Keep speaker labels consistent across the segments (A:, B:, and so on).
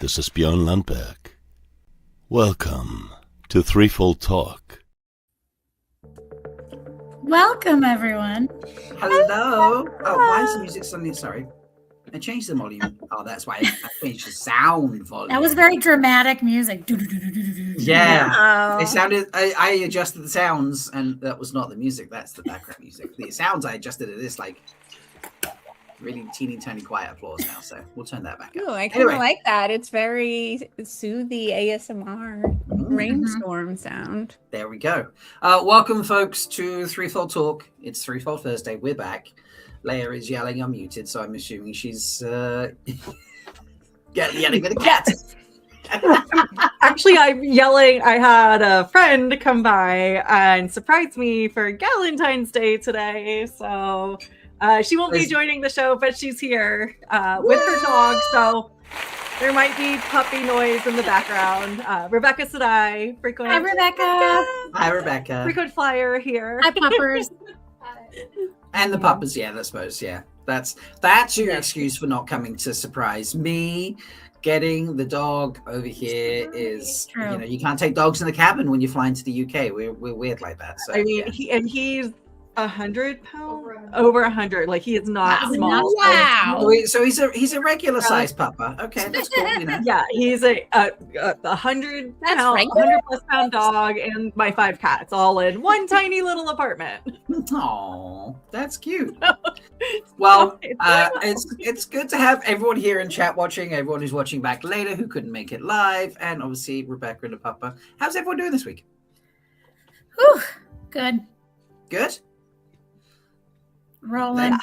A: This is Björn Lundberg. Welcome to Threefold Talk.
B: Welcome, everyone.
C: Hello. Oh, why is the music suddenly? Sorry. I changed the volume. Oh, that's why I changed the sound volume.
B: That was very dramatic music.
C: Yeah. It sounded, I adjusted the sounds, and that was not the music. That's the background music. The sounds I adjusted it is like really teeny tiny quiet applause now. So we'll turn that back up.
D: Oh, I kind of like that. It's very soothy ASMR rainstorm sound.
C: There we go. Welcome, folks, to Threefold Talk. It's Threefold Thursday. We're back. Leigh-A is yelling unmuted, so I'm assuming she's yelling at a cat.
E: Actually, I'm yelling. I had a friend come by and surprise me for Galentine's Day today, so she won't be joining the show, but she's here with her dog, so there might be puppy noise in the background. Rebecca Sadai, frequent.
B: Hi, Rebecca.
C: Hi, Rebecca.
E: Frequent flyer here.
B: Hi, puppers.
C: And the puppers, yeah, I suppose, yeah. That's your excuse for not coming to surprise me. Getting the dog over here is,
B: True.
C: you know, you can't take dogs in the cabin when you're flying to the UK. We're weird like that. So
E: I mean, he's 100 pounds, over 100. Like, he is not small.
D: Wow.
C: So he's a regular sized pupper. Okay, that's cool. You know.
E: Yeah, he's a 100 plus pound dog and my 5 cats all in one tiny little apartment.
C: Oh, that's cute. Well, it's good to have everyone here in chat watching, everyone who's watching back later who couldn't make it live, and obviously Rebecca and the pupper. How's everyone doing this week?
B: Whew. Good.
C: Good?
B: Rolling.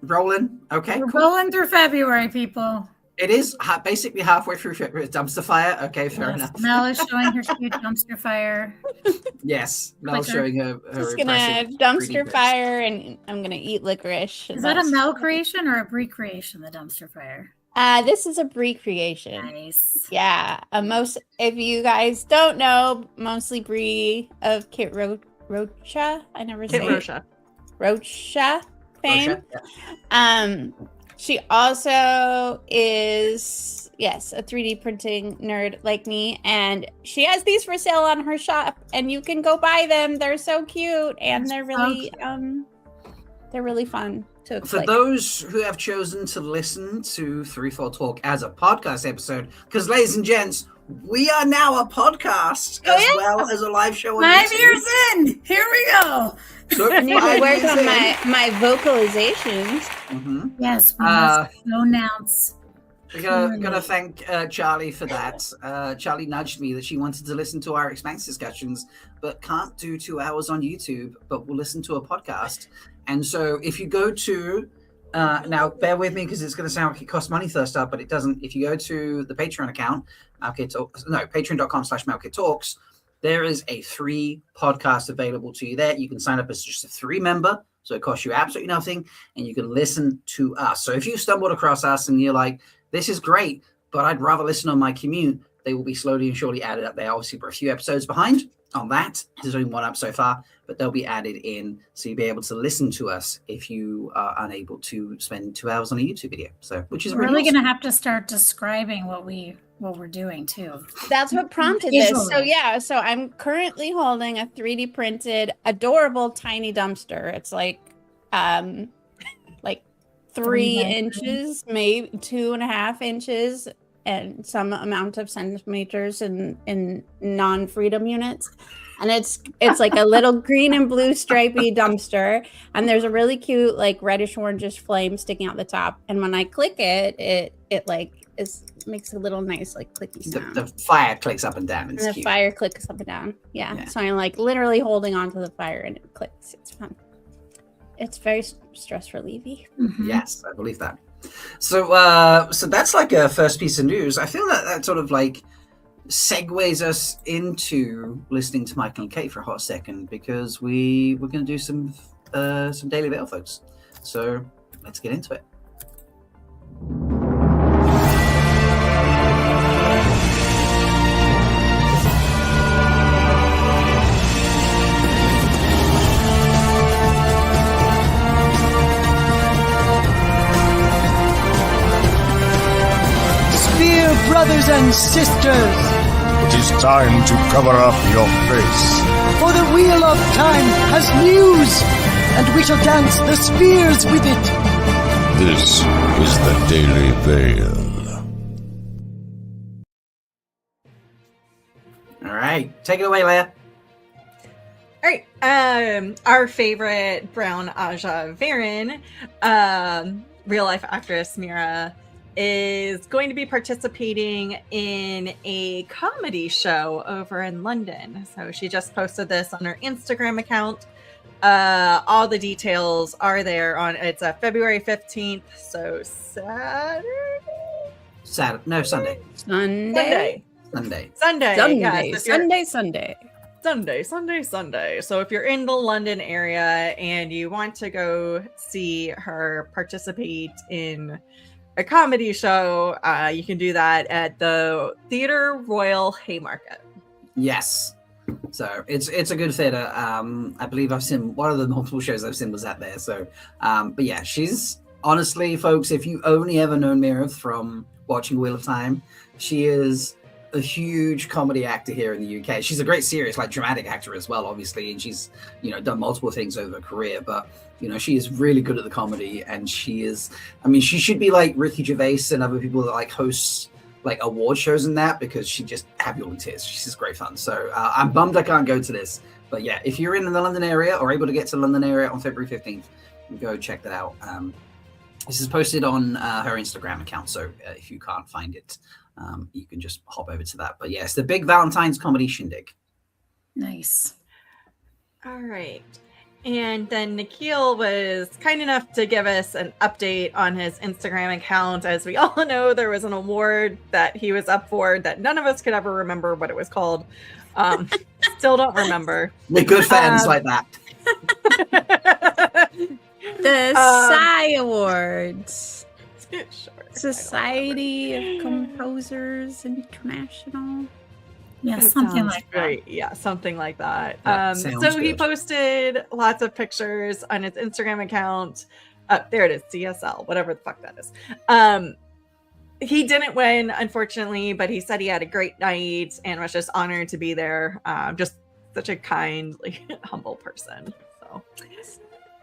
C: Rolling. Okay,
B: We're
C: cool.
B: rolling through February, people.
C: It is basically halfway through dumpster fire. Okay, fair enough.
B: Mel is showing her cute dumpster fire.
C: Yes, Mel's
B: Clicker.
C: showing her
D: Just gonna
C: impressive 3D
D: dumpster
C: bricks.
D: fire, and I'm gonna eat licorice.
B: Is that a Mel creation or a Brie creation, the dumpster fire?
D: This is a Brie creation.
B: Nice.
D: Yeah, if you guys don't know, mostly Brie of Kit Rocha. I never say
E: Kit
D: Rocha fame.
C: Rocha, yeah.
D: She also is, yes, a 3D printing nerd like me, and she has these for sale on her shop, and you can go buy them. They're so cute, and they're really fun to
C: For those who have chosen to listen to Threefold Talk as a podcast episode, because ladies and gents, we are now a podcast as well as a live show on
B: 5
C: YouTube.
B: years in. Here we go.
C: So
D: I need to
C: 5
D: work
C: years
D: on
C: in.
D: my vocalizations.
C: Mhm.
B: Yes, we must announce.
C: We're gonna thank Charlie for that. Charlie nudged me that she wanted to listen to our Expanse discussions, but can't do 2 hours on YouTube, but will listen to a podcast. And so if you go to, now bear with me because it's going to sound like it costs money first up, but it doesn't. If you go to the Patreon account, patreon.com/MalkieriCon, there is a free podcast available to you there. You can sign up as just a 3 member. So it costs you absolutely nothing, and you can listen to us. So if you stumbled across us and you're like, this is great, but I'd rather listen on my commute, they will be slowly and surely added up there. Obviously, we're a few episodes behind on that. There's only 1 up so far, but they'll be added in. So you'll be able to listen to us if you are unable to spend 2 hours on a YouTube video. So, which is
B: We're
C: really
B: really
C: awesome.
B: going to have to start describing what we're doing, too.
D: That's what prompted this. So
B: Visually.
D: yeah, so I'm currently holding a 3D printed, adorable, tiny dumpster. It's like 3 inches, maybe 2.5 inches, and some amount of centimeters in non-freedom units. And it's like a little green and blue stripy dumpster, and there's a really cute like reddish orangish flame sticking out the top. And when I click it, it makes a little nice like clicky sound.
C: The fire clicks up and down. It's
D: And the
C: cute.
D: fire clicks up and down. Yeah. So I'm like literally holding onto the fire and it clicks. It's fun. It's very stress relieving.
B: Mhm.
C: Yes, I believe that. So so that's like a first piece of news. I feel that sort of like segues us into listening to Michael and Kate for a hot second, because we're going to do some Dail Veil, folks. So let's get into it.
F: brothers and sisters.
G: It is time to cover up your face.
F: For the Wheel of Time has news, and we shall dance the spheres with it.
G: This is the Daily Veil.
C: All right, take it away, Leigh-A.
E: All right. Our favorite brown Aja Varen, real life actress Mira, is going to be participating in a comedy show over in London. So she just posted this on her Instagram account. All the details are there on it's February 15th. So Sunday.
C: Sunday.
E: Sunday. So if you're in the London area and you want to go see her participate in a comedy show, you can do that at the Theatre Royal Haymarket.
C: Yes. So it's a good theatre. I believe I've seen one of the multiple shows I've seen was at there. So, but yeah, she's honestly, folks, if you only ever known Mira from watching Wheel of Time, she is a huge comedy actor here in the UK. She's a great serious, like dramatic actor as well, obviously, and she's, you know, done multiple things over her career, but you know, she is really good at the comedy, and she is, I mean, she should be like Ricky Gervais and other people that like hosts like award shows and that, because she just have you all in tears. She's just great fun. So I'm bummed I can't go to this, but yeah, if you're in the London area or able to get to the London area on February 15th, go check that out. This is posted on her Instagram account, so if you can't find it, you can just hop over to that. But yeah, it's the big Valentine's comedy shindig.
B: Nice.
E: All right. And then Nikhil was kind enough to give us an update on his Instagram account. As we all know, there was an award that he was up for that none of us could ever remember what it was called. Still don't remember.
C: We're good fans like that.
D: The Psy Awards.
E: Sure.
D: Society of Composers International.
B: Yeah,
E: That
B: something
E: sounds
B: like that.
E: right. Yeah, something like that.
C: That
E: So
C: sounds
E: he
C: good.
E: posted lots of pictures on his Instagram account. There it is, CSL, whatever the fuck that is. He didn't win, unfortunately, but he said he had a great night and was just honored to be there. Just such a kind, like, humble person.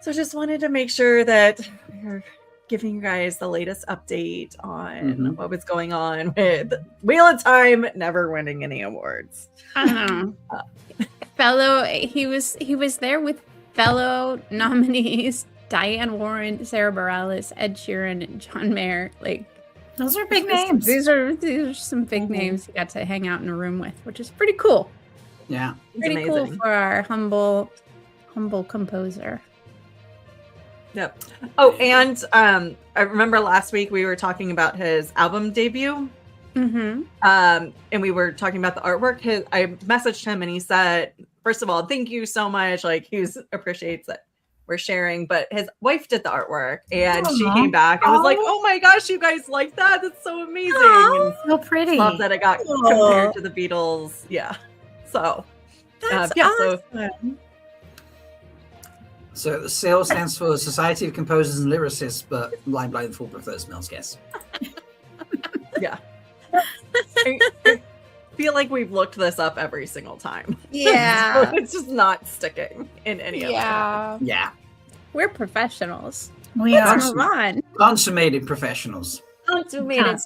E: So just wanted to make sure that we're giving you guys the latest update on what was going on with Wheel of Time never winning any awards.
D: He was there with fellow nominees Diane Warren, Sarah Bareilles, Ed Sheeran, and John Mayer. Like,
B: Those are big names.
D: These are some big names he got to hang out in a room with, which is pretty cool.
C: Yeah.
D: Pretty cool for our humble composer.
E: Yep. Oh, and I remember last week we were talking about his album debut.
D: Mm-hmm.
E: And we were talking about the artwork. I messaged him and he said, first of all, thank you so much. Like, he appreciates that we're sharing, but his wife did the artwork and she came back and was like, oh my gosh, you guys like that? That's so amazing. And
B: so pretty.
E: love that it got compared to the Beatles. Yeah. So,
D: That's
E: awesome.
C: So the SAIL stands for Society of Composers and Lyricists, but Blind Fool prefers Mel's guess.
E: Yeah. I feel like we've looked this up every single time.
D: Yeah.
E: So it's just not sticking in any of them.
C: Yeah.
D: We're professionals.
B: We are.
D: Let's move on.
C: Consummated professionals.
D: Consummated.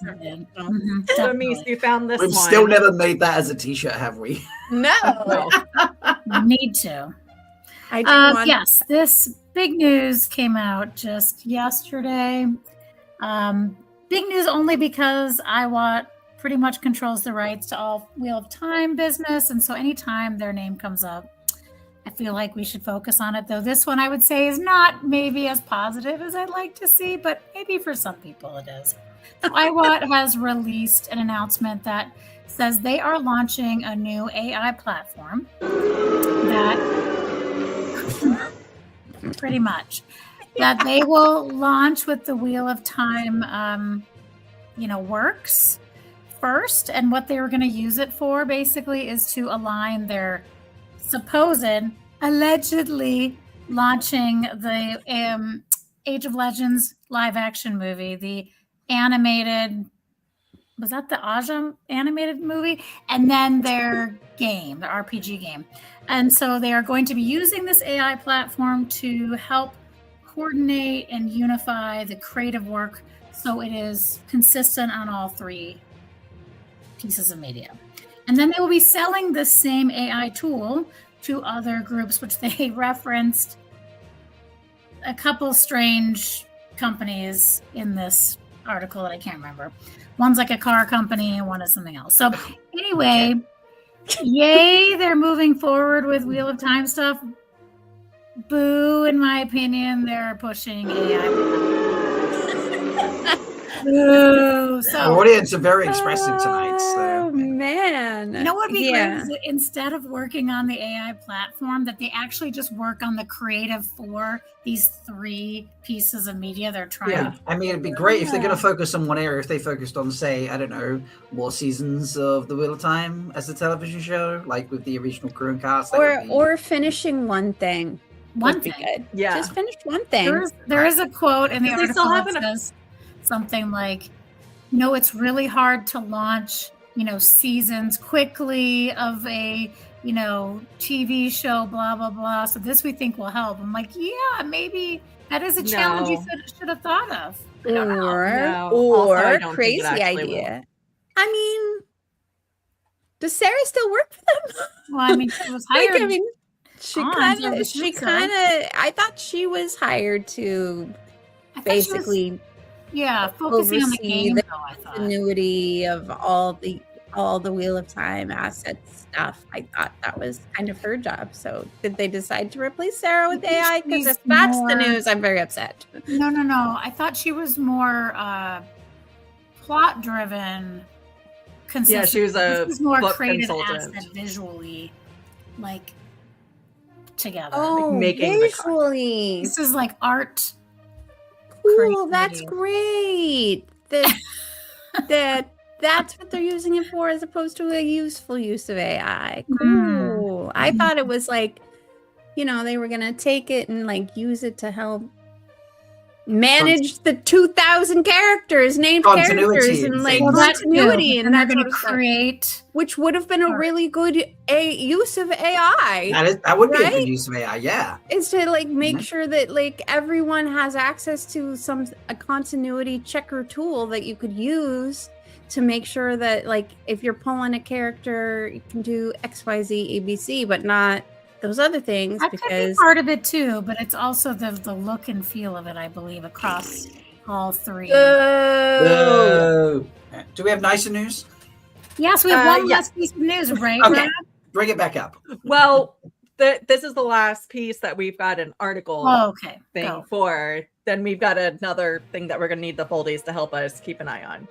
E: Mies, you found this
C: We've
E: one.
C: still never made that as a t-shirt, have we?
D: No.
B: Need to.
D: I do want
B: yes, this big news came out just yesterday. Big news only because IWAT pretty much controls the rights to all Wheel of Time business, and so anytime their name comes up, I feel like we should focus on it. Though this one I would say is not maybe as positive as I'd like to see, but maybe for some people it is. So IWAT has released an announcement that says they are launching a new AI platform that pretty much that they will launch with the Wheel of Time works first. And what they were going to use it for basically is to align their allegedly launching the Age of Legends live action movie, the animated was that the Aja animated movie? And then their game, their RPG game. And so they are going to be using this AI platform to help coordinate and unify the creative work so it is consistent on all three pieces of media. And then they will be selling this same AI tool to other groups, which they referenced a couple strange companies in this article that I can't remember. One's like a car company and one is something else. So anyway, yay, they're moving forward with Wheel of Time stuff. Boo, in my opinion, they're pushing AI. Boo. So,
C: Our audience are very expressive tonight. So.
D: Oh man!
B: You know what would be great is that instead of working on the AI platform, that they actually just work on the creative for these three pieces of media they're trying.
C: Yeah, I mean, it'd be great if they're going to focus on one area. If they focused on, say, I don't know, more seasons of The Wheel of Time as a television show, like with the original crew and cast,
D: or finishing one thing.
B: One thing,
D: good.
E: Yeah,
D: just finish one thing.
B: There is a quote in the
E: They
B: article
E: still
B: that
E: haven't-
B: says something like, "No, it's really hard to launch, seasons quickly of a, TV show, blah blah blah. So this we think will help." I'm like, yeah, maybe that is a challenge you should have thought of. I don't know.
E: No. Also, I
D: Or
E: don't think
D: crazy
E: it actually
D: idea. I mean, does Sarah still work for them?
B: Well, I mean, she was hired.
D: Like, I mean, she
B: on,
D: kind
B: so I
D: of,
B: would think so.
D: I thought she was hired to
B: I thought she was-
D: basically
B: focusing on the
D: oversee
B: game,
D: the
B: though, I thought.
D: continuity of all the Wheel of Time asset stuff. I thought that was kind of her job. So did they decide to replace Sarah with AI? Because if that's the news, I'm very upset.
B: No. I thought she was more plot driven.
E: Yeah, she was a
B: This was more
E: book
B: creative
E: consultant.
B: asset visually, like together.
D: Oh,
E: making the
D: visually.
B: This is like art.
D: Cool, that's
B: creativity.
D: great. That's what they're using it for, as opposed to a useful use of AI. Cool. I thought it was like, they were gonna take it and like use it to help manage the 2,000 characters, named
C: Continuity
D: characters,
C: and
D: and like
C: things.
D: continuity,
B: and
D: and
B: they're
D: that
B: going
D: sort
B: to
D: of stuff,
B: create.
D: which would have been a really good use of AI.
C: That would be a
D: right?
C: good use of AI, yeah.
D: Is to like make
C: Mhm.
D: sure that like everyone has access to a continuity checker tool that you could use to make sure that like if you're pulling a character, you can do XYZ ABC, but not those other things.
B: That could be
D: Because
B: part of it too, but it's also the look and feel of it, I believe, across all three.
C: Do we have nicer news?
B: Yes, we have one
E: yeah.
B: last piece of news, right?
C: Okay.
B: Brad?
C: Bring it back up.
E: Well, this is the last piece that we've got an article
B: Oh, okay.
E: thing
B: Go.
E: for. Then we've got another thing that we're going to need the foldies to help us keep an eye on.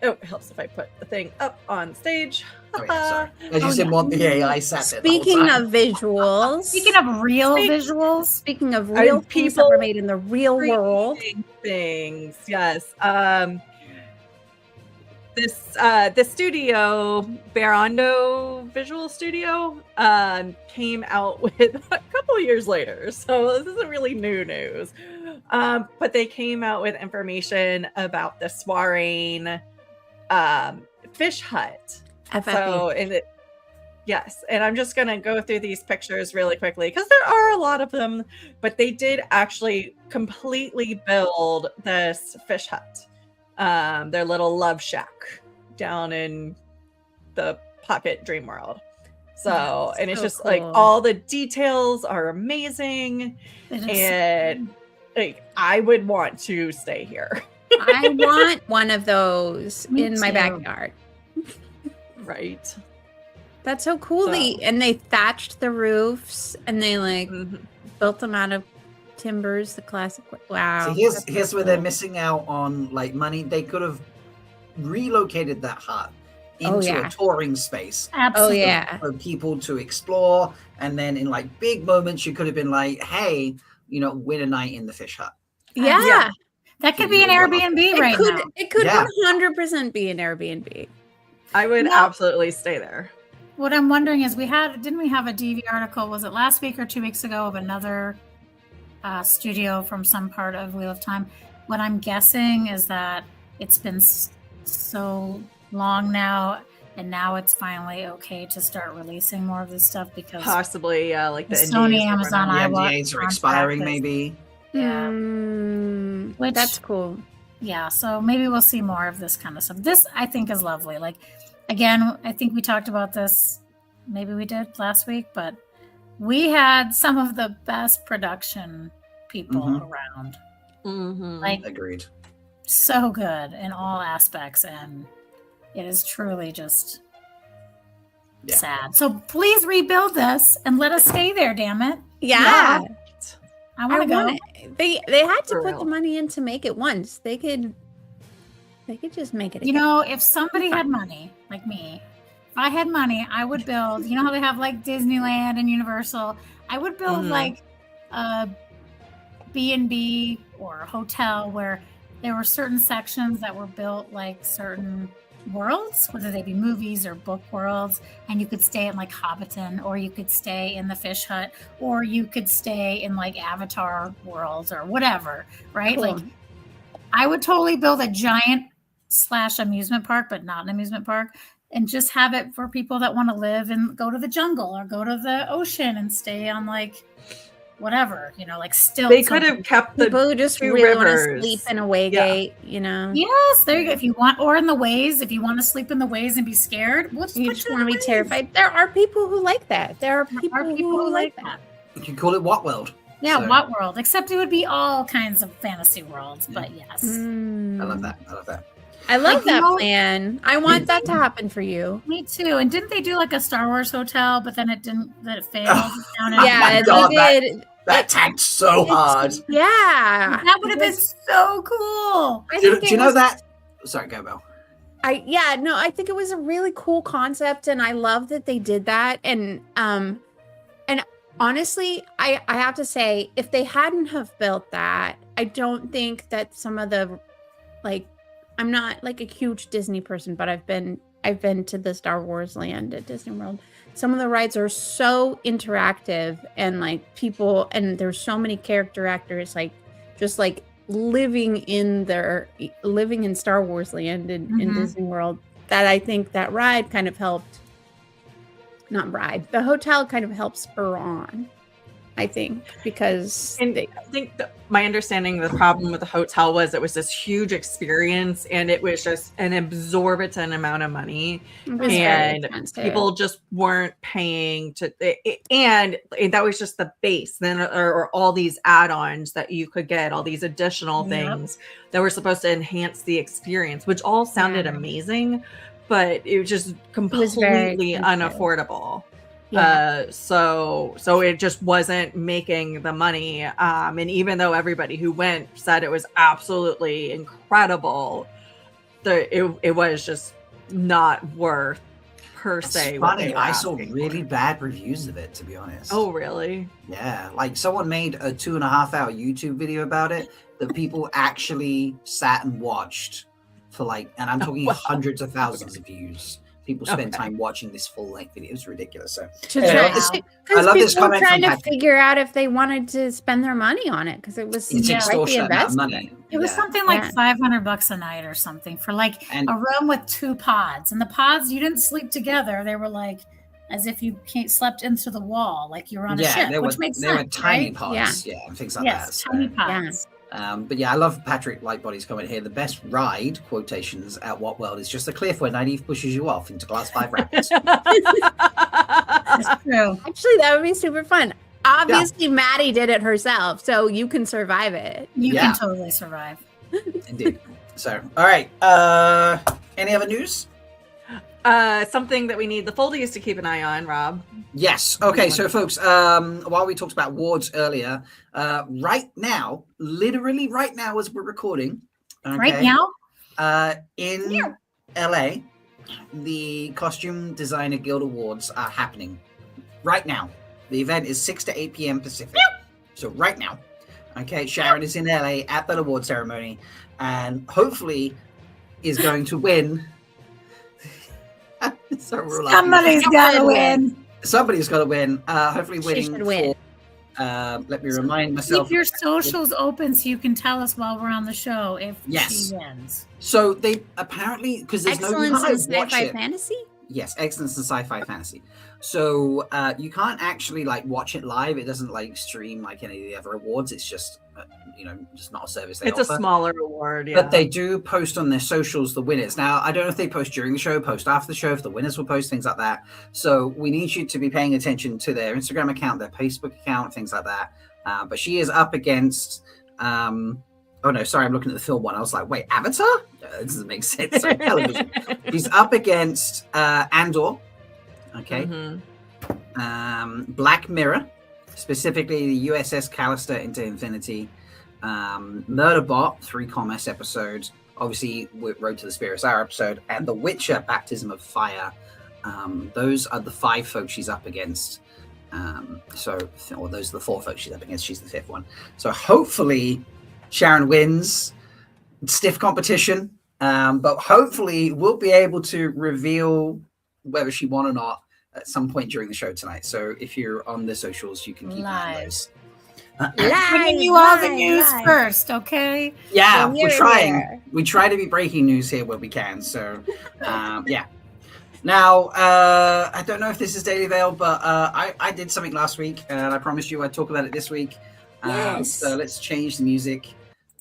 E: It helps if I put the thing up on stage.
C: Oh, yeah, sorry. As you
B: Oh,
C: said,
B: yeah.
C: want the AI sat there the whole
D: speaking
C: time.
D: of visuals,
B: Speaking of real visuals,
D: speaking of real things that
E: people
D: were made in the real world,
E: Creating things, yes. This studio, Barondo Visual Studio, came out with a couple years later, so this isn't really new news. But they came out with information about the Swarrain fish hut.
D: FFE.
E: So, yes, and I'm just gonna go through these pictures really quickly because there are a lot of them, but they did actually completely build this fish hut, their little love shack down in the Pocket Dream World. So, and it's
D: so
E: just like
D: cool.
E: all the details are amazing,
B: it is-
E: and like I would want to stay here,
D: I want one of those
B: Me
D: in my
B: too.
D: backyard.
E: right?
D: That's so cool.
E: So-
D: They thatched the roofs and they like
E: Mhm.
D: built them out of timbers, the classic. Wow.
C: So
D: that's
C: here's
D: so
C: where they're
D: cool.
C: missing out on like money. They could have relocated that hut
D: Oh,
C: into
D: yeah.
C: a touring space
D: Oh
B: absolutely.
D: yeah.
C: for people to explore, and then in like big moments, you could have been like, "Hey, win a night in the fish hut."
D: Yeah.
E: Yeah.
B: That could be an Airbnb
D: It
B: right
D: could
B: now.
D: it could
C: Yeah.
D: 100% be an Airbnb.
E: I would
B: No.
E: absolutely stay there.
B: What I'm wondering is, didn't we have a DV article? Was it last week or 2 weeks ago of another studio from some part of Wheel of Time? What I'm guessing is that it's been so long now, and now it's finally okay to start releasing more of this stuff because
E: Possibly, yeah, like the
B: Sony,
E: NDAs are
B: Amazon,
E: running.
C: The
B: I
C: NDAs are expiring, maybe.
B: Yeah. Which-
D: That's cool.
B: Yeah, so maybe we'll see more of this kind of stuff. This I think is lovely. Like, again, I think we talked about this, maybe we did last week, but we had some of the best production people around. Like,
C: Agreed.
B: so good in all aspects, and it is truly just sad. So please rebuild this and let us stay there, damn it.
D: Yeah.
B: I want to go.
D: They had to
E: For
D: put
E: real.
D: the money in to make it once. They could just make it
B: You
D: again.
B: know, if somebody had money, like me, if I had money, I would build, you know how they have like Disneyland and Universal? I would build like a B&B or a hotel where there were certain sections that were built like certain worlds, whether they be movies or book worlds, and you could stay in like Hobbiton, or you could stay in the Fish Hut, or you could stay in like Avatar worlds or whatever, right?
D: Cool.
B: Like, I would totally build a giant / amusement park, but not an amusement park, and just have it for people that want to live and go to the jungle or go to the ocean and stay on like whatever, you know, like stilts.
E: They could have kept the
D: People who just
E: two
D: really want to
E: rivers.
D: sleep in a waygate, you know.
B: Yes, there you go. If you want, or in the ways, if you want to sleep in the ways and be scared, we'll just
D: You
B: put
D: just
B: you in
D: want to
B: the
D: be
B: ways.
D: terrified. There are people who like that. There are
B: There
D: people,
B: are people
D: who
B: who like that.
C: You can call it What World.
B: Yeah,
C: So-
B: what world? Except it would be all kinds of fantasy worlds. But yes,
D: Mm.
C: I love that. I love that.
D: I love
B: Like, you
D: that
B: know-
D: plan. I want that to happen for you.
B: me too. And didn't they do like a Star Wars hotel? But then it didn't. That it failed. down in-
C: my
D: Yeah,
C: God,
D: they did.
C: That tanked so hard.
D: Yeah,
B: that would have been so cool.
D: I
C: Do
D: think it
C: you know
D: was-
C: that? Sorry, go, Belle.
D: I think it was a really cool concept, and I love that they did that. And honestly, I have to say, if they hadn't have built that, I don't think that some of the, like, I'm not like a huge Disney person, but I've been to the Star Wars land at Disney World. Some of the rides are so interactive, and like people, and there's so many character actors, like just like living in Star Wars land in
B: Mhm.
D: Disney World, that I think that ride kind of helped. Not ride. The hotel kind of helps spur on, I think, because
E: And I think my understanding of the problem with the hotel was it was this huge experience, and it was just an exorbitant amount of money,
D: it was very
E: and
D: expensive.
E: people just weren't paying to. And that was just the base. Then or all these add-ons that you could get, all these additional
B: Yep.
E: things that were supposed to enhance the experience, which all sounded amazing, but it was just
D: was very
E: completely
D: expensive.
E: unaffordable.
D: Yeah.
E: So it just wasn't making the money. And even though everybody who went said it was absolutely incredible, it was just not worth per se.
C: It's
E: what they
C: funny.
E: were
C: I saw
E: asking
C: really
E: for.
C: bad reviews of it, to be honest.
E: Oh, really?
C: Yeah, like someone made a 2.5-hour YouTube video about it that people actually sat and watched for like, and I'm talking hundreds of thousands of views. People spend
E: Okay.
C: time watching this full-length video. It was ridiculous. So
B: To
C: Anyway,
B: try
C: this-
B: out.
C: I
D: Because
C: love this
D: people were
C: comment
D: trying
C: from
D: to
C: Patrick.
D: figure out if they wanted to spend their money on it, because it was
C: it's
D: quite the
C: extortionate amount of
D: investment.
C: money.
B: It was
C: Yeah.
B: something like
D: Yeah.
B: $500 a night or something for like
C: And-
B: a room with 2 pods. And the pods, you didn't sleep together. They were like as if you slept into the wall, like you were on a ship,
C: they
B: which
C: were
B: makes
C: they were
B: sense.
C: tiny
B: right?
C: pods, yeah, and things like
B: Yes,
C: that.
B: tiny
C: So,
B: pods.
C: but yeah, I love Patrick Lightbody's comment here. The best ride quotations at What World is just a cliff where Nynaeve pushes you off into Class 5 rapids.
B: That's true.
D: Actually, that would be super fun. Obviously, Maddie did it herself, so you can survive it.
B: You
C: Yeah.
B: can totally survive.
C: Indeed. So, all right. Any other news?
E: Something that we need the foldies to keep an eye on, Rob.
C: Yes. Okay. So, folks, while we talked about wards earlier, right now, literally right now, as we're recording,
B: Right
C: okay,
B: now?
C: in LA, the Costume Designer Guild Awards are happening right now. The event is 6 to 8 p.m. Pacific. So right now, okay, Sharon is in LA at that award ceremony, and hopefully is going to win. So we're laughing.
B: Somebody's got to win.
C: Somebody's got to win. Hopefully
D: She
C: winning
D: should win.
C: Let me remind myself.
B: Keep your socials open so you can tell us while we're on the show if
C: Yes.
B: she wins.
C: So they apparently, because there's
D: Excellence
C: no
D: in
C: watch
D: sci-fi
C: it.
D: fantasy.
C: Yes, excellence in sci-fi fantasy. So you can't actually like watch it live. It doesn't like stream like any of the other awards. It's just just not a service they
E: It's
C: offer.
E: a smaller award, yeah.
C: But they do post on their socials the winners. Now, I don't know if they post during the show, post after the show, if the winners will post, things like that. So we need you to be paying attention to their Instagram account, their Facebook account, things like that. But she is up against... oh, no, sorry, I'm looking at the film one. I was like, wait, Avatar? This doesn't make sense. Sorry, television. She's up against Andor. Okay. Black Mirror, specifically the USS Callister into Infinity. Murderbot, 3 Commerce episode, obviously Road to the Spirits Hour episode, and The Witcher, Baptism of Fire. Those are the 5 folks she's up against. Those are the 4 folks she's up against. She's the 5th one. So hopefully Sharon wins. Stiff competition, but hopefully we'll be able to reveal whether she won or not at some point during the show tonight. So if you're on the socials, you can keep an eye on those.
B: Bringing you all the news first, okay?
C: Yeah,
D: Well,
C: we're
D: here,
C: trying.
D: here.
C: We try to be breaking news here where we can. So, yeah. Now, I don't know if this is Dail Veil, but I did something last week, and I promised you I'd talk about it this week.
D: Yes.
C: So let's change the music.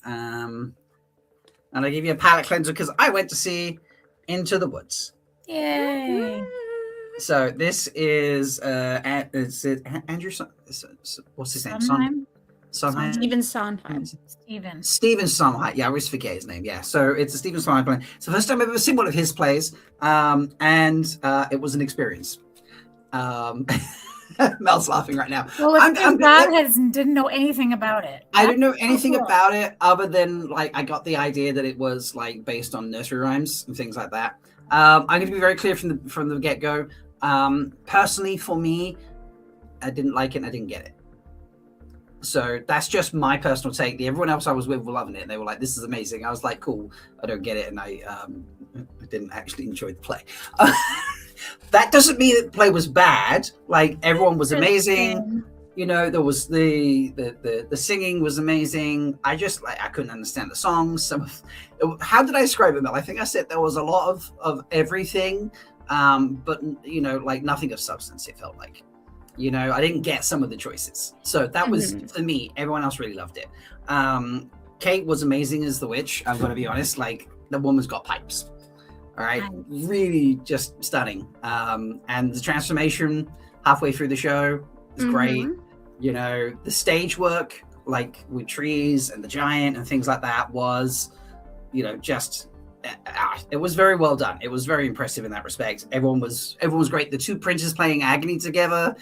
C: And I'll give you a palate cleanser because I went to see Into the Woods.
B: Yay.
C: So this is Andrew. What's his name? Sondheim.
D: Stephen Sondheim.
B: Steven
C: Sondheim. Yeah, I always forget his name. Yeah, so it's a Stephen Sondheim play. It's the first time I've ever seen one of his plays, and it was an experience. Mel's laughing right now.
B: Well, didn't know anything about it.
C: I didn't know anything about it other than like I got the idea that it was like based on nursery rhymes and things like that. I'm going to be very clear from the get-go. Personally, for me, I didn't like it and I didn't get it. So that's just my personal take. Everyone else I was with were loving it. They were like, this is amazing. I was like, cool, I don't get it. And I didn't actually enjoy the play. That doesn't mean that the play was bad. Like, everyone was amazing. You know, there was the singing was amazing. I just I couldn't understand the songs. How did I describe it, Mel? I think I said there was a lot of everything, but you know, like nothing of substance. It felt like, you know, I didn't get some of the choices. So that was for me. Everyone else really loved it. Kate was amazing as the witch. I'm going to be honest. Like, the woman's got pipes. All right, really just stunning. And the transformation halfway through the show is great. You know, the stage work, like with trees and the giant and things like that, was, you know, just it was very well done. It was very impressive in that respect. Everyone was great. The 2 princes playing Agony together,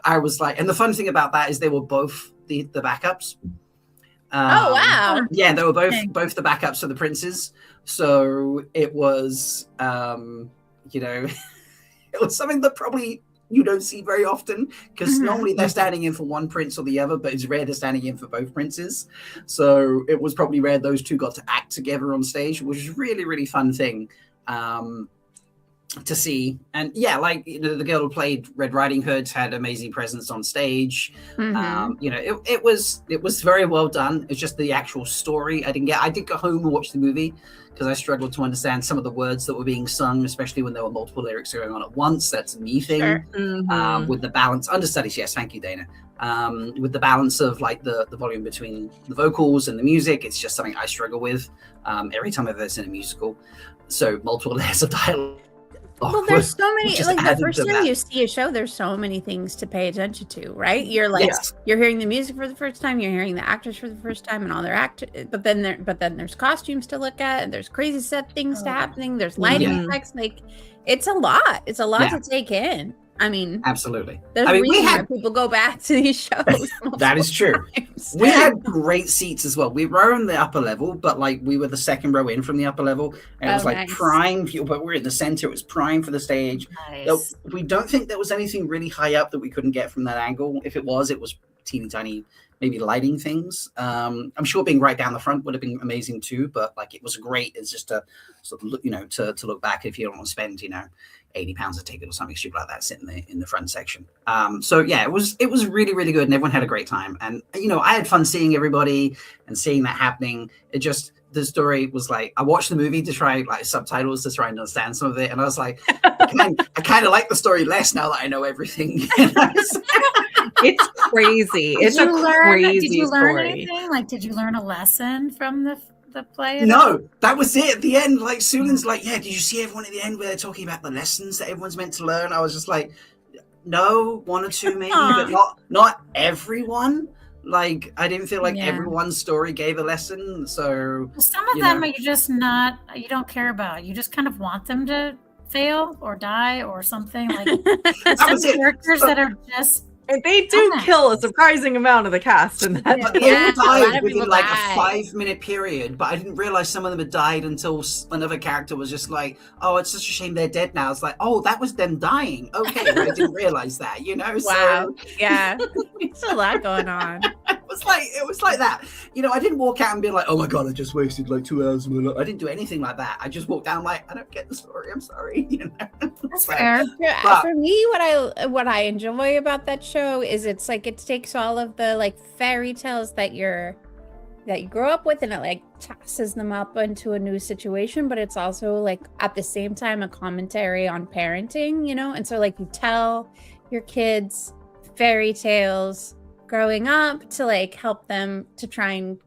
C: I was like, and the fun thing about that is they were both the backups.
D: Oh wow!
C: Yeah, they were both the backups for the princes. So it was, you know, it was something that probably you don't see very often, because normally they're standing in for one prince or the other, but it's rare they're standing in for both princes. So it was probably rare those 2 got to act together on stage, which is really, really fun thing to see. And yeah, like, you know, the girl who played Red Riding Hood had amazing presence on stage. You know, it was very well done. It's just the actual story I didn't get. I did go home and watch the movie because I struggled to understand some of the words that were being sung, especially when there were multiple lyrics going on at once. That's a me thing.
D: Sure.
C: With the balance, understudies, yes, thank you, Dana. With the balance of like the volume between the vocals and the music, it's just something I struggle with every time I've ever seen a musical. So multiple layers of dialogue.
D: Well, there's so many, like the first time you see a show, there's so many things to pay attention to, right? You're like, you're hearing the music for the first time, you're hearing the actors for the first time and all their but then there's costumes to look at, and there's crazy set things to happening, there's lighting effects, like it's a lot to take in. I mean,
C: absolutely.
D: There's a reason that people go back to these shows.
C: That is true. We had great seats as well. We were in the upper level, but like we were the second row in from the upper level, and it was like prime view. But we're in the center. It was prime for the stage. Nice. We don't think there was anything really high up that we couldn't get from that angle. If it was teeny tiny, maybe lighting things. I'm sure being right down the front would have been amazing too, but like it was great. It's just a sort of look, to look back if you don't want to spend, £80 a ticket or something stupid like that sitting there in the front section. So yeah, it was really, really good, and everyone had a great time. And I had fun seeing everybody and seeing that happening. It just, the story was like, I watched the movie to try like subtitles to try and understand some of it, and I was like, I kind of like the story less now that I know everything.
E: It's crazy. It's a crazy
B: Did you learn
E: story.
B: anything? Like, did you learn a lesson from the play?
C: No, that was it at the end. Like Sulan's like, yeah, did you see everyone at the end where they're talking about the lessons that everyone's meant to learn? I was just like, no, one or two maybe, but not everyone. Like, I didn't feel like everyone's story gave a lesson. So
B: some of them you don't care about. You just kind of want them to fail or die or something. Like some characters that are just.
E: And they do kill a surprising amount of the cast in that.
C: But they all died within like a 5-minute period, but I didn't realize some of them had died until another character was just like, oh, it's such a shame they're dead now. It's like, oh, that was them dying. Okay, I didn't realize that,
D: Wow. Yeah. It's a lot going on.
C: It was like that. I didn't walk out and be like, oh my God, I just wasted like 2 hours of my life. I didn't do anything like that. I just walked down like, I don't get the story. I'm sorry.
B: That's fair.
D: For me, what I enjoy about that show is it's like it takes all of the like fairy tales that you grow up with, and it like tosses them up into a new situation, but it's also like at the same time a commentary on parenting, and so like you tell your kids fairy tales growing up to like help them to try and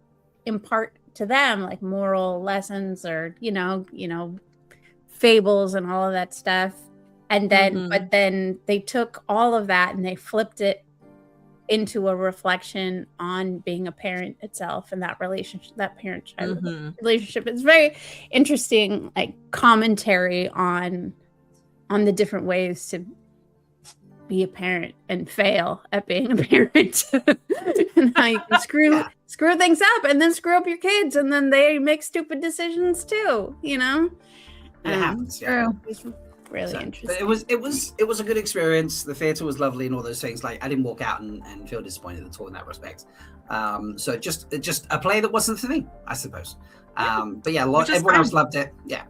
D: impart to them like moral lessons or fables and all of that stuff. And then, but then they took all of that and they flipped it into a reflection on being a parent itself and that relationship, that parent-child relationship. It's very interesting, like commentary on the different ways to be a parent and fail at being a parent, and how you can screw things up and then screw up your kids, and then they make stupid decisions too.
C: It happens. Yeah.
D: Really interesting.
C: But it was a good experience. The theater was lovely and all those things. Like I didn't walk out and feel disappointed at all in that respect. So just a play that wasn't for me, I suppose. But yeah, everyone else loved it. Yeah.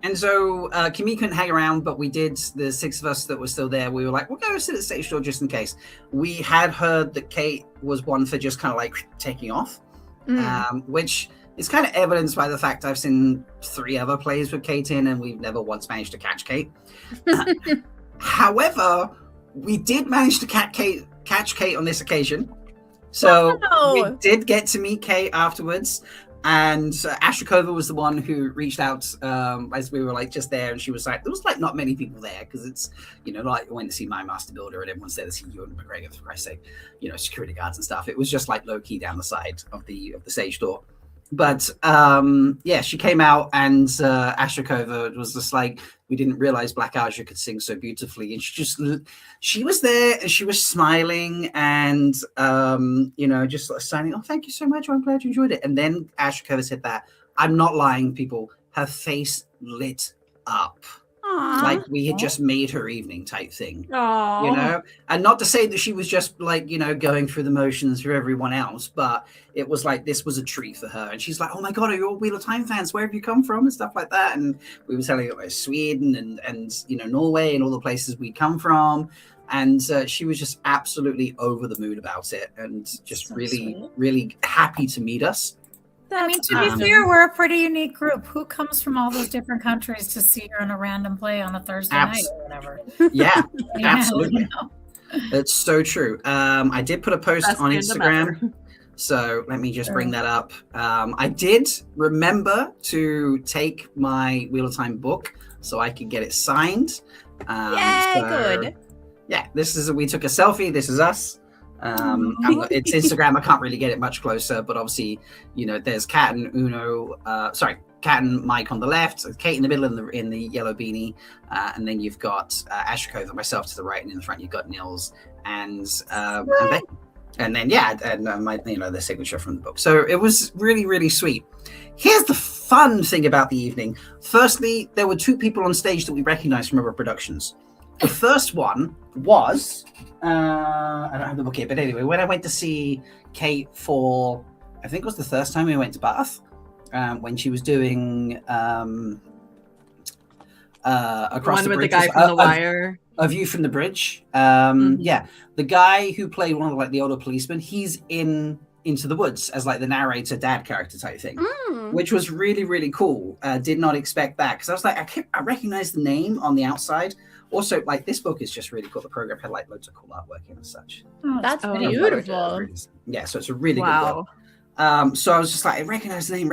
C: And so Kimmy couldn't hang around, but we did. The 6 of us that were still there, we were like, we'll go sit at stage door just in case. We had heard that Kate was one for just kind of like taking off, which is kind of evidenced by the fact I've seen 3 other plays with Kate in, and we've never once managed to catch Kate. However, we did manage to catch Kate on this occasion. So we did get to meet Kate afterwards. And Ashrakova was the one who reached out as we were like just there, and she was like, there was like not many people there because it's like I went to see my Master Builder and everyone's there to see Ewan McGregor, for Christ's sake, security guards and stuff. It was just like low key down the side of the stage door. But she came out, and Ashrakova was just like, we didn't realize Black Aja could sing so beautifully, and she was there and she was smiling and just sort of signing, oh, thank you so much, I'm glad you enjoyed it. And then Ashrakova said that, I'm not lying, people, her face lit up.
D: Aww.
C: Like we had just made her evening type thing.
E: Aww.
C: And not to say that she was just like going through the motions for everyone else, but it was like this was a treat for her. And she's like, oh my God, are you all Wheel of Time fans? Where have you come from and stuff like that? And we were telling her about Sweden and Norway and all the places we come from. And she was just absolutely over the moon about it, and just so really happy to meet us.
B: I mean, to be fair, we're a pretty unique group. Who comes from all those different countries to see her in a random play on a Thursday night or whatever?
C: Yeah, absolutely. It's so true. I did put a post on Instagram, so let me just bring that up. I did remember to take my Wheel of Time book so I could get it signed.
D: Good.
C: Yeah, we took a selfie. This is us. It's Instagram. I can't really get it much closer, but obviously, there's Kat and Kat and Mike on the left, Kate in the middle in the yellow beanie, and then you've got Ashrakova, myself to the right, and in the front you've got Nils and Becky. And then my the signature from the book. So it was really, really sweet. Here's the fun thing about the evening. Firstly, there were 2 people on stage that we recognized from other productions. the first one was I don't have the book here, but anyway, when I went to see Kate for, I think it was the first time we went to Bath, when she was doing across
E: one
C: the
E: with the
C: bridge,
E: guy from The Wire.
C: A View from the Bridge. Yeah, the guy who played one of like the older policemen, he's in Into the Woods as like the narrator dad character type thing, which was really, really cool. Did not expect that, because I was like, I recognize the name on the outside. Also, like, this book is just really cool. The program had like loads of cool artwork and such.
D: That's
E: Oh,
D: beautiful.
C: Yeah, so it's a really good book. So I was just like, I recognize the name.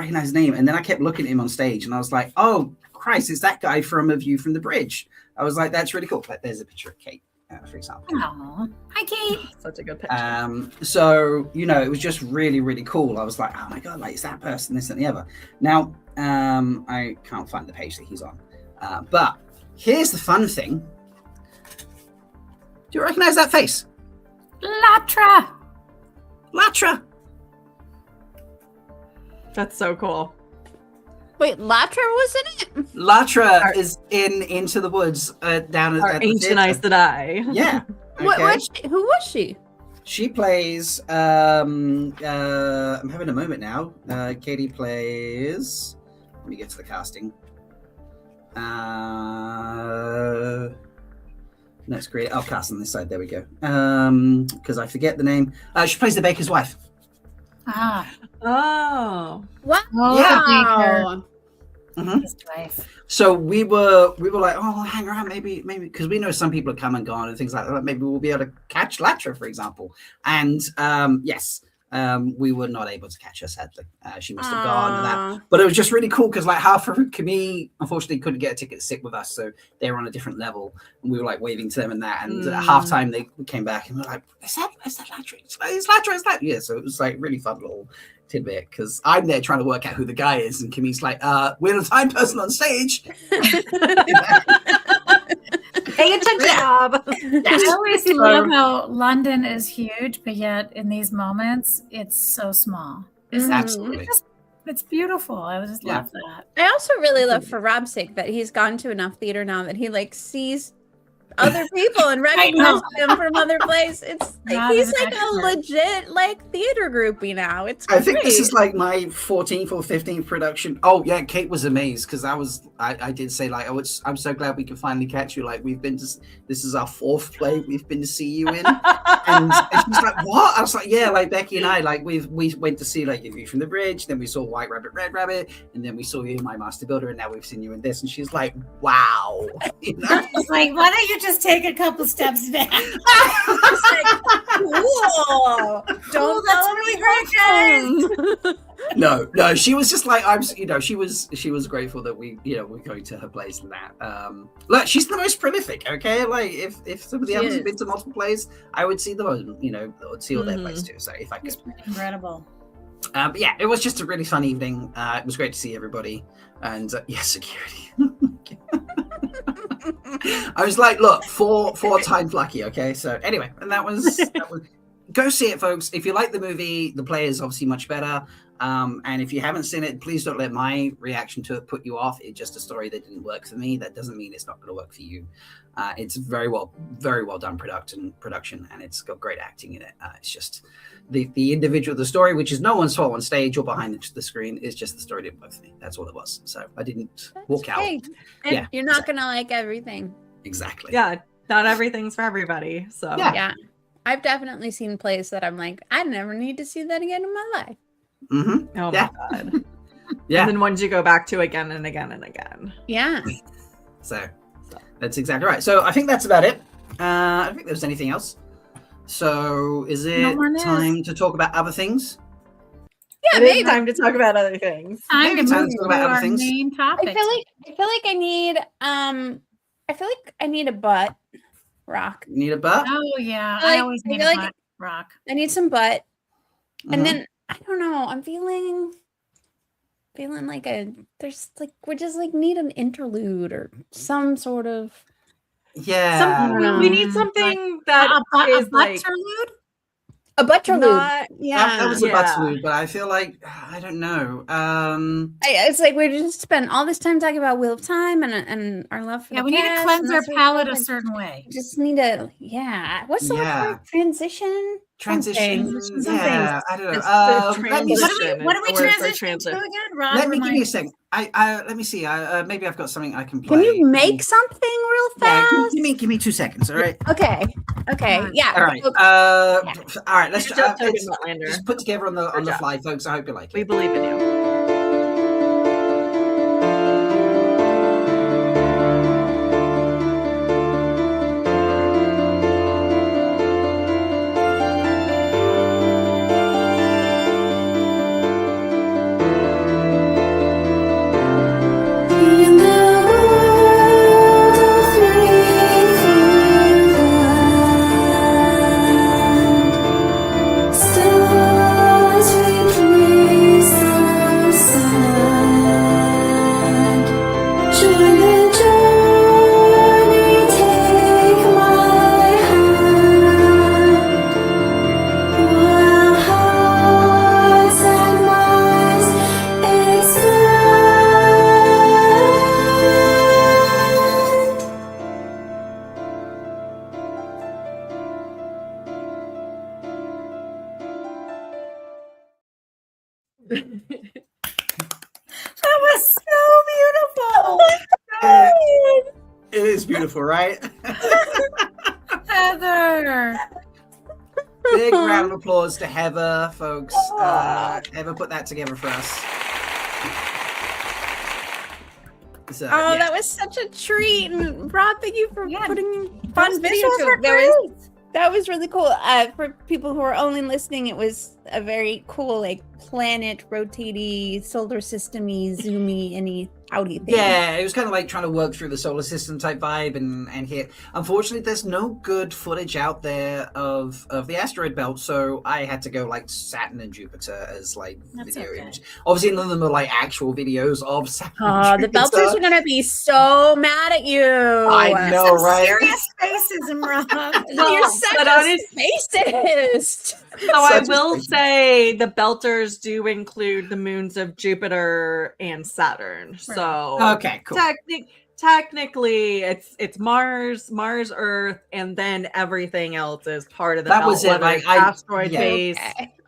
C: And then I kept looking at him on stage and I was like, oh, Christ, it's that guy from A View from the Bridge. I was like, that's really cool. Like, there's a picture of Kate, for example.
B: Aww. Hi, Kate.
E: Such a good picture.
C: So, you know, it was just really, really cool. I was like, oh my God, like, it's that person, this and the other. Now, I can't find the page that he's on. But here's the fun thing. Do you recognize that face?
B: Latra.
E: That's so cool.
D: Wait, Latra was in it?
C: Latra is in Into the Woods down
E: Our
C: at the
E: Ancient Eyes
C: theater.
E: That Eye.
C: Yeah.
D: What
C: okay.
D: was she? Who was she?
C: She plays I'm having a moment now. Katie plays, let me get to the casting. Let's create I'll cast on this side, there we go. Because I forget the name. She plays the baker's wife.
B: Ah.
E: Oh.
D: What?
B: Oh,
D: Wow.
C: Mhm.
B: his wife.
C: So we were like, oh, we'll hang around, maybe, because we know some people have come and gone and things like that. Maybe we'll be able to catch Latra, for example. And yes, we were not able to catch her, sadly. She must have gone and that. But it was just really cool because like half of Camille unfortunately couldn't get a ticket to sit with us, so they were on a different level, and we were like waving to them and that. And at halftime they came back and we were like, is that Latra? It's Latra. Yeah, so it was like really fun little tidbit, because I'm there trying to work out who the guy is, and Camille's like, we're the time person on stage.
E: Hey, it's a job.
B: I always love how London is huge, but yet in these moments, it's so small.
C: Absolutely.
B: It's beautiful. I just love that.
D: I also really love, for Rob's sake, that he's gone to enough theater now that he like sees other people and recognizes them from other places. It's like he's like a legit like theater groupie now. It's
C: I think this
D: great.
C: is like my 14th or 15th production. Oh yeah, Kate was amazed because I did say like, oh, I'm so glad we can finally catch you. Like this is our 4th play we've been to see you in, and she's like, what? I was like, yeah, like Becky and I, like we went to see like A View from the Bridge, then we saw White Rabbit, Red Rabbit, and then we saw you in My Master Builder, and now we've seen you in this, and she's like, wow. You know?
B: It's like, why don't you just take a couple steps back?
D: It's like, cool. Don't
B: that's
D: follow
B: really
D: me,
B: great,
D: guys.
C: No, she was just like, she was grateful that we're going to her place and that. Look, she's the most prolific, okay? Like if somebody else has been to multiple plays, I would see them, see all their plays too. So if I could.
B: It's incredible.
C: But yeah, it was just a really fun evening. It was great to see everybody, and security. I was like, look, four times lucky, okay? So anyway, and that was go see it, folks. If you like the movie, the play is obviously much better. And if you haven't seen it, please don't let my reaction to it put you off. It's just a story that didn't work for me. That doesn't mean it's not going to work for you. It's very well done production, and it's got great acting in it. It's just the individual, the story, which is no one's fault on stage or behind the screen, is just the story didn't work for me. That's all it was. So I didn't walk out.
D: Yeah, you're not gonna like everything.
C: Exactly.
E: Yeah, not everything's for everybody. So
D: Yeah. I've definitely seen plays that I'm like, I never need to see that again in my life.
C: Mm-hmm.
E: Oh my God.
C: Yeah.
E: And then ones you go back to again and again and again.
D: Yeah.
C: So that's exactly right. So I think that's about it. I don't think there's anything else. So is it time to talk about other things?
D: Yeah,
E: it
D: maybe.
E: is time to talk about other things.
B: Time to
C: Time
B: move
C: to talk
B: to
C: about other
B: our
C: things.
B: main topic.
D: I feel like I need a butt rock.
C: You need a butt?
B: Oh yeah,
D: I
B: I always need a
D: feel
B: butt rock.
D: I need some butt.
C: Mhm.
D: And then I don't know, I'm feeling like we just like need an interlude or some sort of
C: Yeah.
E: We need something that
B: a
E: is
B: butt
E: like
B: interlude?
D: A butterlude.
C: That was a
E: Yeah.
C: butterlude, but I feel like I don't know.
D: It's like we just spent all this time talking about Wheel of Time and our love for
B: Yeah,
D: the
B: we need to
D: cast
B: cleanse
D: and
B: our
D: that sort of
B: palate a
D: stuff.
B: certain way.
D: We just need to, what's the word for it? Transition?
C: Transition.
D: Something.
C: Yeah, I don't know.
E: It's the
C: Let me
E: transition.
B: What do we
E: It's the word for
B: transition to
E: transit.
B: again? Rob,
C: Let me give
B: remind
C: me a second. Let me see. Maybe I've got something I can play.
D: Can you make something real
C: Yeah,
D: fast?
C: give me 2 seconds. All right.
D: Okay. Yeah.
C: All right.
D: Okay.
C: All right. Let's
E: Good job, Token
C: it's
E: Wetlander.
C: just put together on the
E: Good job.
C: fly, folks. I hope you like
E: We
C: it.
E: believe in you.
H: In the world of threefold, stars replace the sun. Join the journey, take my hand, while hearts and minds expand.
B: That was so beautiful.
C: It is beautiful, right?
B: Heather.
C: Big round of applause to Heather, folks. Heather put that together for us. So, yeah.
D: That was such a treat. And Rob, thank you for putting fun
B: Those
D: videos.
B: visuals were
D: That was really cool. For people who are only listening, it was a very cool, like planet rotating, solar system-y, zoomy, any howdy thing.
C: Yeah, it was kind of like trying to work through the solar system type vibe and here. Unfortunately, there's no good footage out there of the asteroid belt, so I had to go like Saturn and Jupiter as like
B: That's
C: video
B: okay.
C: image. Obviously, none of them are like actual videos of Saturn. and
D: The
C: Jupiter.
D: Belters are gonna be so mad at you.
C: I know,
B: Some
C: right?
B: serious racism, Rob.
D: You're such
E: but
D: a
E: honest-
D: spacist.
E: So I
C: Such a
E: will
C: space.
E: say the Belters do include the moons of Jupiter and Saturn. So
C: Okay, cool.
E: technically it's Mars, Earth, and then everything else is part of the
C: That
E: belt,
C: was it,
E: whether
C: like,
E: it's
C: I-
E: asteroid
C: yeah.
E: based,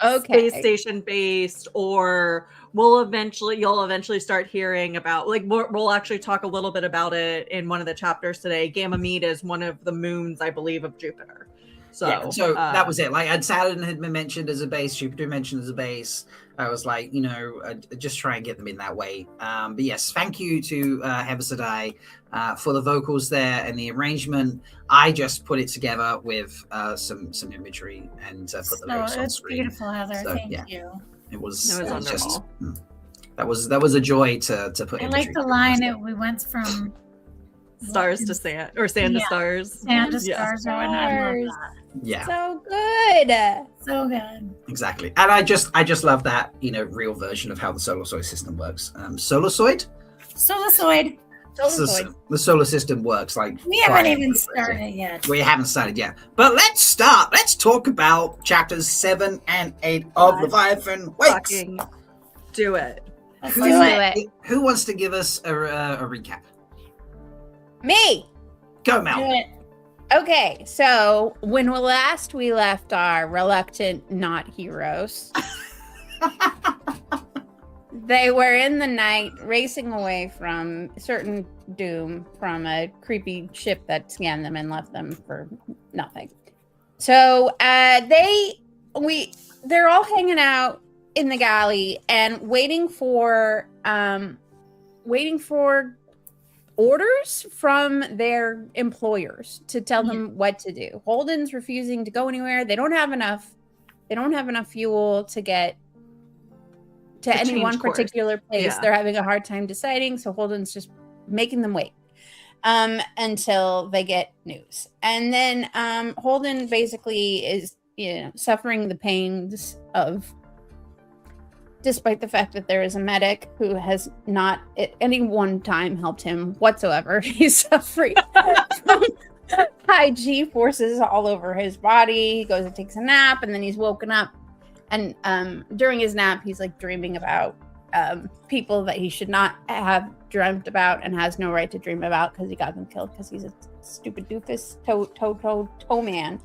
D: Okay.
E: space station based, or you'll eventually start hearing about, like, we'll actually talk a little bit about it in one of the chapters today. Ganymede is one of the moons, I believe, of Jupiter. So
C: That was it. Like, and Saturn had been mentioned as a base, Jupiter mentioned as a base. I was like, just try and get them in that way. But yes, thank you to Heather Sadai for the vocals there and the arrangement. I just put it together with some imagery and put the lyrics on
B: It's
C: screen.
B: beautiful, Heather.
C: So,
B: Thank
C: yeah.
B: you.
C: It was
E: wonderful.
C: just that was a joy to put.
B: I
C: imagery
B: like the
C: to
B: line.
C: it.
B: We went from
E: stars to sand, or sand to
B: Yeah.
E: stars.
B: sand to
E: Yeah.
B: stars. I love
D: Stars.
B: that.
C: Yeah,
D: So good.
B: So good.
C: exactly. And I just love that real version of how the solar system works. Solasoid.
B: Solasoid.
C: The solar system works like
B: We haven't
C: quite-
B: even started yet.
C: We haven't started yet, but let's start. Let's talk about chapters 7 and 8 of
E: God.
C: Leviathan. Wait,
E: Fucking do it.
B: Let's
C: who,
B: do it.
C: who wants to give us a recap?
D: Me.
C: Go,
B: Do
C: Mel.
B: it.
D: Okay, so when last we left our reluctant not heroes, they were in the night racing away from certain doom from a creepy ship that scanned them and left them for nothing. So they're all hanging out in the galley and waiting for orders from their employers to tell them what to do. Holden's refusing to go anywhere. They don't have enough fuel to get to any
E: change
D: one
E: course.
D: particular place.
E: Yeah.
D: They're having a hard time deciding, so Holden's just making them wait until they get news. And then Holden basically is suffering the pains of, despite the fact that there is a medic who has not at any one time helped him whatsoever. He's suffering high G forces all over his body. He goes and takes a nap, and then he's woken up. And during his nap, he's like dreaming about people that he should not have dreamt about and has no right to dream about because he got them killed because he's a stupid doofus toe man.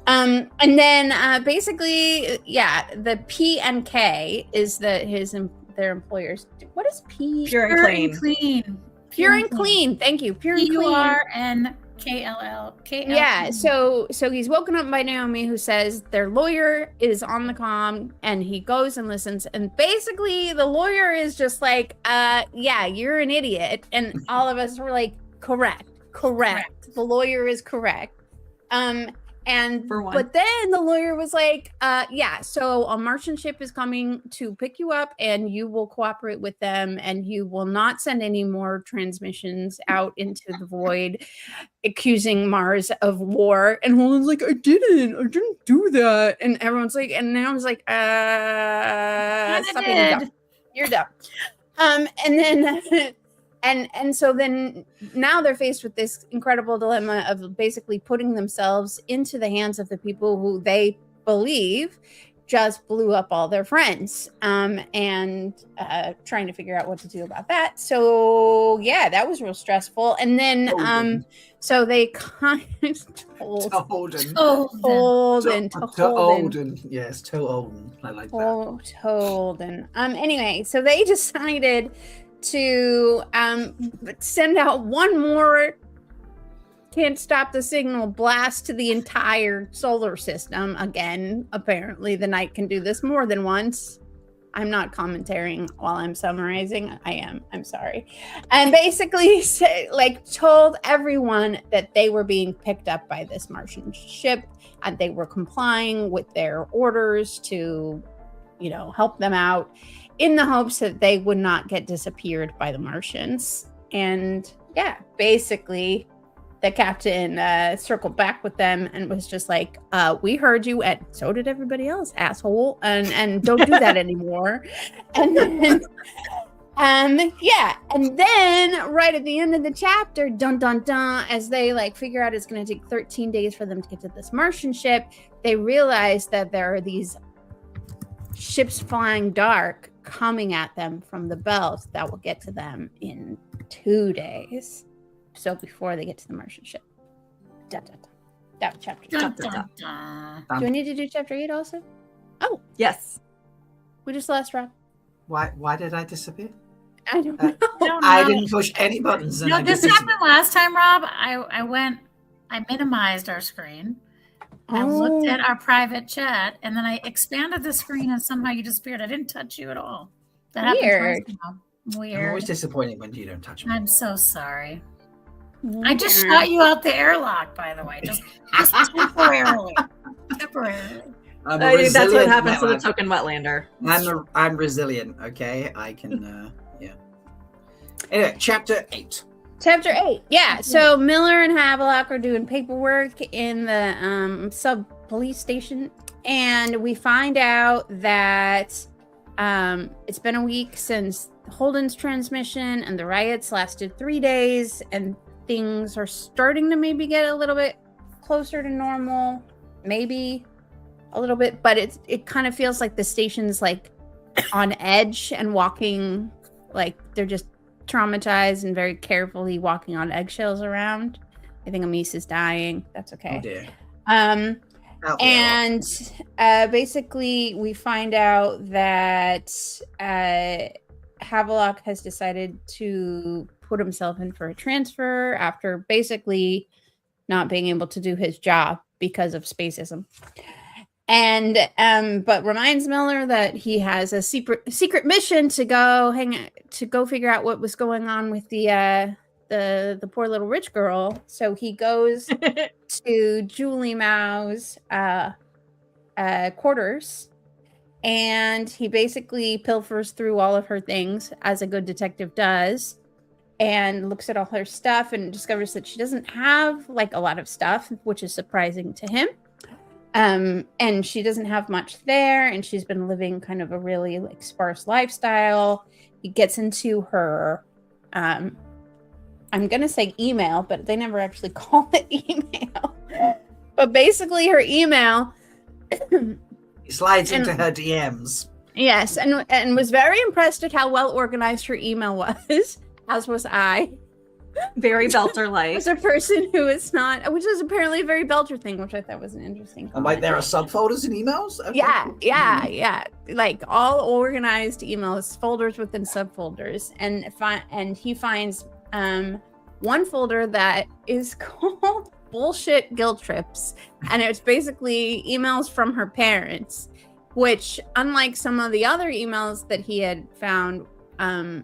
D: And then basically, yeah, the P and K is their employers. What is P?
E: Pure and clean.
D: Pure and clean. Thank you. Pure and clean.
B: PURNKLL.
D: Yeah, so he's woken up by Naomi, who says their lawyer is on the comm, and he goes and listens, and basically the lawyer is just like, yeah, you're an idiot, and all of us were like, correct. The lawyer is correct. But then the lawyer was like, yeah, so a Martian ship is coming to pick you up, and you will cooperate with them, and you will not send any more transmissions out into the void, accusing Mars of war. And Holden's like, I didn't do that. And everyone's like, and Naomi's like, stop being dumb. You're dumb. And then and so then now they're faced with this incredible dilemma of basically putting themselves into the hands of the people who they believe just blew up all their friends, and trying to figure out what to do about that. So yeah, that was real stressful. And then so they kind of told Holden.
C: Yes, to Holden. I like that.
D: Holden. Anyway, so they decided to send out one more can't stop the signal blast to the entire solar system. Again, apparently the Knight can do this more than once. I'm not commentating while I'm summarizing. I am. I'm sorry. And basically told everyone that they were being picked up by this Martian ship, and they were complying with their orders to, help them out, in the hopes that they would not get disappeared by the Martians. And yeah, basically the captain circled back with them and was just like, we heard you, and so did everybody else, asshole, and don't do that anymore. And then and then right at the end of the chapter, dun dun dun, as they figure out it's going to take 13 days for them to get to this Martian ship, they realize that there are these ships flying dark coming at them from the belt that will get to them in 2 days. So before they get to the Martian ship. That was chapter 2. Do we need to do chapter 8 also? Oh,
E: yes.
D: We just lost Rob.
C: Why did I disappear?
D: I don't know.
C: I didn't push any buttons.
B: No, this happened last time, Rob. I minimized our screen. I looked at our private chat, and then I expanded the screen, and somehow you disappeared. I didn't touch you at all. That happened twice now. Weird.
C: I'm always disappointed when you don't touch me.
B: I'm so sorry. I just shot you out the airlock, by the way. Just temporarily.
E: I think that's what happens to the token Wetlander.
C: I'm resilient, okay? I can, yeah. Anyway, chapter 8.
D: Chapter 8, yeah. So Miller and Havelock are doing paperwork in the sub-police station, and we find out that it's been a week since Holden's transmission, and the riots lasted 3 days, and things are starting to maybe get a little bit closer to normal, maybe a little bit, but it kind of feels like the station's on edge and walking, they're just traumatized and very carefully walking on eggshells around. I think Amis is dying. That's okay.
C: Oh dear.
D: Basically we find out that Havelock has decided to put himself in for a transfer after basically not being able to do his job because of spacism. And but reminds Miller that he has a secret mission to go figure out what was going on with the poor little rich girl. So he goes to Julie Mao's quarters, and he basically pilfers through all of her things, as a good detective does, and looks at all her stuff and discovers that she doesn't have a lot of stuff, which is surprising to him. And she doesn't have much there, and she's been living kind of a really sparse lifestyle. He gets into her I'm gonna say email, but they never actually call it email. But basically, her email.
C: He slides into her DMs.
D: Yes, and was very impressed at how well organized her email was, as was I.
E: Very Belter-like.
D: As a person who is not, which is apparently a very Belter thing, which I thought was an interesting
C: And
D: comment.
C: like there are subfolders in emails? Okay.
D: Yeah. Like all organized emails, folders within subfolders, and he finds one folder that is called Bullshit Guilt Trips, and it's basically emails from her parents, which, unlike some of the other emails that he had found,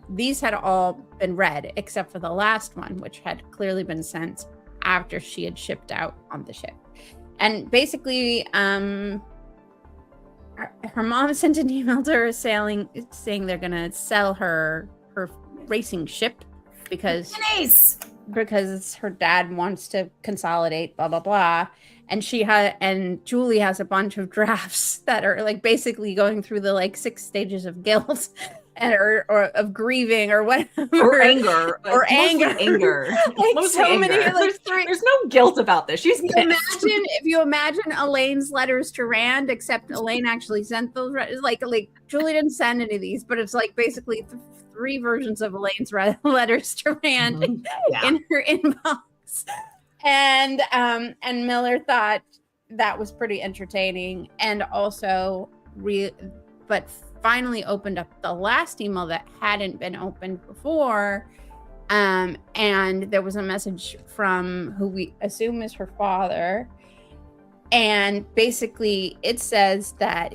D: these had all been read except for the last one, which had clearly been sent after she had shipped out on the ship. And basically, her mom sent an email to her saying they're gonna sell her racing ship because her dad wants to consolidate, blah blah blah. And Julie has a bunch of drafts that are like basically going through the like 6 stages of guilt and or of grieving or whatever,
E: or anger,
D: or anger. Like
E: Mostly
D: so
E: anger.
D: many, like
E: There's no guilt about this. She's pissed.
D: if you imagine Elaine's letters to Rand, except Elaine actually sent those. Like Julie didn't send any of these, but it's like basically 3 versions of Elaine's letters to Rand in her inbox. And Miller thought that was pretty entertaining, and also but finally opened up the last email that hadn't been opened before, and there was a message from who we assume is her father, and basically it says that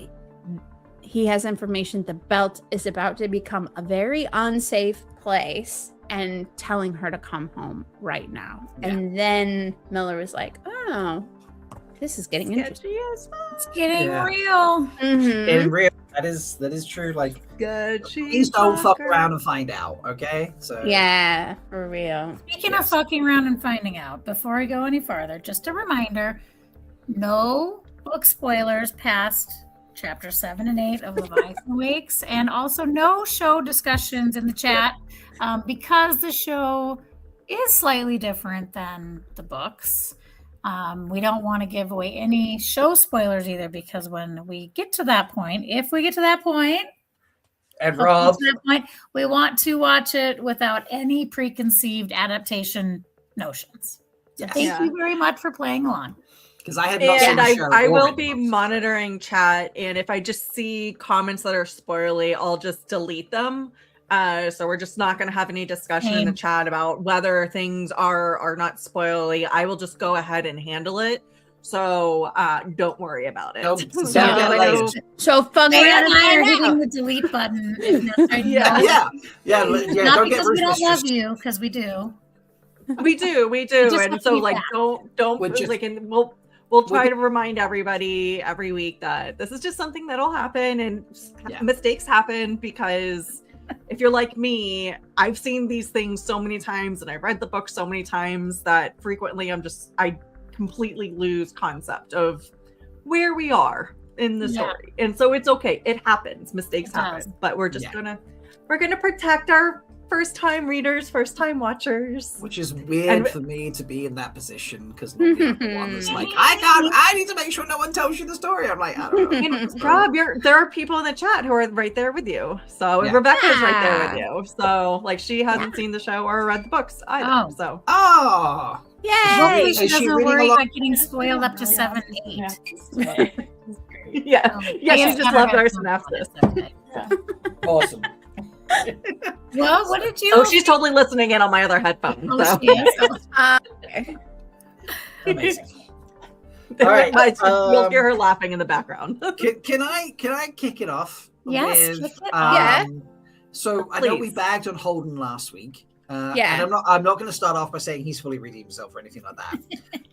D: he has information the belt is about to become a very unsafe place, and telling her to come home right now. Yeah. And then Miller was like, oh, this is getting interesting.
B: It's getting real.
D: Mm-hmm.
C: Getting real. That is true. Like, please don't fuck around and find out, okay? So
D: yeah, for real.
B: Speaking of fucking around and finding out, before we go any farther, just a reminder, no book spoilers past chapter 7 and 8 of Leviathan Weeks, and also no show discussions in the chat, because the show is slightly different than the books. We don't want to give away any show spoilers either, because when we get to that point, if we get to that point,
C: and Rob,
B: we want to watch it without any preconceived adaptation notions. So thank you very much for playing along.
C: Because I had not seen the show.
E: I will be monitoring chat, and if I just see comments that are spoilery, I'll just delete them. So we're just not going to have any discussion in the chat about whether things are or not spoilery. I will just go ahead and handle it. So don't worry about it.
B: So fuck around and I are hitting the delete button.
C: Yeah.
B: Not because we don't love you, because we do.
E: We do, and so like don't like, and we'll try to remind everybody every week that this is just something that'll happen, and mistakes happen, because if you're like me, I've seen these things so many times and I've read the book so many times that frequently I completely lose concept of where we are in the story. And so it's okay. It happens. Mistakes happen. But we're just gonna protect our first-time readers, first-time watchers.
C: Which is weird for me to be in that position, because I'm the one that's like, I need to make sure no one tells you the story. I'm like, I don't know.
E: Rob, there are people in the chat who are right there with you. So Rebecca's right there with you. So like, she hasn't seen the show or read the books either. So
B: yay! Hopefully she doesn't worry about getting spoiled up to 7 and 8.
E: She just loved our synopsis.
C: Awesome.
B: Well, what did you?
E: Oh, she's totally listening in on my other headphones.
C: Amazing. All right,
E: you'll hear her laughing in the background.
C: Can I kick it off?
B: Yes.
C: So I know we bagged on Holden last week. And I'm not going to start off by saying he's fully redeemed himself or anything like that.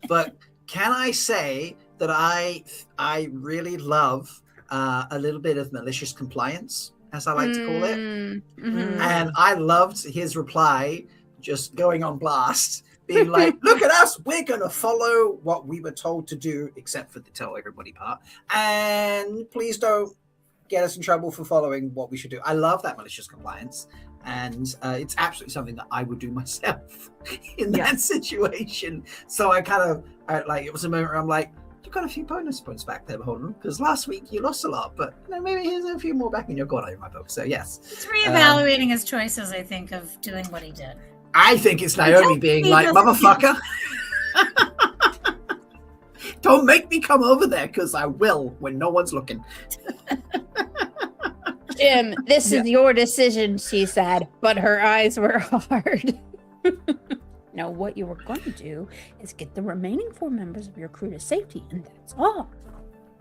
C: But can I say that I really love a little bit of malicious compliance, as I like to call it. Mm-hmm. And I loved his reply, just going on blast, being like, look at us, we're going to follow what we were told to do, except for the tell everybody part. And please don't get us in trouble for following what we should do. I love that malicious compliance. And it's absolutely something that I would do myself in that situation. So I kind of, it was a moment where I'm like, you got a few bonus points back there, Holden, because last week you lost a lot, but maybe here's a few more back in your corner in my book. So yes.
B: It's reevaluating his choices, I think, of doing what he did.
C: I think it's Naomi being like, motherfucker. Don't make me come over there, because I will when no one's looking.
D: Jim, this is your decision, she said, but her eyes were hard. Now, what you were going to do is get the remaining 4 members of your crew to safety, and that's all.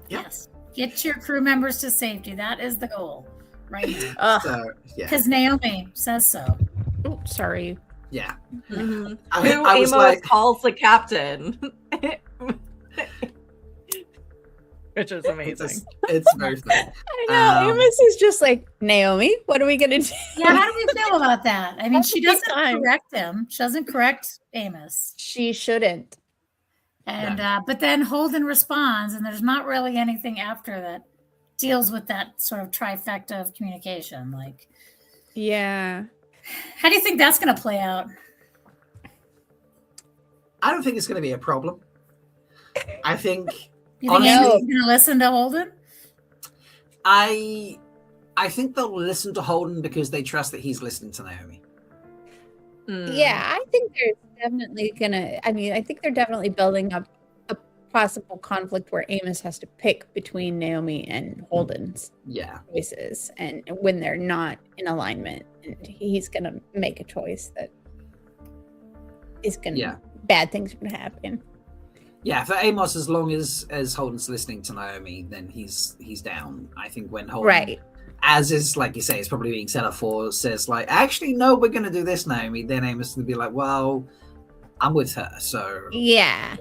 B: Yes. Get your crew members to safety. That is the goal right now. Because Naomi says so.
D: Oh, sorry.
C: Yeah.
E: Mm-hmm.
C: I was
E: Amos
C: like,
E: calls the captain. Which is amazing.
C: It's very funny.
D: I know. Amos is just like, Naomi, what are we going to do?
B: Yeah, how do we feel about that? I mean, she doesn't correct him. She doesn't correct Amos.
D: She shouldn't.
B: And but then Holden responds, and there's not really anything after that deals with that sort of trifecta of communication. Like,
D: yeah.
B: How do you think that's going to play out?
C: I don't think it's going to be a problem. I think...
B: You think Amos is going to listen to Holden?
C: I think they'll listen to Holden because they trust that he's listening to Naomi.
D: Yeah, I think there's definitely I think they're definitely building up a possible conflict where Amos has to pick between Naomi and Holden's choices, and when they're not in alignment, and he's going to make a choice that is going to bad things are going to happen.
C: Yeah, for Amos, as long as Holden's listening to Naomi, then he's down. I think when Holden, as is like you say, it's probably being set up for, says like, actually, no, we're going to do this, Naomi. Then Amos is going to be like, well, I'm with her, so
D: yeah.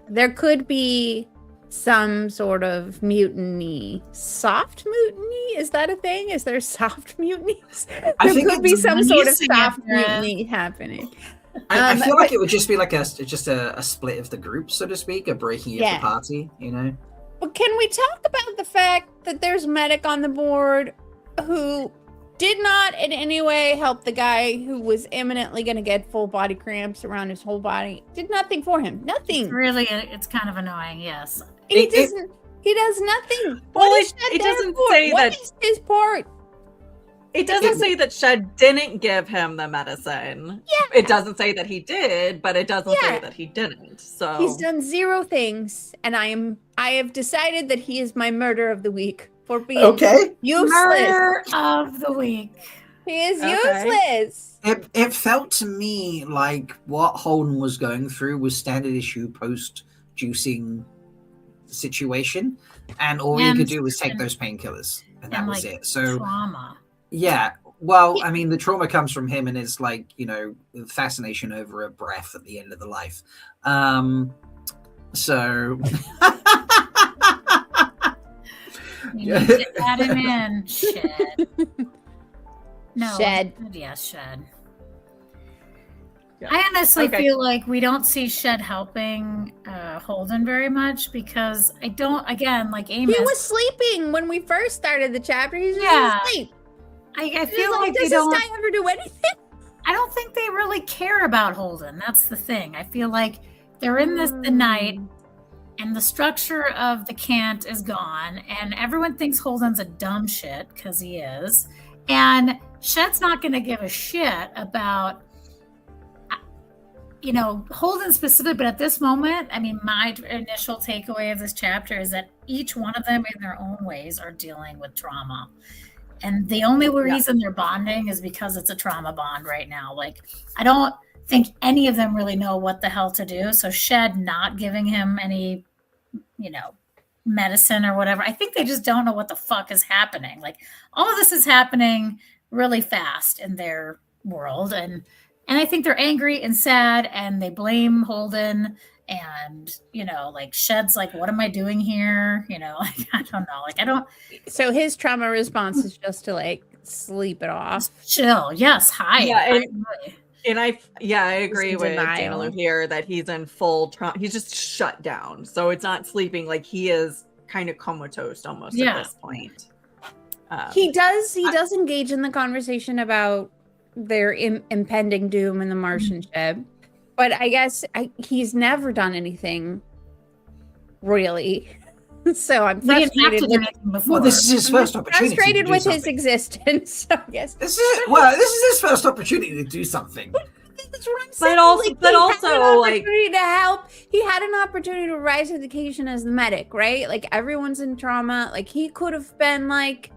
D: There could be some sort of mutiny, soft mutiny. Is that a thing? Is there soft mutinies?
C: I think
D: could be some sort of soft mutiny happening.
C: I feel like it would just be like a split of the group, so to speak, a breaking of the party, you know?
D: But can we talk about the fact that there's medic on the board who did not in any way help the guy who was imminently going to get full body cramps around his whole body? Did nothing for him. Nothing.
B: It's kind of annoying, yes.
D: He does nothing.
E: Well, it doesn't say that.
D: What is his part?
E: It doesn't say that Shed didn't give him the medicine.
D: Yeah.
E: It doesn't say that he did, but it doesn't say that he didn't. So
D: he's done 0 things, and I have decided that he is my murder of the week for being useless.
B: Murder of the week.
D: He is useless.
C: It felt to me like what Holden was going through was standard issue post juicing situation, and all you could do was take those painkillers, and that was it. So
B: trauma.
C: Yeah, well, I mean, the trauma comes from him, and it's like, you know, fascination over a breath at the end of the life. So
B: you need to add him in, Shed. No,
D: Shed.
B: Yes, Shed.
E: Yeah.
B: I honestly feel like we don't see Shed helping Holden very much because I don't. Again, like Amos,
D: he was sleeping when we first started the chapter. He was just asleep.
B: I feel like
D: does
B: they don't.
D: Does this guy ever do anything?
B: I don't think they really care about Holden. That's the thing. I feel like they're in the night, and the structure of the cant is gone, and everyone thinks Holden's a dumb shit because he is, and Shed's not going to give a shit about, you know, Holden specifically. But at this moment, I mean, my initial takeaway of this chapter is that each one of them, in their own ways, are dealing with trauma. And the only reason they're bonding is because it's a trauma bond right now. Like, I don't think any of them really know what the hell to do. So Shed not giving him any, you know, medicine or whatever, I think they just don't know what the fuck is happening. Like, all of this is happening really fast in their world. And I think they're angry and sad, and they blame Holden. And, you know, like, Shed's like, what am I doing here? You know, like, I don't know. Like, I don't.
D: So his trauma response is just to, like, sleep it off.
B: Chill. Yes. Hide.
E: Yeah.
B: And
E: I agree with Daniel here that he's in full trauma. He's just shut down. So it's not sleeping. Like, he is kind of comatose almost at this point.
D: He does engage in the conversation about their impending doom in the Martian ship. But I guess he's never done anything really. So I'm
B: He didn't have
D: frustrated
B: to do
D: with,
B: anything before.
C: Well, this is his first opportunity.
D: frustrated
C: to do
D: with his
C: something.
D: existence. So yes.
C: This is his first opportunity to do something.
D: That's what I'm saying.
E: also-
D: Like,
E: but
D: he
E: also,
D: had an
E: like-
D: opportunity to help. He had an opportunity to rise to the occasion as the medic, right? Like everyone's in trauma. Like he could have been like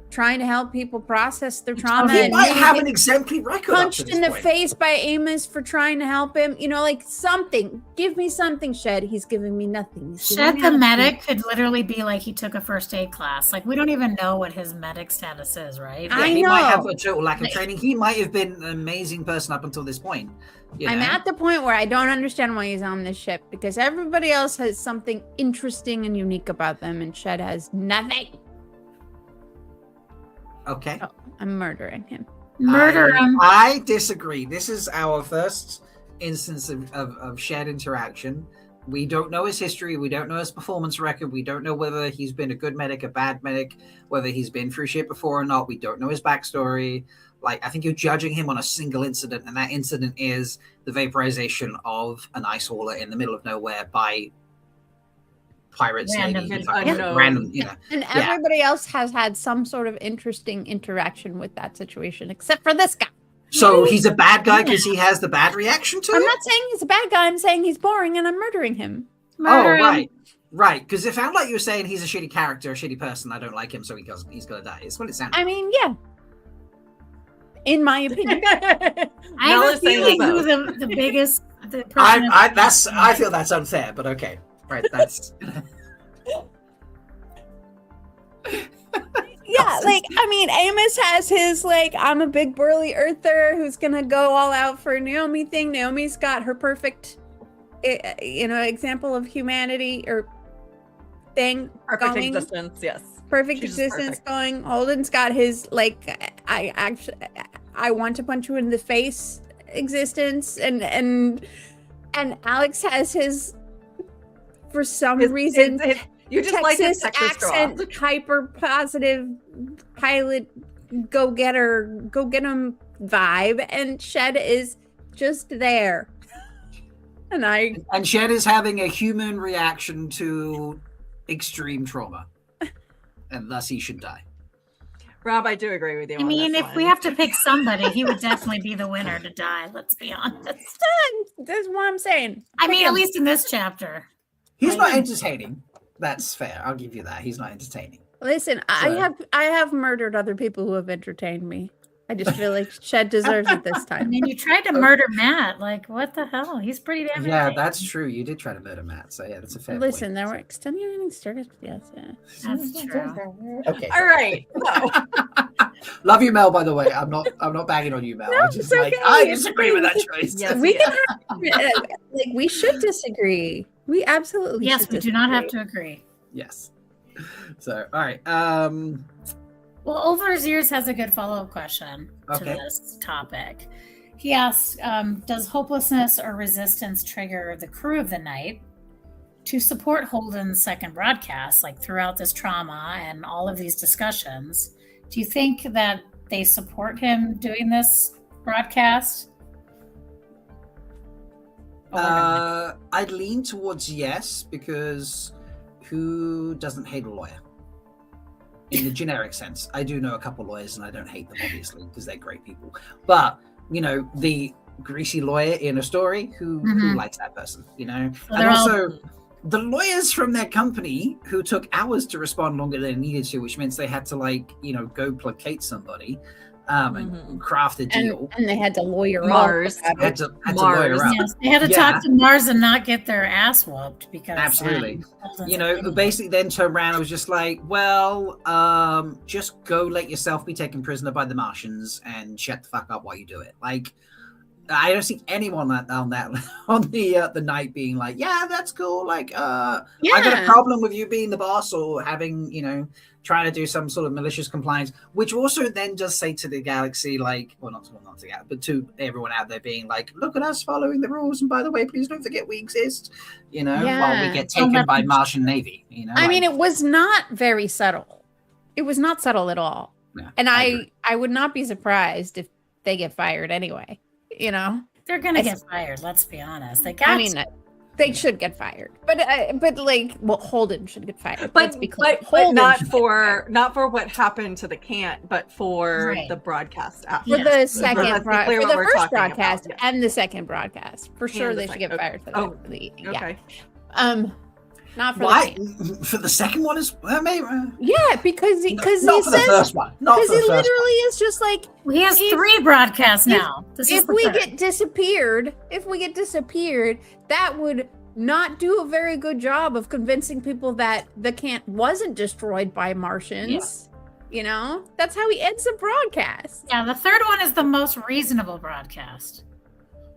D: trying to help people process their trauma.
C: He
D: and
C: might
D: maybe
C: have
D: get
C: an exemplary record. up to
D: punched
C: this
D: in the
C: point.
D: face by Amos for trying to help him. You know, like something. Give me something, Shed. He's giving me nothing. He's giving
B: Shed
D: me
B: the
D: nothing.
B: medic could literally be like he took a first aid class. Like we don't even know what his medic status is, right?
C: Yeah,
D: I
C: he might have
D: know.
C: a total lack of training. He might have been an amazing person up until this point. You
D: I'm
C: know?
D: at the point where I don't understand why he's on this ship because everybody else has something interesting and unique about them, and Shed has nothing.
C: Okay.
D: Oh, I'm murdering him.
B: Murder him.
C: I disagree. This is our first instance of shared interaction. We don't know his history. We don't know his performance record. We don't know whether he's been a good medic, a bad medic, whether he's been through shit before or not. We don't know his backstory. Like, I think you're judging him on a single incident, and that incident is the vaporization of an ice hauler in the middle of nowhere by pirates,
B: Random.
C: maybe
E: And
C: fucking
E: unknown.
C: random, you know.
D: And
C: Yeah.
D: everybody else has had some sort of interesting interaction with that situation, except for this guy.
C: So he's a bad guy because he has the bad reaction to
D: I'm
C: it?
D: not saying he's a bad guy. I'm saying he's boring, and I'm murdering him.
B: Murder
C: Oh,
B: him.
C: right. Because it sounded like you were saying he's a shitty character, a shitty person. I don't like him, so he's gonna die. It's what it sounded.
D: I mean, yeah. In my opinion.
B: I
E: Mel
B: have a
E: is saying
B: feeling
E: both.
B: who the biggest the person
C: I feel that's unfair, but okay. Right, that's
D: Yeah, like I mean, Amos has his like I'm a big burly earther who's gonna go all out for Naomi thing. Naomi's got her perfect, example of humanity or thing
E: Perfect
D: going.
E: existence, yes.
D: Perfect
E: She's just
D: existence
E: perfect.
D: going. Holden's got his like I want to punch you in the face existence, and Alex has his for some reason.
E: You just like his
D: Texas
E: Texas draw.
D: accent, hyper positive pilot, go get him vibe, and Shed is just there.
C: and Shed is having a human reaction to extreme trauma, and thus he should die.
E: Rob, I do agree with you.
B: I
E: on
B: mean,
E: this
B: if
E: one.
B: we have to pick somebody, he would definitely be the winner to die. Let's be honest.
D: That's what I'm saying.
B: I mean, at least in this chapter.
C: He's not entertaining. That's fair. I'll give you that. He's not entertaining.
D: Listen,
C: So-
D: I have murdered other people who have entertained me. I just feel like Shed deserves it this
B: I
D: time.
B: mean, you tried to murder Matt. Like, what the hell? He's pretty damn
C: Yeah,
B: entertaining.
C: that's true. You did try to murder Matt, so yeah, that's a fair
D: Listen,
C: point.
D: there were extenuating circumstances. Yes.
B: That's true.
C: Okay.
E: All right. So,
C: Love you, Mel. By the way, I'm not bagging on you, Mel.
D: No,
C: I'm just
D: it's
C: like
D: okay.
C: I disagree with that choice.
E: Yes.
D: We can like we should disagree. We absolutely
B: Yes,
D: should
B: we do not have
D: disagree.
B: to agree.
C: Yes. So, all right.
B: Well, Overseers has a good follow-up question to
C: Okay.
B: this topic. He asks, does hopelessness or resistance trigger the crew of the night to support Holden's second broadcast, like throughout this trauma and all of these discussions? Do you think that they support him doing this broadcast? Or not?
C: I'd lean towards yes, because who doesn't hate a lawyer? In the generic sense, I do know a couple lawyers, and I don't hate them obviously because they're great people. But you know, the greasy lawyer in a story, who likes that person? You know,
B: Well,
C: and
B: they're all-
C: also the lawyers from their company who took hours to respond longer than they needed to, which means they had to go placate somebody, and craft a deal.
D: And they had to lawyer
E: Mars.
D: up.
C: Had to
E: Mars.
C: lawyer up.
B: Yes, they had to
C: Yeah.
B: talk to Mars and not get their ass whooped because
C: Absolutely.
B: Holden's
C: You know,
B: an idiot.
C: basically then turned around and was just like, well, just go let yourself be taken prisoner by the Martians and shut the fuck up while you do it. Like, I don't see anyone on the night being like, yeah, that's cool. Like, I got a problem with you being the boss or having, trying to do some sort of malicious compliance, which also then does say to the galaxy, like, well, not to the galaxy, but to everyone out there being like, look at us following the rules. And by the way, please don't forget we exist, while we get taken by Martian Navy,
D: I mean, it was not very subtle. It was not subtle at all.
C: Yeah,
D: And
C: I agree.
D: I would not be surprised if they get fired anyway. You know,
B: They're gonna get fired. Let's be honest. They got.
D: I mean, they should get fired, but like, well, Holden should get fired.
E: But,
D: Let's be clear.
E: but
D: Holden
E: not
D: should get
E: for what happened to the cant, but for
B: Right.
E: the broadcast after.
D: for the
E: Let's
D: second
E: be clear
D: for
E: what
D: the
E: we're
D: first
E: talking about.
D: broadcast
E: Yeah.
D: and the second broadcast. For sure,
E: the
D: they should get
E: second-
D: fired for that.
E: oh,
D: for the,
E: Okay.
D: not for
C: Why?
D: the cant.
C: For the second one is maybe.
D: Yeah, because he
C: Not for the
D: says
C: first one. Not
D: because
C: for
D: he
C: the first
D: literally is just like,
B: He has
D: if-
B: 3 broadcasts now. This is
D: if
B: the
D: we
B: third.
D: get disappeared, that would not do a very good job of convincing people that the cant wasn't destroyed by Martians. You know, that's how he ends the broadcast.
B: Yeah, the third one is the most reasonable broadcast.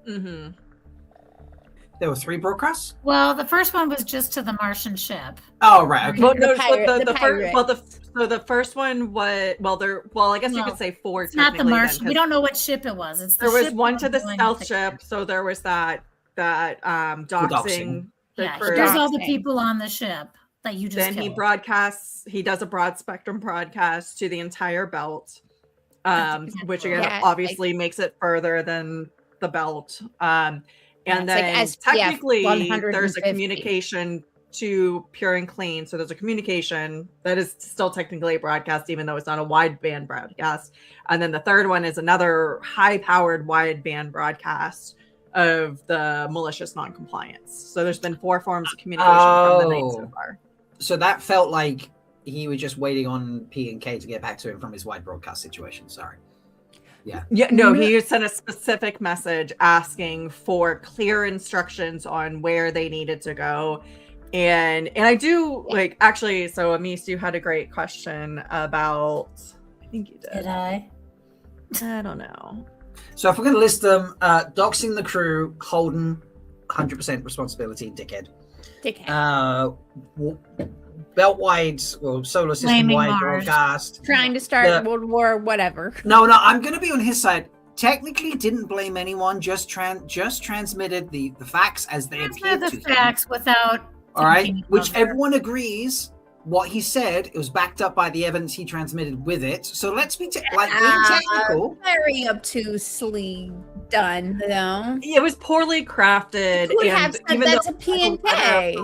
E: Mm-hmm.
C: There were 3 broadcasts.
B: Well, the first one was just to the Martian ship.
C: Oh right. Okay.
E: Well,
D: The
E: no,
D: pirate-
E: so
D: the
E: the first,
D: pirate.
E: so the first one was I guess you
B: Well,
E: could say 4.
B: It's not the
E: technically then,
B: Martian. We
E: 'cause
B: don't know what ship it was. It's the
E: there was
B: ship
E: one
B: that
E: to the
B: going
E: stealth
B: to-
E: ship, so there was that doxing.
C: doxing.
E: the
B: Yeah,
E: crew.
B: there's all the
D: Doxing.
B: people on the ship that you just
E: Then he
B: killed.
E: broadcasts. He does a broad spectrum broadcast to the entire belt,
B: That's exactly
E: which
B: right.
E: again
D: Yeah,
E: obviously makes it further than the belt. And
D: it's like
E: then
D: SPF
E: technically there's a
D: 150.
E: communication to Pure and Clean. So there's a communication that is still technically a broadcast, even though it's not a wideband broadcast. And then the third one is another high-powered wideband broadcast of the malicious non-compliance. So there's been 4 forms of communication from the night so far.
C: So that felt like he was just waiting on P and K to get back to him from his wide broadcast situation. Sorry.
E: Yeah, no, he sent a specific message asking for clear instructions on where they needed to go. And I do like actually, so Amis, you had a great question about, I think you did.
B: Did I?
E: I don't know.
C: So if we're going to list them, doxing the crew, Holden, 100% responsibility, dickhead. Belt-wide, well, solar
B: Blaming
C: system-wide
B: Mars.
C: broadcast.
D: Trying to start
C: The-
D: World War whatever.
C: No, I'm going to be on his side. Technically, didn't blame anyone. Just transmitted the facts as they
B: Transmitted
C: appeared
B: the
C: to him.
B: facts without.
C: All right,
B: thinking
C: which
B: of it.
C: everyone agrees. What he said, it was backed up by the evidence he transmitted with it. So let's be being technical.
D: Very obtusely done, though.
E: It was poorly crafted.
D: Could
E: and
D: have said
E: even
D: that's
E: though
D: a P&K.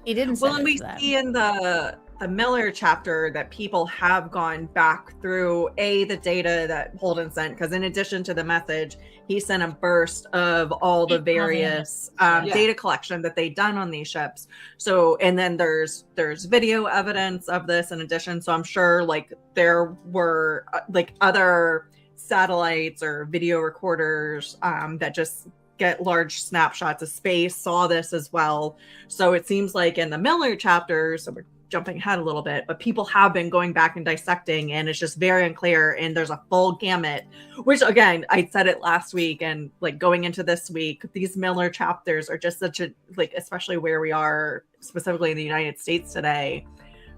D: He didn't say
E: Well, and we
D: that.
E: see in the Miller chapter that people have gone back through the data that Holden sent, because in addition to the message, he sent a burst of all the various data collection that they'd done on these ships. So, and then there's video evidence of this in addition. So I'm sure like there were like other satellites or video recorders that just get large snapshots of space saw this as well. So it seems like in the Miller chapters, so we're jumping ahead a little bit, but people have been going back and dissecting, and it's just very unclear. And there's a full gamut, which again, I said it last week, and like going into this week, these Miller chapters are just such a, like, especially where we are specifically in the United States today,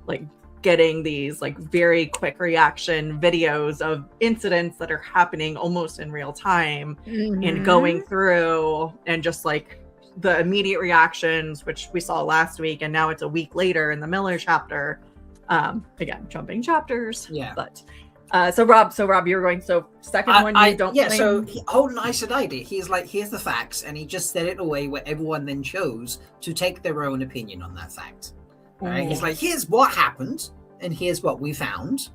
E: like getting these like very quick reaction videos of incidents that are happening almost in real time and going through and just like the immediate reactions, which we saw last week, and now it's a week later in the Miller chapter. Again, jumping chapters.
C: Yeah.
E: But so Rob, you were going. So second one, you don't.
C: Yeah.
E: blame-
C: So Holden isolated. He's like, here's the facts, and he just said it away where everyone then chose to take their own opinion on that fact. Right? He's like, here's what happened, and here's what we found.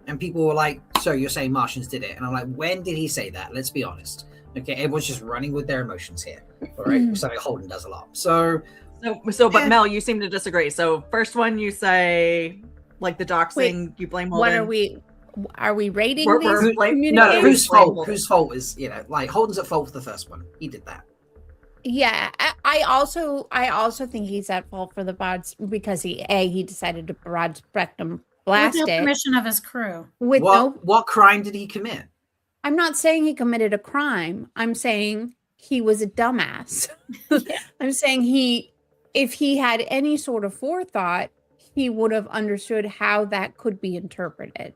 C: And people were like, so you're saying Martians did it? And I'm like, when did he say that? Let's be honest. Okay, everyone's just running with their emotions here. All right, something Holden does a lot. So
E: but Mel, you seem to disagree. So first one, you say like the doxing, you blame Holden.
D: What are we rating
E: We're
D: these
E: blaming-
C: no,
D: communicators?
C: whose
E: Blame
C: fault?
E: Holden.
C: Whose fault is, you know, like Holden's at fault for the first one. He did that.
D: Yeah, I also think he's at fault for the bots because he decided to broad spectrum blast
B: With no
D: it
B: permission of his crew.
D: with no.
C: What crime did he commit?
D: I'm not saying he committed a crime. I'm saying he was a dumbass. I'm saying if he had any sort of forethought, he would have understood how that could be interpreted.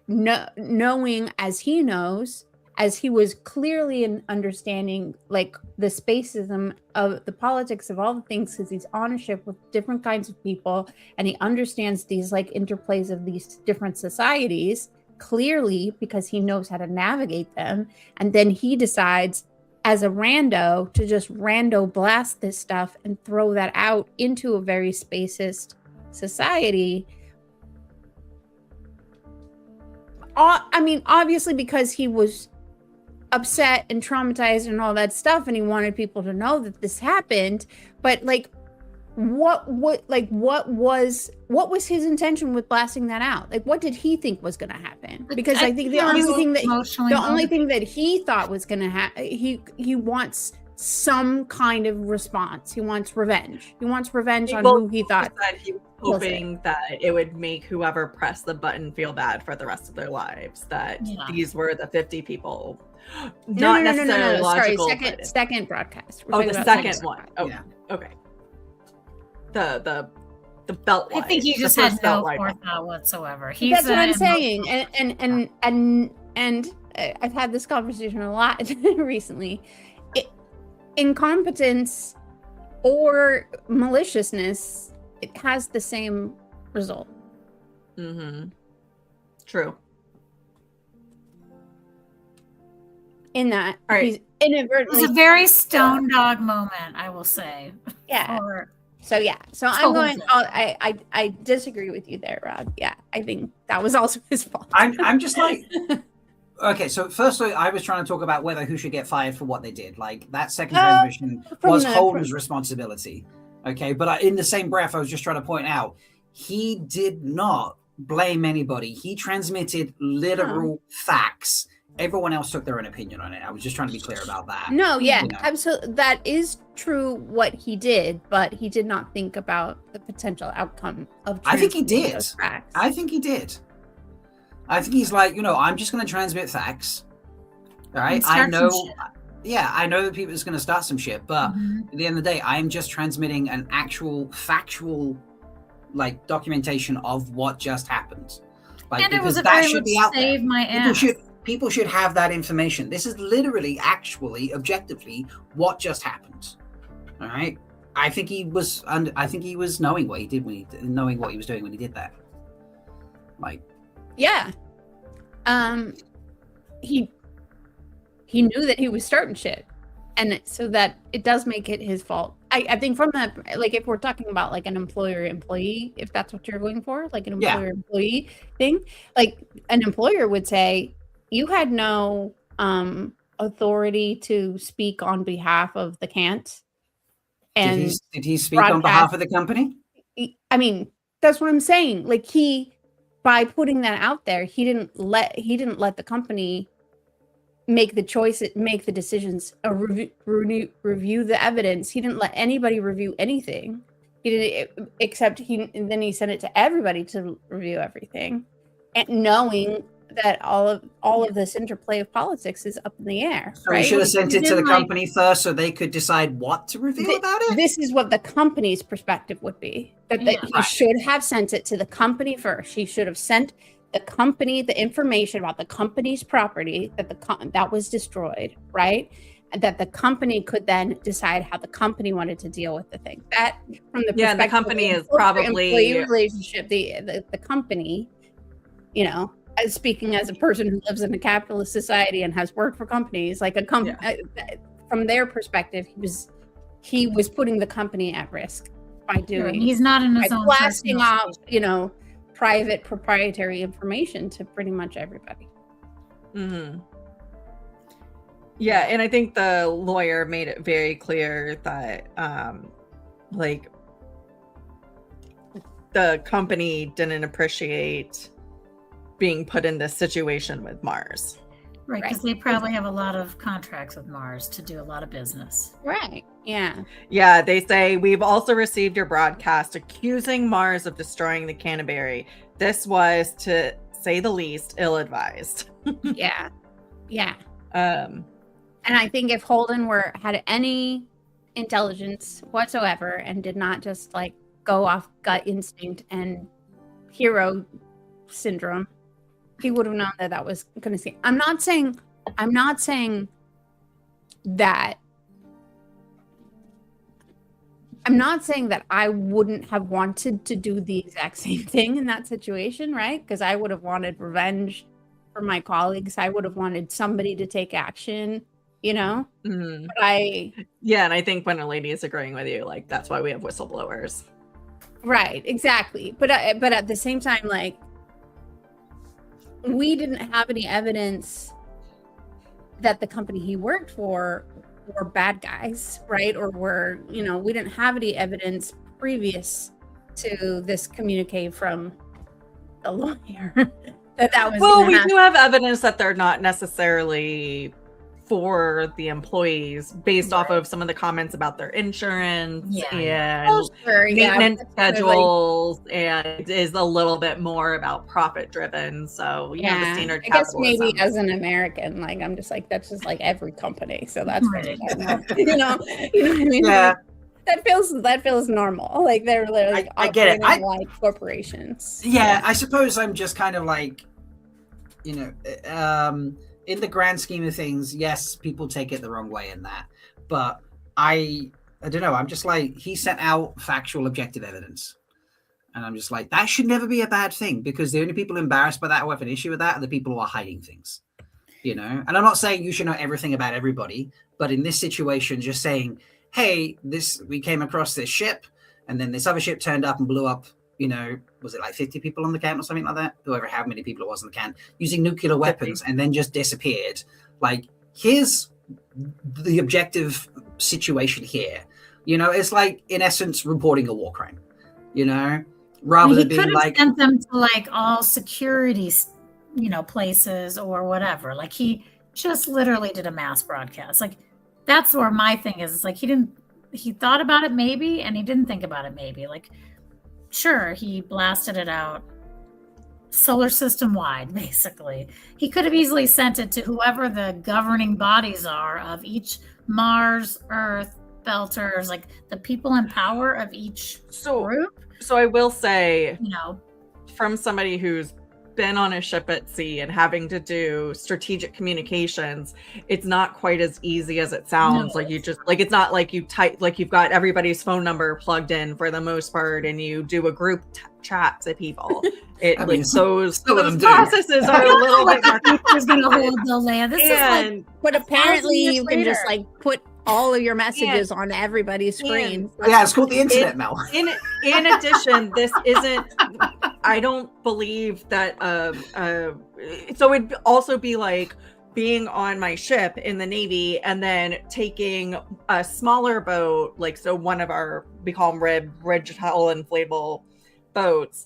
D: Knowing as he knows, as he was clearly in understanding like the spacism of the politics of all the things, because he's on a ship with different kinds of people and he understands these like interplays of these different societies, clearly because he knows how to navigate them. And then he decides as a rando to just rando blast this stuff and throw that out into a very spacist society. I mean, obviously because he was upset and traumatized and all that stuff, and he wanted people to know that this happened. But like, what was his intention with blasting that out? Like, what did he think was going to happen? Because I think the only thing that he thought was going to happen, he wants some kind of response. He wants revenge. He wants revenge on who he thought.
E: That he was hoping that it would make whoever pressed the button feel bad for the rest of their lives. That these were the 50 people. Not necessarily logical.
D: Sorry, second broadcast.
E: Oh, the second one. Oh, yeah. Okay. The belt.
B: I think he just had no forethought whatsoever.
D: That's what I'm saying, and I've had this conversation a lot recently. Incompetence or maliciousness, it has the same result.
E: Mm-hmm. True.
D: In that,
E: all right.
D: He's inadvertently.
B: It was a very stone dog moment, I will say.
D: Yeah. So I'm going. I disagree with you there, Rob. Yeah, I think that was also his fault.
C: I'm just like, okay. So firstly, I was trying to talk about who should get fired for what they did. Like that second transmission was Holden's responsibility. Okay, but in the same breath, I was just trying to point out he did not blame anybody. He transmitted literal facts. Everyone else took their own opinion on it. I was just trying to be clear about that.
D: No, yeah, absolutely. That is true what he did, but he did not think about the potential outcome of
C: I think he did. I think he did. I think he's like, I'm just going to transmit facts. All right. I know that people is going to start some shit, but at the end of the day, I am just transmitting an actual factual documentation of what just happened.
B: And it was a very much save my ass.
C: People should have that information. This is literally, actually, objectively, what just happened. All right. I think he was knowing what he did knowing what he was doing when he did that.
D: Yeah. He knew that he was starting shit, and so that it does make it his fault. I think from that, if we're talking about an employer-employee, if that's what you're going for, an employer-employee thing, an employer would say, you had no authority to speak on behalf of the Cant. And
C: did he speak on behalf of the company?
D: I mean, that's what I'm saying. By putting that out there, he didn't let the company make the choice, make the decisions, review the evidence. He didn't let anybody review anything. He didn't, except then he sent it to everybody to review everything, and knowing that all of this interplay of politics is up in the air.
C: So right? He should have sent it to the company first so they could decide what to review about it?
D: This is what the company's perspective would be. That he should have sent it to the company first. He should have sent the company the information about the company's property that was destroyed, right? And that the company could then decide how the company wanted to deal with the thing. That from the perspective
E: the company is probably
D: relationship. The company, speaking as a person who lives in a capitalist society and has worked for companies, from their perspective, he was putting the company at risk by doing.
B: He's not in his own
D: blasting off, private proprietary information to pretty much everybody.
E: Mm-hmm. Yeah, and I think the lawyer made it very clear that, the company didn't appreciate being put in this situation with Mars.
B: Right, because they probably have a lot of contracts with Mars to do a lot of business.
D: Right, yeah.
E: Yeah, they say, we've also received your broadcast accusing Mars of destroying the Canterbury. This was, to say the least, ill-advised.
D: Yeah. And I think if Holden had any intelligence whatsoever and did not just go off gut instinct and hero syndrome, he would have known that was going to see. I'm not saying that I wouldn't have wanted to do the exact same thing in that situation, right? Because I would have wanted revenge for my colleagues. I would have wanted somebody to take action, you know.
E: Mhm.
D: But
E: Yeah, and I think when a lady is agreeing with you, like that's why we have whistleblowers.
D: right, exactly. But at the same time, like, we didn't have any evidence that the company he worked for were bad guys, right? Or were, you know, we didn't have any evidence previous to this communique from the lawyer that was
E: Well,
D: gonna
E: we
D: happen.
E: do have evidence that they're not necessarily for the employees based off of some of the comments about their insurance and
D: Oh, sure, yeah,
E: maintenance
D: but that's kinda like-
E: schedules, and it is a little bit more about profit driven. So you know, the standard
D: I guess
E: capitalism.
D: maybe as an American, like I'm just like that's just like every company, so that's
B: Right.
D: you know what I mean?
C: Yeah.
D: Like, that feels normal. Like they're like
C: I get it.
D: operating like corporations.
C: Yeah, I suppose I'm just kind of like, you know, in the grand scheme of things, yes, people take it the wrong way in that. But I don't know. I'm just like, he sent out factual, objective evidence. And I'm just like, that should never be a bad thing, because the only people embarrassed by that or have an issue with that are the people who are hiding things. You know? And I'm not saying you should know everything about everybody, but in this situation, just saying, hey, we came across this ship, and then this other ship turned up and blew up, you know, was it like 50 people on the can or something like that? How many people it was on the can, using nuclear weapons, and then just disappeared. Like, here's the objective situation here. You know, it's like, in essence, reporting a war crime, you know, rather than being like,
B: sent them to like all security, you know, places or whatever. Like, he just literally did a mass broadcast. Like, that's where my thing is. It's like, he thought about it maybe, and he didn't think about it maybe. Like, sure, he blasted it out solar system wide, basically. He could have easily sent it to whoever the governing bodies are of each Mars, Earth, Belters, like the people in power of each group.
E: So I will say,
B: you know,
E: from somebody who's been on a ship at sea and having to do strategic communications, it's not quite as easy as it sounds.
B: No.
E: Like, you just like, it's not like you type, like you've got everybody's phone number plugged in for the most part and you do a group chat to people. It
C: I mean,
E: like those
C: them do.
E: processes are a little bit more
B: who's going to hold the land. This is like,
D: But apparently
B: years
D: you can just
B: later.
D: like put all of your messages on everybody's screen.
C: yeah, it's called the internet, Mel.
E: In addition, this isn't, I don't believe that so it'd also be like being on my ship in the Navy and then taking a smaller boat, like, so one of our, we call them ridge hull inflatable boats,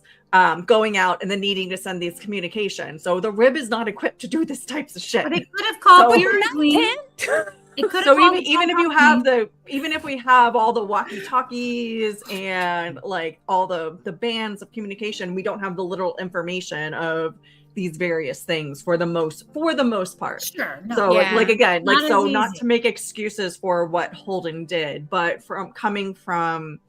E: going out and then needing to send these communications. So the rib is not equipped to do this types of shit.
B: but it could have called
E: So-
B: Fury Queen. It could have
E: So
B: called
E: even if you have even if we have all the walkie talkies and like all the bands of communication, we don't have the literal information of these various things for the most part.
B: Sure. No,
E: So
D: Yeah.
E: like again, like,
B: Not
E: so
B: as
E: not
B: easy.
E: to make excuses for what Holden did, but coming from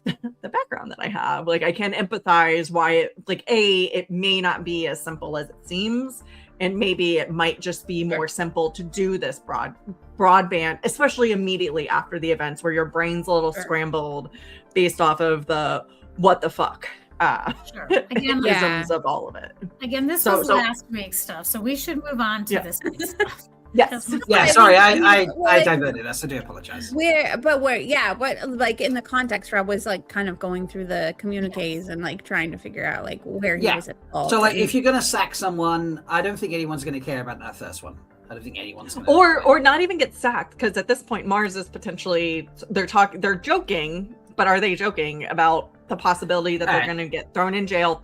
E: the background that I have, like, I can empathize why it may not be as simple as it seems. And maybe it might just be more simple to do this broadband, especially immediately after the events where your brain's a little scrambled based off of the what the fuck
B: Sure. Again,
E: isms of all of it.
B: Again, this
E: So-
B: was
E: so-
B: last week's stuff, so we should move on to this week's stuff.
E: Yes.
C: Yeah, sorry, I diverted us. I do apologize.
D: But like in the context, Rob was like kind of going through the communiques and like trying to figure out like where he
C: Yeah.
D: was involved.
C: So, like,
D: and-
C: if you're gonna sack someone, I don't think anyone's gonna care about that first one. I don't think anyone's gonna.
E: Or not even get sacked, because at this point Mars is potentially they're joking, but are they joking about the possibility that they're
C: Right.
E: going to get thrown in jail,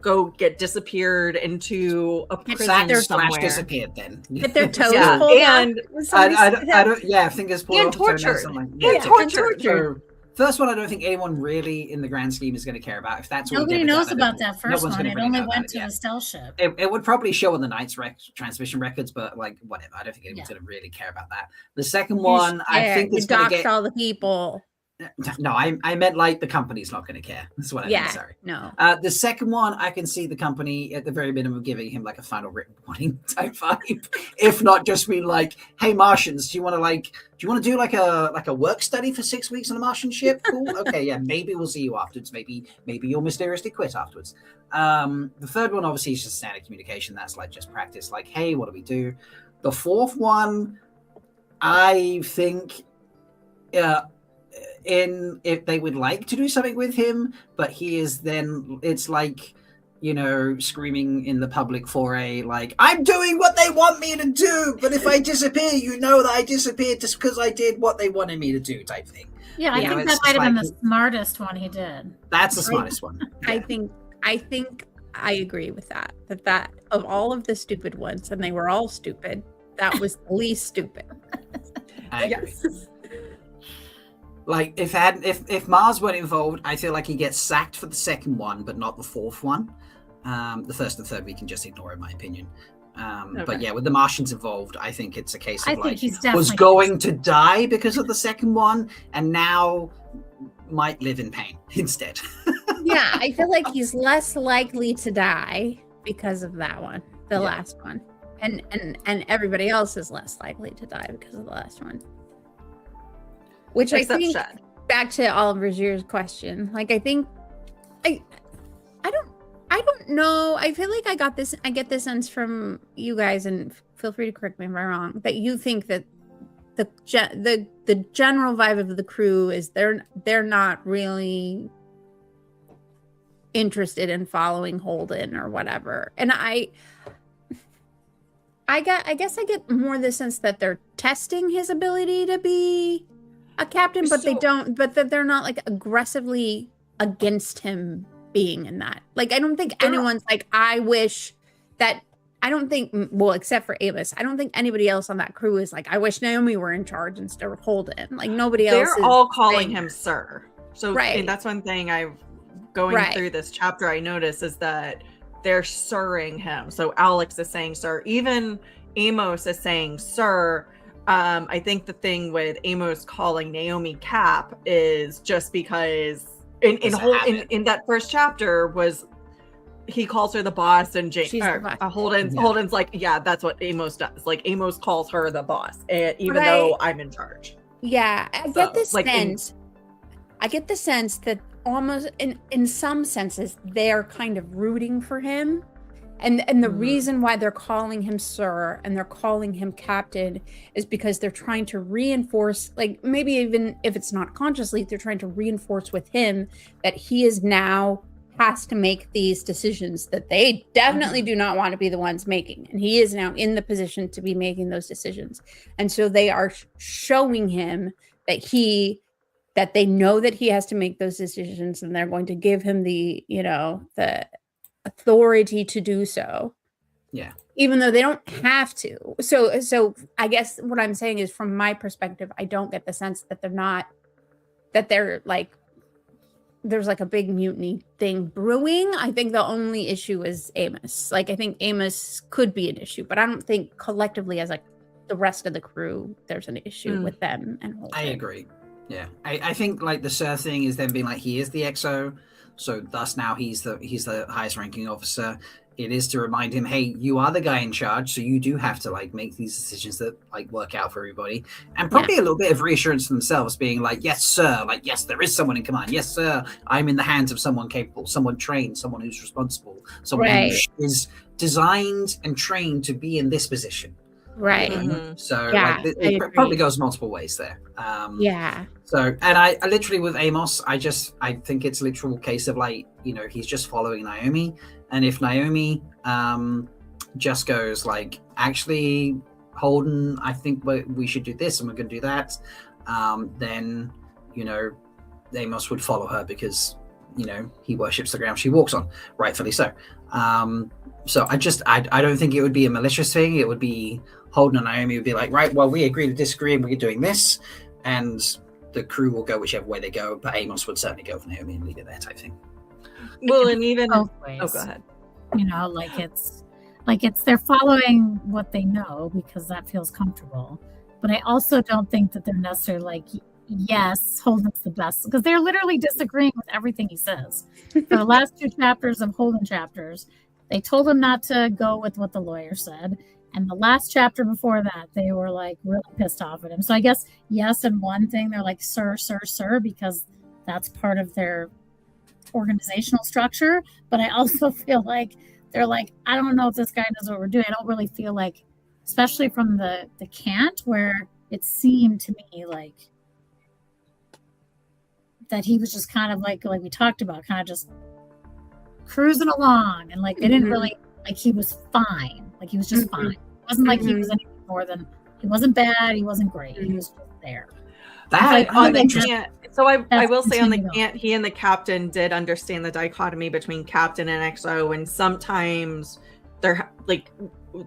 E: go get disappeared into a prison
C: sacked
E: somewhere,
C: slash disappeared then.
D: get their toes
E: Yeah,
D: pulled
E: and
D: off.
C: I don't. Yeah, fingers pulled
E: And
C: off, toenails,
E: tortured.
C: something like-
E: And
C: yeah,
E: tortured.
C: So, first one, I don't think anyone really, in the grand scheme, is going to care about. If that's all
B: Nobody
C: Debbie
B: knows
C: done,
B: about
C: I don't-
B: that
C: no
B: first
C: one's
B: one.
C: gonna
B: It
C: really
B: only
C: know about
B: went
C: it,
B: to
C: yeah.
B: the stealth ship.
C: It would probably show on the Knights transmission records, but like whatever. I don't think anyone's
B: Yeah.
C: going to really care about that. The second one, I think
D: you
C: is going to
D: doxed
C: get.
D: all the people.
C: No, I meant like the company's not going to care. That's what I meant. Sorry.
D: No.
C: The second one, I can see the company at the very minimum giving him like a final written warning type vibe. If not, just be like, "Hey, Martians, do you want to do like a work study for 6 weeks on a Martian ship? Cool. Okay, yeah, maybe we'll see you afterwards. Maybe you'll mysteriously quit afterwards." The third one, obviously, is just standard communication. That's like just practice. Like, hey, what do we do? The fourth one, I think, if they would like to do something with him, but he is then, it's like, screaming in the public foray, like, I'm doing what they want me to do, but if I disappear, you know that I disappeared just because I did what they wanted me to do, type thing.
B: Yeah, I think that might have been the smartest one he did.
C: That's the smartest one.
D: I think I agree with that. That of all of the stupid ones, and they were all stupid, that was the least stupid.
C: I agree. Like if Mars weren't involved, I feel like he gets sacked for the second one, but not the fourth one. The first and third we can just ignore, in my opinion. But yeah, with the Martians involved, I think it's a case of like
B: he's
C: was going to die because of the second one, and now might live in pain instead.
D: Yeah, I feel like he's less likely to die because of that one, the last one, and everybody else is less likely to die because of the last one. Which
E: Except
D: I think,
E: Shed.
D: back to Oliver Zier's question, like I think, I don't know. I feel like I get this sense from you guys, and feel free to correct me if I'm wrong, that you think that the general vibe of the crew is they're not really interested in following Holden or whatever. And I guess I get more the sense that they're testing his ability to be a captain, but that they're not like aggressively against him being in that. Like, I don't think anyone's like, except for Amos, I don't think anybody else on that crew is like, I wish Naomi were in charge instead of Holden. Like, nobody else is.
E: They're all calling him sir. So
D: Right.
E: that's one thing going through this chapter I noticed is that they're sirring him. So Alex is saying sir. Even Amos is saying sir. I think the thing with Amos calling Naomi Cap is just because in that first chapter was he calls her the boss, and Holden's like, yeah, that's what Amos does. Like, Amos calls her the boss, even though I'm in charge.
D: Yeah, I get this sense. I get the sense that almost in some senses they're kind of rooting for him. And the reason why they're calling him sir and they're calling him captain is because they're trying to reinforce, like, maybe even if it's not consciously, they're trying to reinforce with him that he is now has to make these decisions that they definitely do not want to be the ones making. And he is now in the position to be making those decisions. And so they are showing him that they know that he has to make those decisions, and they're going to give him the authority to do so.
C: Yeah.
D: Even though they don't have to. So I guess what I'm saying is, from my perspective, I don't get the sense that they're like, there's like a big mutiny thing brewing. I think the only issue is Amos. Like, I think Amos could be an issue, but I don't think collectively as like the rest of the crew, there's an issue with them and Holden.
C: I agree. Yeah. I think like the sir thing is them being like, he is the XO. So thus now he's the highest ranking officer. It is to remind him, hey, you are the guy in charge, so you do have to like make these decisions that like work out for everybody. And probably a little bit of reassurance to themselves, being like, yes, sir, like, yes, there is someone in command. Yes, sir, I'm in the hands of someone capable, someone trained, someone who's responsible, someone who is designed and trained to be in this position.
D: Right.
C: So like, it probably goes multiple ways there. So, and I literally with Amos, I think it's a literal case of like, he's just following Naomi. And if Naomi just goes like, actually, Holden, I think we should do this and we're going to do that, then, Amos would follow her because, he worships the ground she walks on, rightfully so. So I don't think it would be a malicious thing. It would be Holden and Naomi would be like, right, well, we agree to disagree and we're doing this. And the crew will go whichever way they go. But Amos would certainly go for Naomi and leave it there type thing.
E: Well, and even...
B: both ways.
E: Oh, go ahead.
B: It's they're following what they know because that feels comfortable. But I also don't think that they're necessarily like, yes, Holden's the best because they're literally disagreeing with everything he says. For the last 2 chapters of Holden chapters, they told him not to go with what the lawyer said. And the last chapter before that, they were like really pissed off at him. So I guess, yes, and one thing, they're like, sir, because that's part of their organizational structure. But I also feel like they're like, I don't know if this guy knows what we're doing. I don't really feel like, especially from the cant, where it seemed to me like that he was just kind of like we talked about, kind of just cruising along, and like they didn't really, like, he was fine, like he was just fine. It wasn't like he was anything more than, he wasn't bad, he wasn't great, he was just there.
C: That
E: on the
B: think
E: cant. So I will say on the
B: continue.
E: cant, he and the captain did understand the dichotomy between captain and XO, and sometimes they're like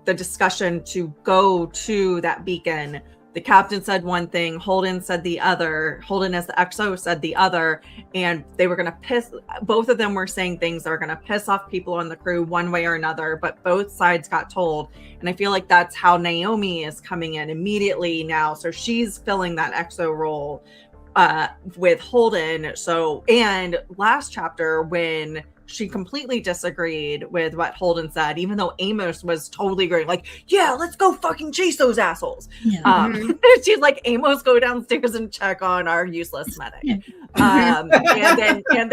E: the discussion to go to that beacon. The captain said one thing, Holden said the other. Holden as the XO said the other, and they were going to piss. Both of them were saying things that are going to piss off people on the crew one way or another, but both sides got told. And I feel like that's how Naomi is coming in immediately now. So she's filling that XO role with Holden. So, and last chapter when she completely disagreed with what Holden said, even though Amos was totally great. Like, yeah, let's go fucking chase those assholes.
B: Yeah.
E: She's like, Amos, go downstairs and check on our useless medic. And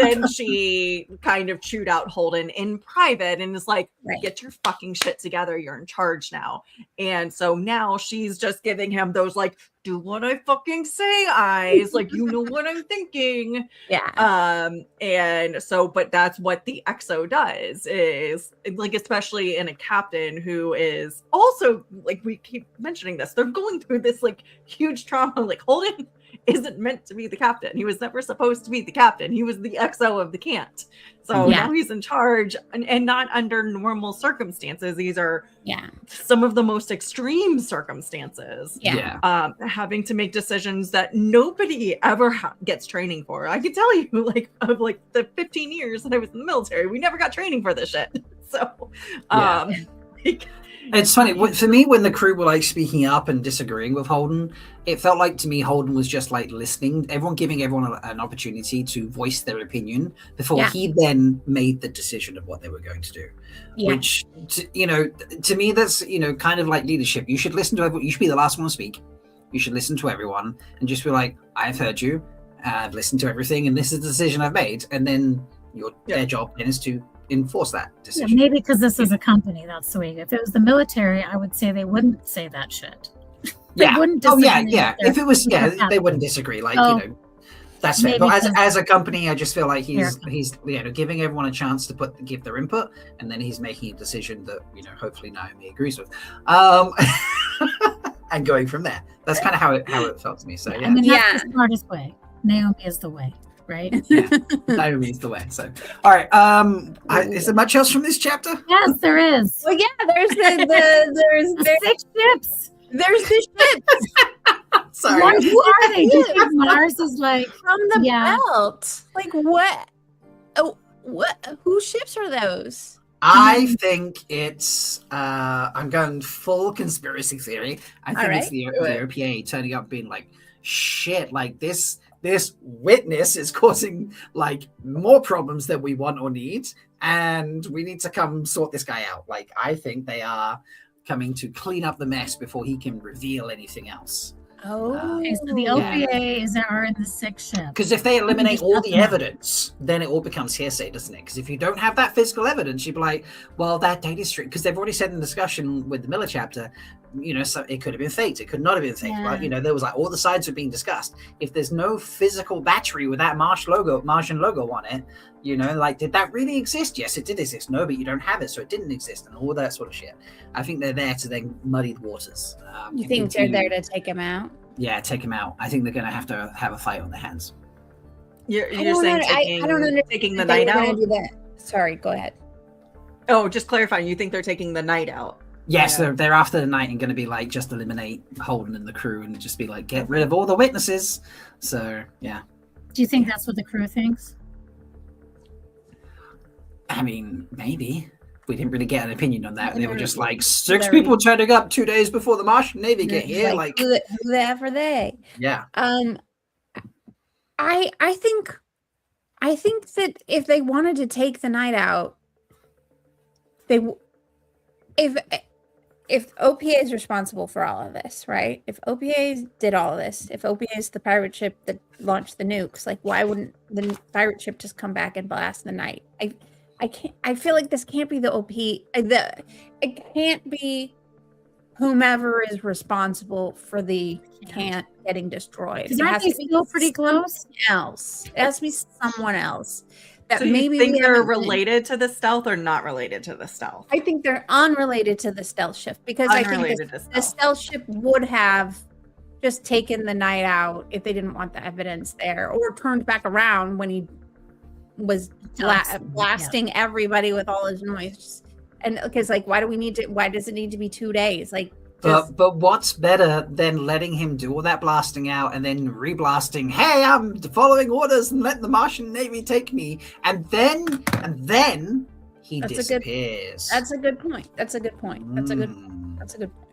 E: then she kind of chewed out Holden in private and is like, get your fucking shit together. You're in charge now. And so now she's just giving him those like, do what I fucking say eyes, like, you know what I'm thinking.
D: Yeah.
E: And so, but that's what the XO does, is like, especially in a captain who is also, like, we keep mentioning this, they're going through this like huge trauma. Like, Holden isn't meant to be the captain. He was never supposed to be the captain. He was the XO of the cant. So now he's in charge, and not under normal circumstances. These are some of the most extreme circumstances. Having to make decisions that nobody ever gets training for. I can tell you, like, of like the 15 years that I was in the military, we never got training for this shit. So,
C: it's funny for me when the crew were like speaking up and disagreeing with Holden. It felt like to me Holden was just like listening, giving everyone an opportunity to voice their opinion before he then made the decision of what they were going to do. Which, to me, that's kind of like leadership. You should listen to everyone. You should be the last one to speak. You should listen to everyone and just be like, I've heard you, I've listened to everything, and this is the decision I've made. And then their job then is to enforce that decision.
B: Maybe because this is a company, that's the way. If it was the military, I would say they wouldn't say that shit. They wouldn't disagree.
C: If it was, they wouldn't disagree. Like, that's fair. But as a company, I just feel like he's giving everyone a chance to give their input, and then he's making a decision that hopefully Naomi agrees with, and going from there. That's kind of how it felt to me. So
B: I mean, that's the smartest way. Naomi is the way. Right?
C: Naomi is the way. So, all right. Is there much else from this chapter?
B: Yes, there is.
D: Well, there's there's
B: 6 ships.
D: There's the ships.
C: Sorry.
B: Who are they? Do you think Mars is like
D: from the belt? Like what? Oh, what? Whose ships are those?
C: I think it's. I'm going full conspiracy theory. I think it's the OPA turning up, being like, shit, like this witness is causing like more problems than we want or need, and we need to come sort this guy out. Like, I think they are coming to clean up the mess before he can reveal anything else.
B: Okay, so the OPA are in the 6 ships.
C: Because if they eliminate all the evidence, then it all becomes hearsay, doesn't it? Because if you don't have that physical evidence, you'd be like, well, that data stream, because they've already said in the discussion with the Miller chapter, so it could have been faked, it could not have been faked, right? There was like all the sides were being discussed. If there's no physical battery with that Martian logo on it, like, did that really exist? Yes, it did exist. No, but you don't have it, so it didn't exist, and all that sort of shit. I think they're there to then muddy the waters.
D: You think they're there to take him out?
C: Yeah, take him out. I think they're going to have a fight on their hands.
E: You're saying taking the night out?
D: Sorry, go ahead.
E: Oh, just clarifying. You think they're taking the night out?
C: Yes, they're after the night and going to be like, just eliminate Holden and the crew and just be like, get rid of all the witnesses. So, yeah.
B: Do you think that's what the crew thinks?
C: I mean, maybe. We didn't really get an opinion on that. They were just like, 6 people turning up 2 days before the Martian Navy get here. Like,
D: who the F are they?
C: Yeah.
D: I think that if they wanted to take the night out, if OPA is responsible for all of this, right? If OPA did all of this, if OPA is the pirate ship that launched the nukes, like why wouldn't the pirate ship just come back and blast the night? I can't. I feel like this can't be the OP. It can't be whomever is responsible for the can't getting destroyed.
B: Because
D: It
B: aren't
D: has
B: they
D: to be
B: still pretty close?
D: else. It has to be someone else. That
E: So
D: maybe
E: you think
D: we
E: they're
D: haven't been.
E: related to the stealth or not related to the stealth?
D: I think they're unrelated to the stealth ship because I think
E: Unrelated to
D: the
E: stealth.
D: stealth ship would have just taken the night out if they didn't want the evidence there, or turned back around when he was blasting everybody with all his noise. And because, like, why does it need to be 2 days? Like, just,
C: But what's better than letting him do all that blasting out and then reblasting? Hey, I'm following orders and letting the Martian Navy take me, and then he
D: That's a good-
C: disappears.
D: that's a good point. That's a good point. That's a good point.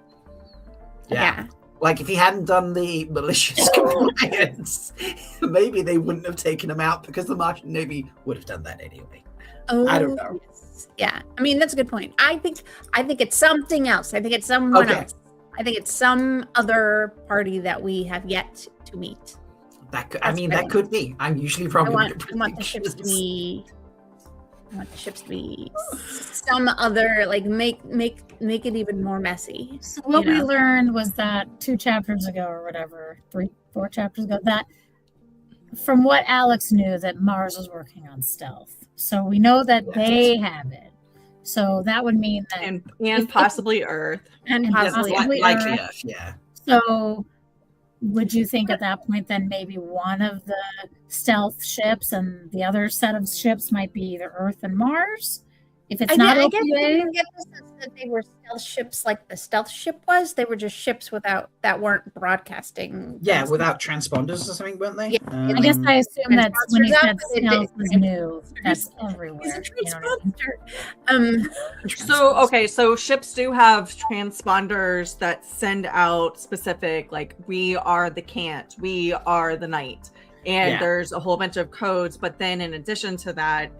C: Yeah. Like if he hadn't done the malicious compliance, maybe they wouldn't have taken him out because the Martian Navy would have done that anyway.
D: Oh,
C: I don't know.
D: yes. Yeah. I mean, that's a good point. I think it's something else. I think it's someone
C: Okay.
D: else. I think it's some other party that we have yet to meet.
C: That could,
D: That's
C: that
D: right.
C: could be. I'm usually
D: I
C: probably
D: want the ships to be. I want the ships to be some other, like, make it even more messy.
B: So what
D: You
B: we
D: know.
B: learned was that 2 chapters ago or whatever, 4 chapters ago, that from what Alex knew, that Mars was working on stealth. So we know that they have it. So that would mean that
E: And possibly Earth.
D: And
B: And
D: possibly,
B: possibly
C: likely
B: Earth.
C: Earth, yeah.
B: So would you think at that point then maybe one of the stealth ships and the other set of ships might be either Earth and Mars? If it's not
D: I guess I
B: OPA,
D: didn't get the sense that they were stealth ships like the stealth ship was. They were just ships that weren't broadcasting.
C: Yeah, without transponders or something, weren't they?
D: Yeah.
B: I guess I assume that when he said
D: Transponders up,
B: stealth was new, that's
D: He's a
B: everywhere. You know what I mean?
D: transponder.
E: So, okay, so ships do have transponders that send out specific, like, we are the can't, we are the night. And
C: Yeah.
E: there's a whole bunch of codes. But then in addition to that,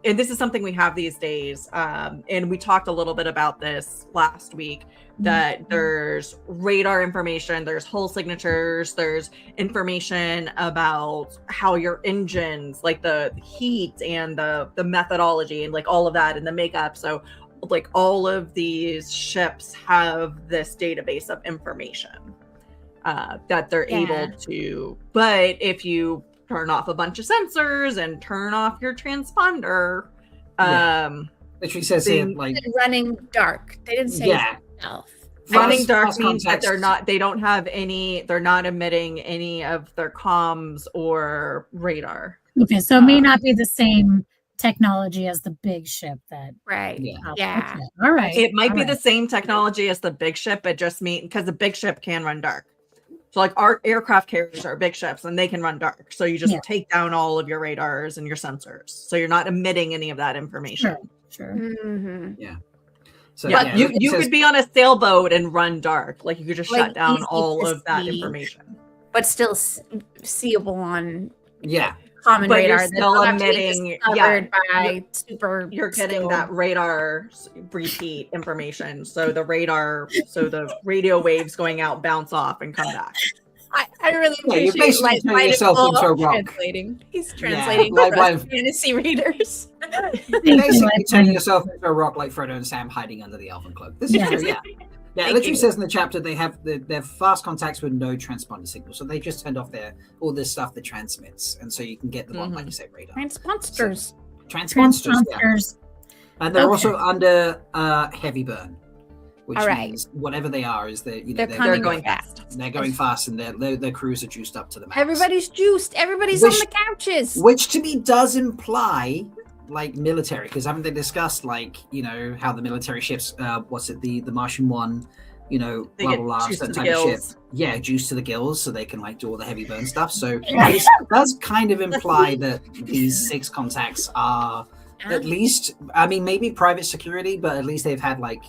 E: and this is something we have these days, and we talked a little bit about this last week, that there's radar information, there's hull signatures, there's information about how your engines, like the heat and the methodology and like all of that and the makeup. So like all of these ships have this database of information that they're able to, but if you turn off a bunch of sensors and turn off your transponder,
C: Literally says
E: They-
C: here, like,
D: Running dark. They didn't say
C: yeah.
D: stealth.
E: running
C: Fast-
E: dark
C: fast
E: means that
C: context.
E: they don't have any, they're not emitting any of their comms or radar.
B: Okay, so it may not be the same technology as the big ship that.
D: Right.
C: Yeah.
D: Yeah.
B: Okay, all right.
E: It might
B: all
E: be
B: right.
E: the same technology as the big ship, but just mean because the big ship can run dark. So like our aircraft carriers are big ships and they can run dark. So you just
B: Yeah.
E: take down all of your radars and your sensors. So you're not emitting any of that information.
B: Sure.
D: Mm-hmm.
C: So,
E: But
C: yeah,
E: you
C: it says-
E: could be on a sailboat and run dark. Like you could just
D: Like,
E: shut down
D: easy
E: all
D: to
E: of that
D: see.
E: information.
D: But still seeable on
C: yeah.
D: common
E: But you're
D: radar. that's
E: still
D: actually
E: emitting-
D: discovered by super.
E: You're getting
D: skilled-
E: that radar repeat information. So the the radio waves going out bounce off and come back.
D: I really
C: Yeah, you're
D: appreciate
C: basically
D: like
C: turning yourself into a rock.
D: translating. He's translating
C: like
D: for us
C: live-
D: fantasy readers.
C: Basically turning yourself into a rock like Frodo and Sam hiding under the elven cloak. This is
B: Yeah.
C: true, yeah. Yeah, it
D: Thank
C: literally
D: you.
C: says in the chapter they have their fast contacts with no transponder signal. So they just turned off all this stuff that transmits. And so you can get them on, like you say, radar.
D: Transponders.
C: Transponders, yeah.
B: Transponders.
C: And they're
B: Okay.
C: also under heavy burn. Which
D: All right.
C: means whatever they are is that
D: They're
E: They're
D: coming
E: going
D: fast.
E: fast.
C: They're going fast and their crews are juiced up to the max.
D: Everybody's juiced. Everybody's
C: Which-
D: on the couches.
C: Which to me does imply like military, because haven't they discussed like, how the military ships, the Martian one,
E: They
C: blah
E: get
C: blah blah,
E: juiced
C: certain
E: to the
C: type of ship.
E: gills.
C: Yeah, juiced to the gills so they can like do all the heavy burn stuff. So this does kind of imply that these 6 contacts are at least, I mean, maybe private security, but at least they've had like,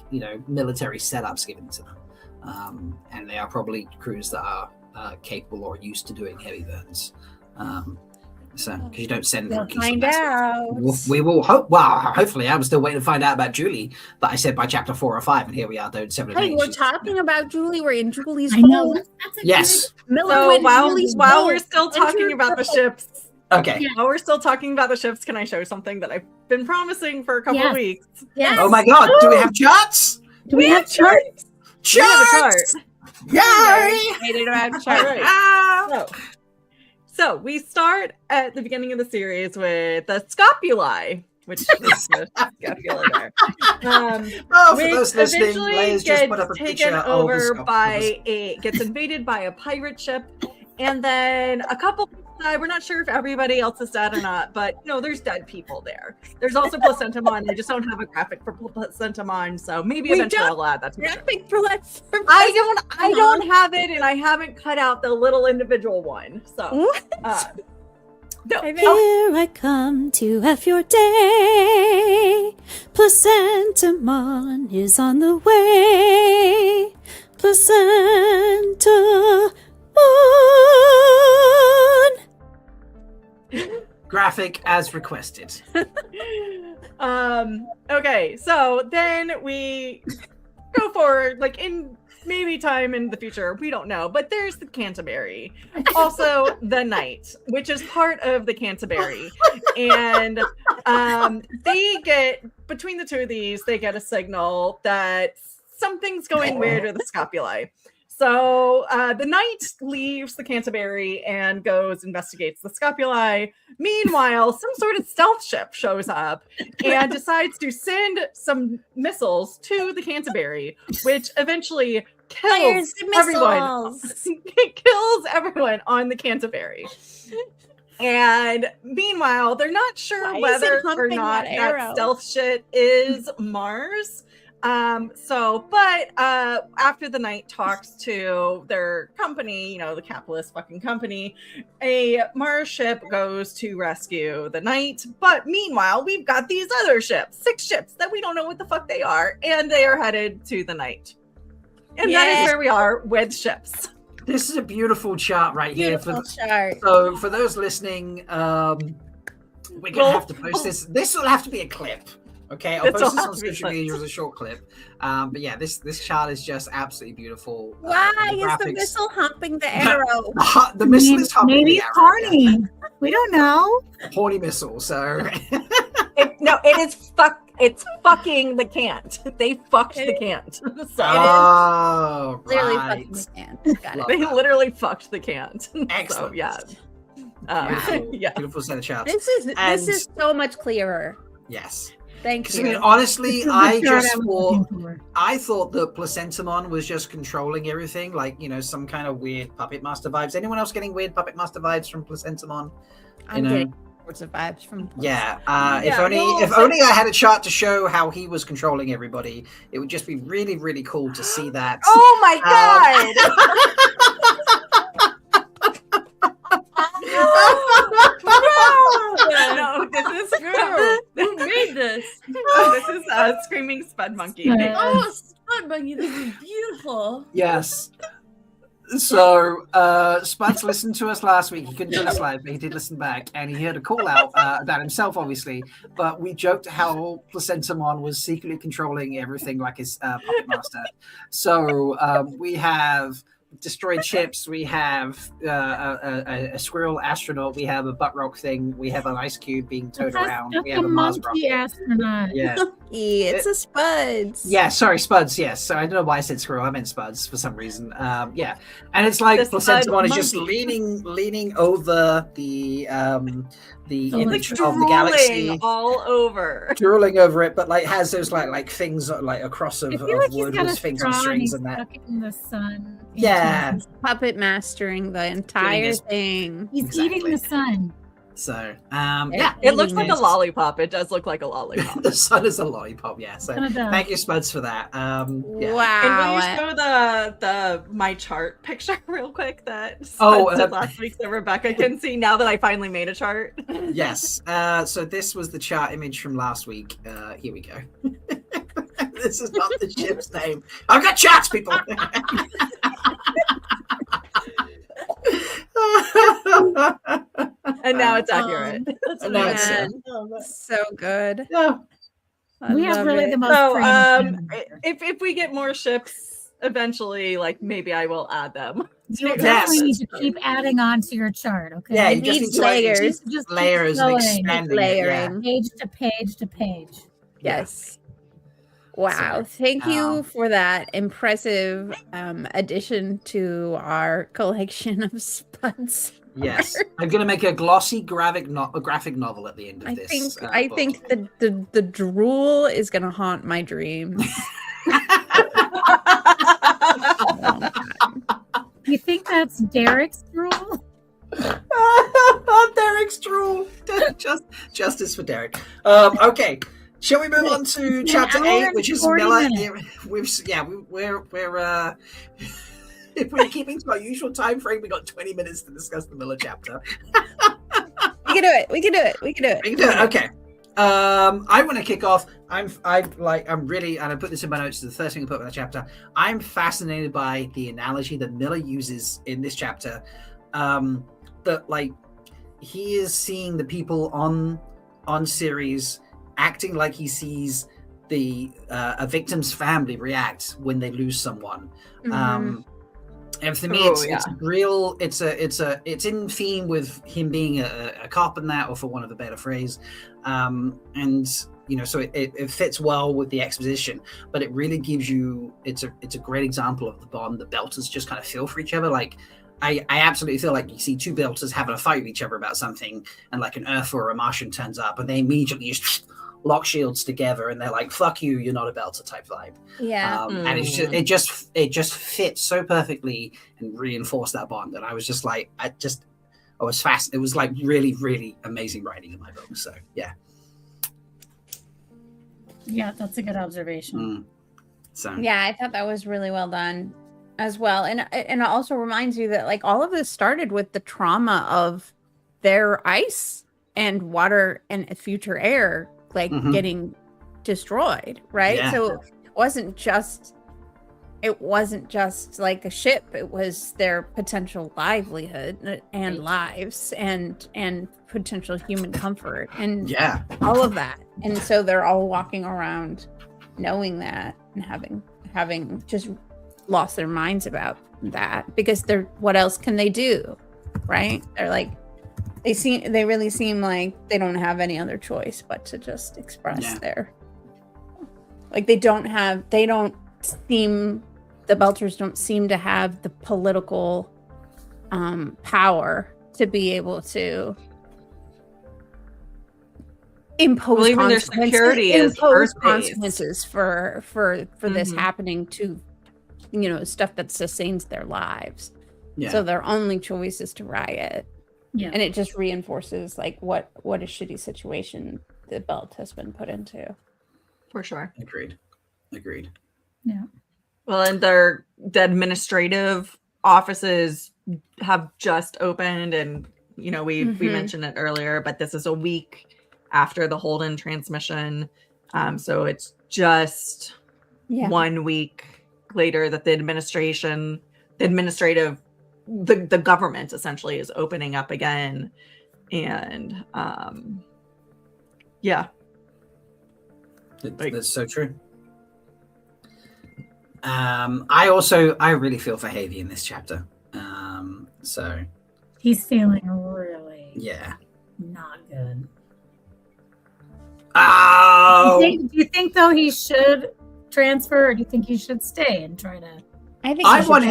C: military setups given to them. And they are probably crews that are capable or used to doing heavy burns. So, because you don't send
D: We'll
C: rookies.
D: find out.
C: We will hope. Well, hopefully, I'm still waiting to find out about Julie that I said by chapter 4 or 5, and here we are doing 7 and 8.
D: Hey, we're talking about Julie. We're in Julie's
B: I know.
D: home.
B: That's a
C: Yes.
D: Miller
E: So
D: went to
E: while
D: Julie's
E: we're
D: home.
E: still talking
D: Enter
E: about the
D: girl.
E: ships,
C: Okay.
E: while we're still talking about the ships, can I show something that I've been promising for a couple of
B: Yes.
E: weeks?
B: Yes.
C: Oh my God! Do we have charts?
B: Do we have charts?
E: We have a chart.
C: Yay!
D: Made it about
E: All
D: chart.
E: right.
C: Ah!
E: So we start at the beginning of the series with the scopuli, which is the scapula there.
C: Oh, for
E: Which
C: those listening,
E: eventually
C: Leigh's just put
E: gets
C: up a picture
E: taken
C: of the
E: over
C: scapula.
E: gets invaded by a pirate ship, and then a couple we're not sure if everybody else is dead or not, but there's dead people there. There's also Placentamon. I just don't have a graphic for Placentamon, so maybe
D: We
E: eventually
D: don't-
E: I'll add that to the show.
D: Graphic for let's.
E: I don't have it, and I haven't cut out the little individual one. So no.
H: Here I come to have your day. Placentamon is on the way. Placentamon.
C: Graphic as requested.
E: Okay, so then we go forward, like in maybe time in the future, we don't know, but there's the Canterbury, also the Knight, which is part of the Canterbury, and they get, between the two of these, they get a signal that something's going weird with the scopuli. So the Knight leaves the Canterbury and goes investigates the scopuli. Meanwhile, some sort of stealth ship shows up and decides to send some missiles to the Canterbury, which eventually kills
D: Fires the
E: everyone.
D: missiles.
E: It kills everyone on the Canterbury. And meanwhile, they're not sure
D: Why is
E: whether
D: it
E: or
D: humping
E: not
D: that
E: that
D: arrow?
E: stealth shit is Mars. But after the Knight talks to their company, the capitalist fucking company, a Mars ship goes to rescue the Knight. But meanwhile, we've got these other ships, 6 ships that we don't know what the fuck they are, and they are headed to the Knight. And that
D: Yay.
E: is where we are with ships.
C: This is a beautiful chart right here.
D: Beautiful chart.
C: So for those listening, we're gonna have to post this. This will have to be a clip. Okay, I'll
E: This will
C: post this
E: have
C: on
E: to be
C: social media as a short clip. But yeah, this chart is just absolutely beautiful.
D: Why
C: and
D: is the
C: graphics-
D: missile humping the arrow?
C: The missile is humping
B: Maybe
C: the
B: it's
C: arrow,
B: horny. We don't know.
C: yeah. Horny missile. So
E: It's fucking the Cant. They fucked the Cant. So
C: oh,
D: Clearly
C: right.
D: fucking can. Got it.
C: Love
E: they
C: that.
E: literally fucked the Cant.
C: Excellent.
E: So, yeah.
C: Beautiful,
E: Yeah.
C: beautiful set of charts.
D: This is so much clearer.
C: Yes.
D: Thank
C: Because I mean,
D: you.
C: honestly,
B: This is the
C: I
B: chart
C: just
B: was
C: thought
B: looking for.
C: I thought that Placentamon was just controlling everything, like some kind of weird Puppet Master vibes. Anyone else getting weird Puppet Master vibes from Placentamon?
D: I'm getting sorts of vibes from.
C: Yeah. If
E: Yeah,
C: only
E: well,
C: if only I had a chart to show how he was controlling everybody, it would just be really, really cool to see that.
E: Oh my god! No, this is
D: Who made this?
E: this is Screaming Spud Monkey.
B: Yeah.
D: Spud Monkey, this is beautiful.
C: Yes. So Spuds listened to us last week. He couldn't join us live, but he did listen back, and he heard a call out about himself, obviously. But we joked how Placentamon was secretly controlling everything like his puppet master. So we have destroyed ships. We have a squirrel astronaut. We have a butt rock thing. We have an ice cube being towed around. We have a Mars
B: monkey
C: rocket.
B: astronaut.
C: Yeah.
D: It's a Spuds.
C: Yeah, sorry, Spuds. Yes, so I don't know why I said squirrel. I meant Spuds for some reason. Yeah, and it's like
E: The Spud
C: Placentamon is just
E: monkey.
C: leaning over the image of the
E: Drooling
C: galaxy,
E: all over.
C: drooling over it, but like has those like things like across of
B: I feel like he's
C: wood
B: got a
C: with things on
B: straw and
C: strings
B: he's
C: and that.
B: stuck in the sun.
C: Yeah.
D: Puppet mastering the entire
C: his-
D: thing.
B: He's
C: Exactly.
B: eating the sun.
C: So
D: Yeah.
C: yeah,
E: It looks like a
C: Nice.
E: lollipop. It does look like a lollipop.
C: the sun is a lollipop. Yeah, so
B: Kinda does.
C: thank you, Spuds, for that. Yeah.
E: And will you
D: Wow.
E: show the my chart picture real quick that
C: Oh,
E: Spud did last week so Rebecca can see now that I finally made a chart?
C: Yes. So this was the chart image from last week. Here we go. This is not the ship's name. I've got charts, people.
E: now it's accurate.
B: That's
C: And now it's
B: amazing.
D: So good.
C: Yeah.
D: I
B: We have
D: love
B: really
D: it.
B: the most.
E: So,
B: creative
E: if we get more ships eventually, like maybe I will add them.
B: you
C: Yes.
B: definitely need to keep adding on to your chart. Okay.
C: Yeah,
D: It
C: you just
D: needs
C: need to like,
D: layers.
B: Just keep
C: layers and
B: going.
C: expanding it. Yeah.
D: Layering.
B: Page to page to page.
D: Yes. Wow.
C: So,
D: Thank you for that impressive addition to our collection of spuds.
C: Yes, I'm gonna make a glossy graphic novel at the end of
D: I
C: this.
D: think
C: book.
D: the drool is gonna haunt my dreams.
B: You think that's Derek's rule?
C: Derek's drool. Justice for Derek. Okay, shall we move on to chapter
B: An hour
C: 8,
B: and
C: which is
B: 40
C: Miller?
B: minutes.
C: We're if we're keeping to our usual time frame, we got 20 minutes to discuss the Miller chapter.
D: We can do it. We can do it. We can do it.
C: We can do it. Okay. I want to kick off. I'm really, and I put this in my notes. The first thing I put in the chapter. I'm fascinated by the analogy that Miller uses in this chapter. That like he is seeing the people on series acting like he sees the a victim's family react when they lose someone. And for me, it's real. It's in theme with him being a cop and that, or for want of a better phrase. And you know, so it fits well with the exposition. But it really gives you. It's a great example of the bond that Belters just kind of feel for each other. Like I absolutely feel like you see two Belters having a fight with each other about something, and like an Earth or a Martian turns up, and they immediately just lock shields together, and they're like, "Fuck you, you're not a Belter" type vibe.
D: Yeah.
C: And it just fits so perfectly and reinforced that bond. And I was just like, I was fast. It was like really, really amazing writing in my book. So yeah.
B: Yeah, that's a good observation.
C: So
D: Yeah, I thought that was really well done as well. And it also reminds you that like all of this started with the trauma of their ice and water and future air like getting destroyed, right?
C: Yeah.
D: So it wasn't just like a ship, it was their potential livelihood and lives and potential human comfort and
C: yeah,
D: all of that. And so they're all walking around knowing that and having just lost their minds about that, because what else can they do, right? They're like they really seem like they don't have any other choice but to just express their, like the Belters don't seem to have the political power to be able to impose
E: even their security is Earth-based.
D: consequences for this happening to, you know, stuff that sustains their lives. So their only choice is to riot. And it just reinforces like what a shitty situation the Belt has been put into.
E: For sure.
C: Agreed.
B: Yeah.
E: Well, and the administrative offices have just opened, and you know we mentioned it earlier, but this is a week after the Holden transmission, so it's just 1 week later that the government essentially is opening up again, and
C: that's so true. I really feel for Havy in this chapter. So
B: He's feeling really not good.
C: Oh,
B: Do you think though he should transfer, or do you think he should stay and try to?
C: I want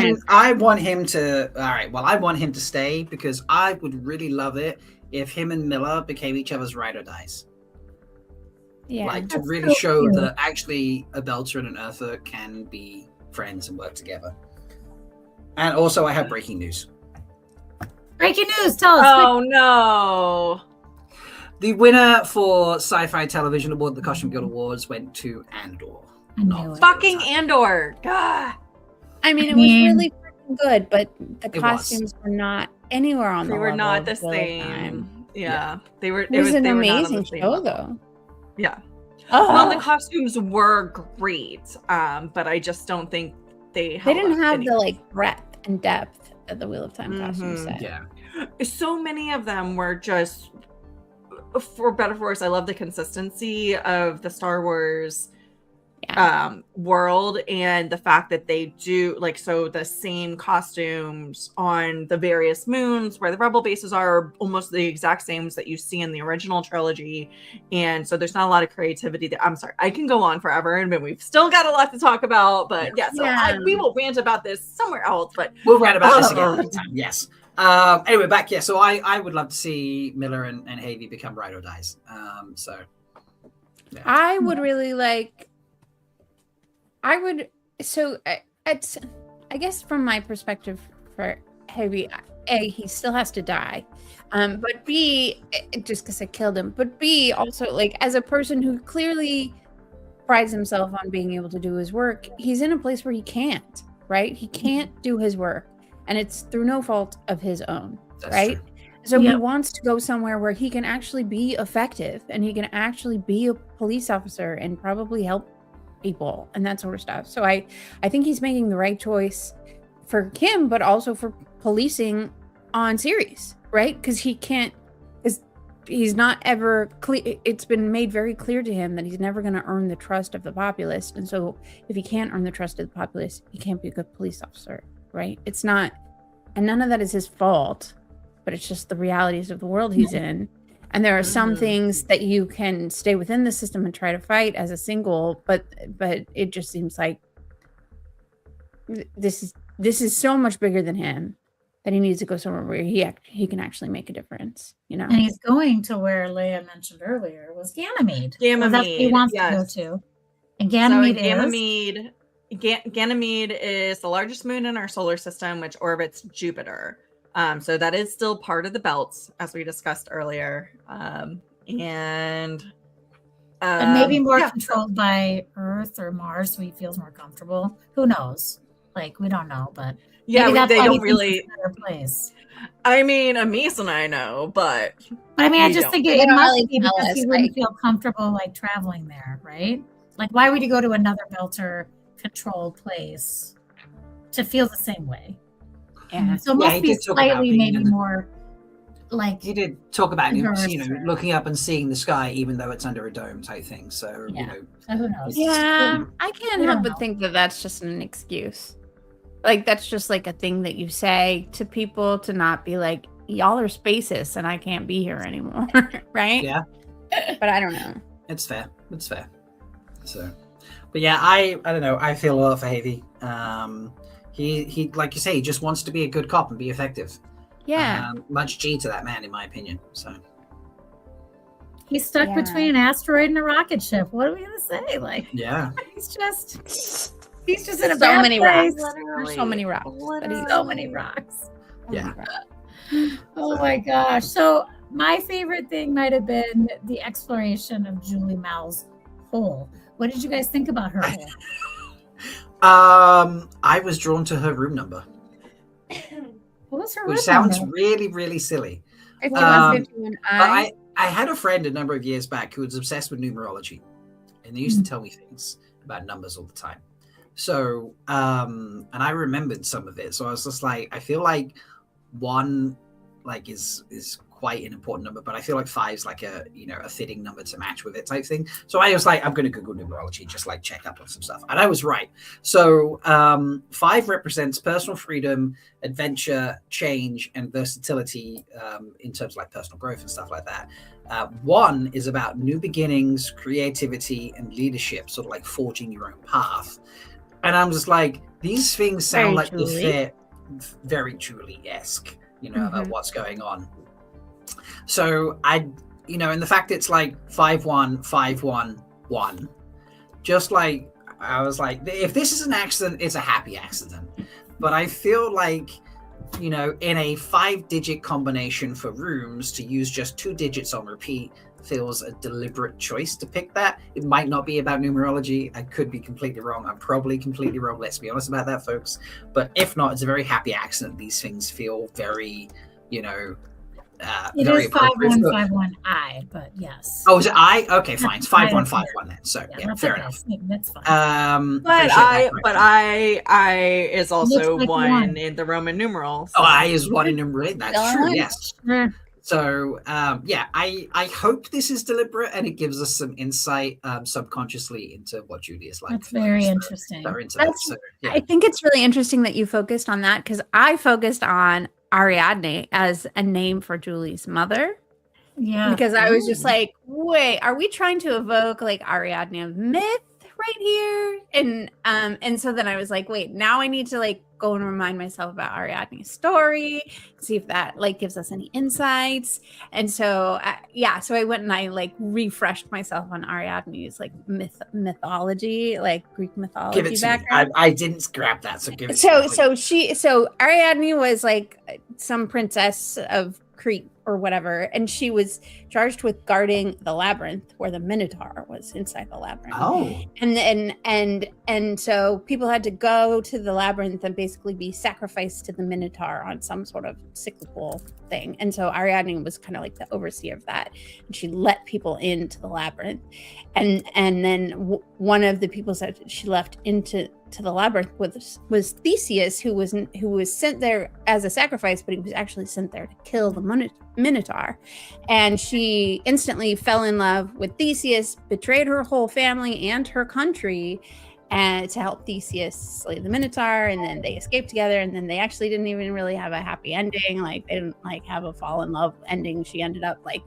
C: him to. All right. Well, I want him to stay because I would really love it if him and Miller became each other's ride or dies.
D: Yeah,
C: like to really show that actually a Belter and an Earther can be friends and work together. And also, I have breaking news.
B: Breaking news! Tell us.
E: Oh no!
C: The winner for Sci-Fi Television Award, the Costume Guild Awards, went to Andor.
E: Fucking Andor! God.
D: I mean, it was really freaking good, but the costumes were not anywhere on the level.
E: They were not the
D: of
E: same. Yeah, they were.
D: It was an amazing show, though.
E: Yeah. Well, the costumes were great, but I just don't think they
D: didn't have the like breadth and depth that the Wheel of Time costume set.
C: Yeah.
E: So many of them were just, for better or for worse, I love the consistency of the Star Wars world, and the fact that they do the same costumes on the various moons where the rebel bases are almost the exact same that you see in the original trilogy. And so there's not a lot of creativity there. I'm sorry, I can go on forever, and we've still got a lot to talk about, but we will rant about this somewhere else, but
C: we'll rant about this again another time. Yes. Anyway, back. So I would love to see Miller and Havey become Ride or Dies.
D: I would really like. I guess from my perspective for Heavy, A, he still has to die. But B, just because I killed him, but B, also, as a person who clearly prides himself on being able to do his work, he's in a place where he can't, right? He can't do his work, and it's through no fault of his own, right? True. So he wants to go somewhere where he can actually be effective, and he can actually be a police officer and probably help people and that sort of stuff. So I think he's making the right choice for Kim, but also for policing on Ceres, right? Because he's not ever clear. It's been made very clear to him that he's never going to earn the trust of the populace, and so if he can't earn the trust of the populace, he can't be a good police officer, right? It's not, and none of that is his fault, but it's just the realities of the world he's in. And there are some things that you can stay within the system and try to fight as a single, but it just seems like this is so much bigger than him that he needs to go somewhere where he can actually make a difference, And
B: he's going to where Leigh-A mentioned earlier was Ganymede. That's what he wants to go to. And Ganymede
E: Ganymede is the largest moon in our solar system, which orbits Jupiter. So that is still part of the belts, as we discussed earlier. But
B: maybe more controlled by Earth or Mars, so he feels more comfortable. Who knows? We don't know, but
E: they don't really.
B: It's a better place.
E: I mean, Amis and I know, but
B: I mean, I just think it must be because he wouldn't feel comfortable traveling there, right? Why would you go to another belter controlled place to feel the same way? Yeah. So it must be slightly maybe more
C: he did talk about looking up and seeing the sky even though it's under a dome type thing. So
B: so who knows?
D: Yeah, I can't help but think that that's just an excuse. That's just a thing that you say to people to not be y'all are spacists and I can't be here anymore, right?
C: Yeah.
D: But I don't know.
C: It's fair. So, but yeah, I don't know. I feel a lot for Havey. He like you say, he just wants to be a good cop and be effective.
D: Yeah.
C: Much G to that man, in my opinion. So
B: he's stuck between an asteroid and a rocket ship. What are we gonna say? He's just in a
D: so many
B: place.
D: rocks. There's so many rocks.
B: So many rocks.
C: Yeah.
B: Oh my gosh. So my favorite thing might have been the exploration of Julie Mal's hole. What did you guys think about her hole?
C: I was drawn to her room number.
B: What was her room
C: which sounds
B: number?
C: really, really silly.
D: 5151I.
C: I had a friend a number of years back who was obsessed with numerology, and they used to tell me things about numbers all the time. So, and I remembered some of it. So I was just I feel like 1 is quite an important number, but I feel like 5's a fitting number to match with it type thing. So I was I'm going to Google numerology, just check up on some stuff. And I was right. So 5 represents personal freedom, adventure, change, and versatility in terms of personal growth and stuff like that. 1 is about new beginnings, creativity, and leadership, sort of forging your own path. And I'm just these things sound they fit very Julie-esque, about what's going on. So and the fact it's 5151, just I was if this is an accident, it's a happy accident. But I feel in a 5-digit combination for rooms, to use just 2 digits on repeat feels a deliberate choice to pick that. It might not be about numerology. I could be completely wrong. I'm probably completely wrong. Let's be honest about that, folks. But if not, it's a very happy accident. These things feel very,
B: It
C: very
B: is
C: appropriate.
B: 5151I, but yes.
C: Oh, is it I? Okay, fine. It's 5151 then. So yeah,
B: that's
C: fair
B: okay.
C: enough.
B: That's fine.
E: But I is also
B: like
E: one in the Roman numerals.
C: Oh, I is one in numerate. That's true.
D: Done.
C: Yes.
B: Yeah.
C: So yeah, I hope this is deliberate and it gives us some insight subconsciously into what Julie is like.
B: That's very interesting.
C: So, yeah.
D: I think it's really interesting that you focused on that because I focused on Ariadne as a name for Julie's mother.
B: Yeah.
D: Because I was just like, wait, are we trying to evoke like Ariadne of myth right here? And so then I was like, wait, now I need to like go and remind myself about Ariadne's story, see if that like gives us any insights. And so so I went and I like refreshed myself on Ariadne's like mythology, like Greek mythology
C: Give it to
D: background.
C: me. I didn't grab that, so give it to me.
D: So Ariadne was like some princess of Crete or whatever, and she was charged with guarding the labyrinth where the Minotaur was inside the labyrinth.
C: Oh,
D: and so people had to go to the labyrinth and basically be sacrificed to the Minotaur on some sort of cyclical thing. And so Ariadne was kind of like the overseer of that, and she let people into the labyrinth. And then one of the people that she left into the labyrinth was Theseus, who was sent there as a sacrifice, but he was actually sent there to kill the Minotaur. And she instantly fell in love with Theseus, betrayed her whole family and her country, and to help Theseus slay the Minotaur. And then they escaped together. And then they actually didn't even really have a happy ending. Like they didn't like have a fall in love ending. She ended up like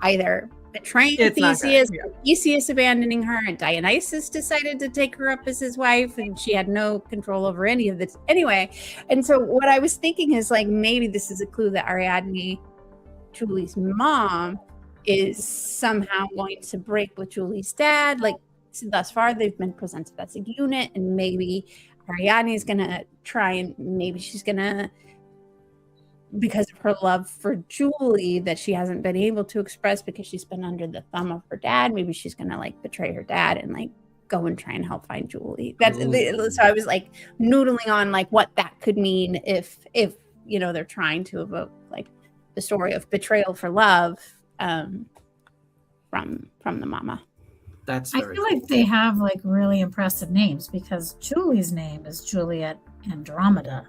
D: either betraying Theseus, or Theseus abandoning her, and Dionysus decided to take her up as his wife, and she had no control over any of this anyway. And so what I was thinking is like maybe this is a clue that Ariadne, Julie's mom, is somehow going to break with Julie's dad. Like thus far they've been presented as a unit, and maybe Ariadne is gonna try and maybe she's gonna, because of her love for Julie that she hasn't been able to express because she's been under the thumb of her dad, maybe she's gonna like betray her dad and like go and try and help find Julie. So I was like noodling on like what that could mean if you know they're trying to evoke like the story of betrayal for love from the mama.
B: I feel like they have like really impressive names because Julie's name is Juliet Andromeda.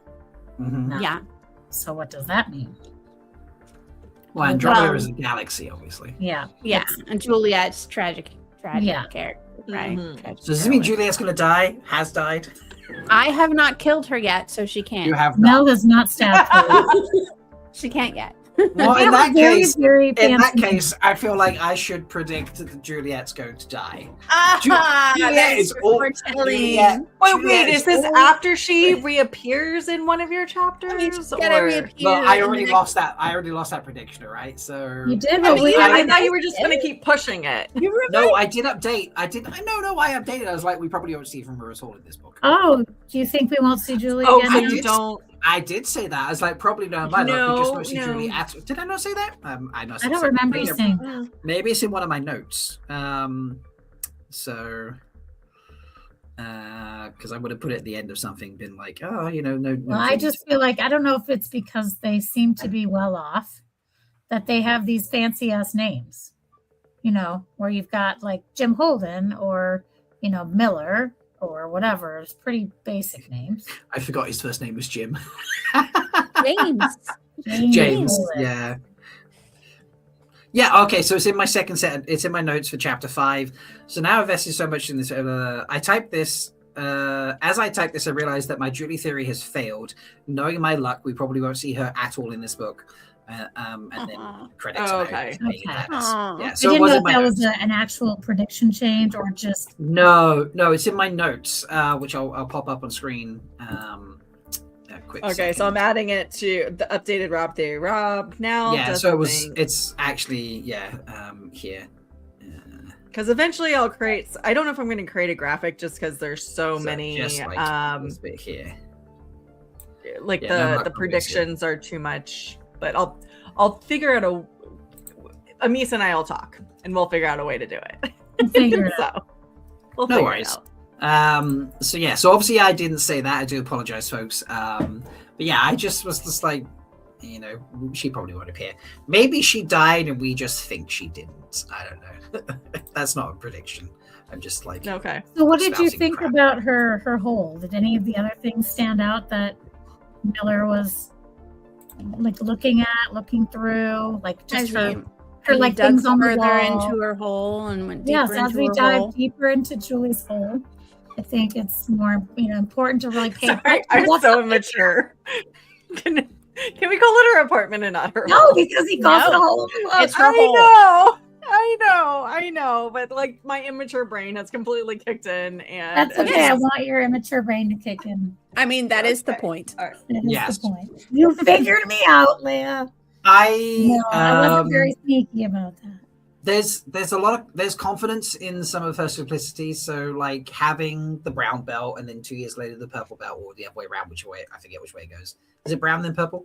C: Mm-hmm.
D: Yeah.
B: So what does that mean?
C: Well, Andromeda is a galaxy, obviously.
B: Yeah.
D: Yeah. And Juliet's tragic character, right?
E: Mm-hmm.
C: So does this mean Juliet's going to die? Has died?
D: I have not killed her yet, so she can't.
C: You have
B: Mel
C: not.
B: does not stab her.
D: She can't yet.
C: Well, in that
B: very
C: case, I feel like I should predict that Juliet's going to die. Juliet is all.
D: Wait,
E: is this after she reappears in one of your chapters?
C: Well, I already lost that. I already lost that prediction, right? So
B: you did.
E: I thought you were just going to keep pushing it.
C: No, I did update. I updated. I was like, we probably won't see from her at all in this book.
B: Oh, do you think we won't see Julie again?
C: I did say that. I was like, probably no. We just won't see Julie at all. Did I not say that? I
B: don't remember you saying that.
C: Maybe it's in one of my notes. Because I would have put it at the end of something, been like, oh, no.
B: Well, I just feel like, I don't know if it's because they seem to be well off that they have these fancy ass names, where you've got like Jim Holden or, Miller or whatever. It's pretty basic names.
C: I forgot his first name was Jim.
D: James.
C: Yeah. Yeah, okay, so it's in my second set. It's in my notes for chapter 5. So now I've invested so much in this. I typed this. As I typed this, I realized that my Julie theory has failed. Knowing my luck, we probably won't see her at all in this book. And then credits.
E: Oh, okay.
C: Yeah,
B: so I didn't know if that was an actual prediction change or just...
C: No, it's in my notes, which I'll pop up on screen.
E: Okay, second. So I'm adding it to the updated Rob theory. Rob now.
C: Yeah, so it's actually here.
E: Because eventually I'll create. I don't know if I'm going to create a graphic just because there's so many.
C: Just like this bit here.
E: Like the predictions are too much, but I'll figure out Amis and I will talk and we'll figure out a way to do it. We'll
C: no worries. So obviously I didn't say that. I do apologize, folks. But yeah, I just was just like, You know, she probably won't appear. Maybe she died and we just think she didn't. I don't know. That's not a prediction. I'm just like,
E: Okay.
B: So what did you
C: spouting
B: think
C: crap.
B: about her hole? Did any of the other things stand out that Miller was like looking through? Like just her like
D: dug
B: things on the
D: further
B: wall.
D: into her hole and went deeper
B: Yes,
D: into
B: as we
D: her
B: dive
D: hole.
B: deeper into Julie's hole, I think it's more important to really pay
E: Sorry,
B: attention.
E: I'm
B: What's
E: so
B: up?
E: immature. Can we call it her apartment and not her
B: No,
E: hole?
B: because he calls it a
D: No.
B: hole of love.
D: It's her hole.
E: I know, but like my immature brain has completely kicked in, and
B: That's okay. I want your immature brain to kick in.
D: I mean, that is the
E: Okay.
D: point.
E: All right.
B: That is
C: Yes.
B: the point. You figured me out, Leigh-A. No, I wasn't very sneaky about that.
C: There's confidence in some of her simplicity. So like having the brown belt and then 2 years later the purple belt, or the other way around, which way I forget which way it goes. Is it brown then purple?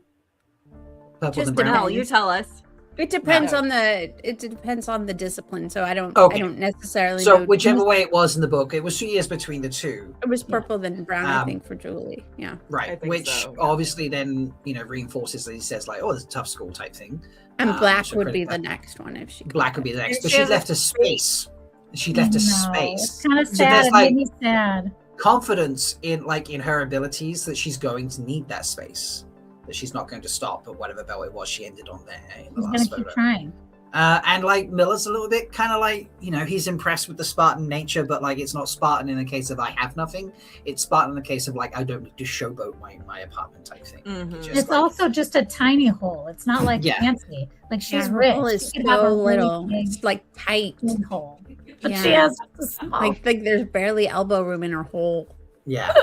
C: Purple
D: Just
C: then brown.
E: Mel, you tell us.
D: It depends
E: No.
D: on the discipline. So I don't necessarily
C: So
D: know.
C: whichever way it was in the book, it was 2 years between the two.
D: It was purple then brown, I
C: Um,
D: think, for Julie. Yeah.
E: I
C: Right,
E: think
C: which
E: so, yeah.
C: obviously then reinforces that he says like, "Oh, it's a tough school type thing."
D: And black
C: so
D: would
C: credit
D: be
C: black.
D: the next one if she.
C: Black would be the next, but
B: She
C: she
B: has a
C: left a space. She left a space.
B: It's kind of
C: So
B: sad.
C: there's,
B: It
C: like,
B: made me sad.
C: confidence in her abilities that she's going to need that space. That she's not going to stop at whatever belt it was she ended on there in the
B: He's
C: last
B: gonna
C: photo.
B: keep trying.
C: And like Miller's a little bit kind of like, he's impressed with the Spartan nature, but like it's not Spartan in the case of I have nothing. It's Spartan in the case of like I don't need to showboat my apartment type thing.
E: Mhm.
C: Just,
B: It's
C: like,
B: also just a tiny hole. It's not like
C: Yeah.
B: fancy. Like she's
D: her
B: rich.
D: hole is
B: She could have a
D: so
B: really
D: little.
B: big
D: It's like tight.
B: big hole, but
D: Yeah.
B: she has just a small.
D: Like there's barely elbow room in her hole.
C: yeah.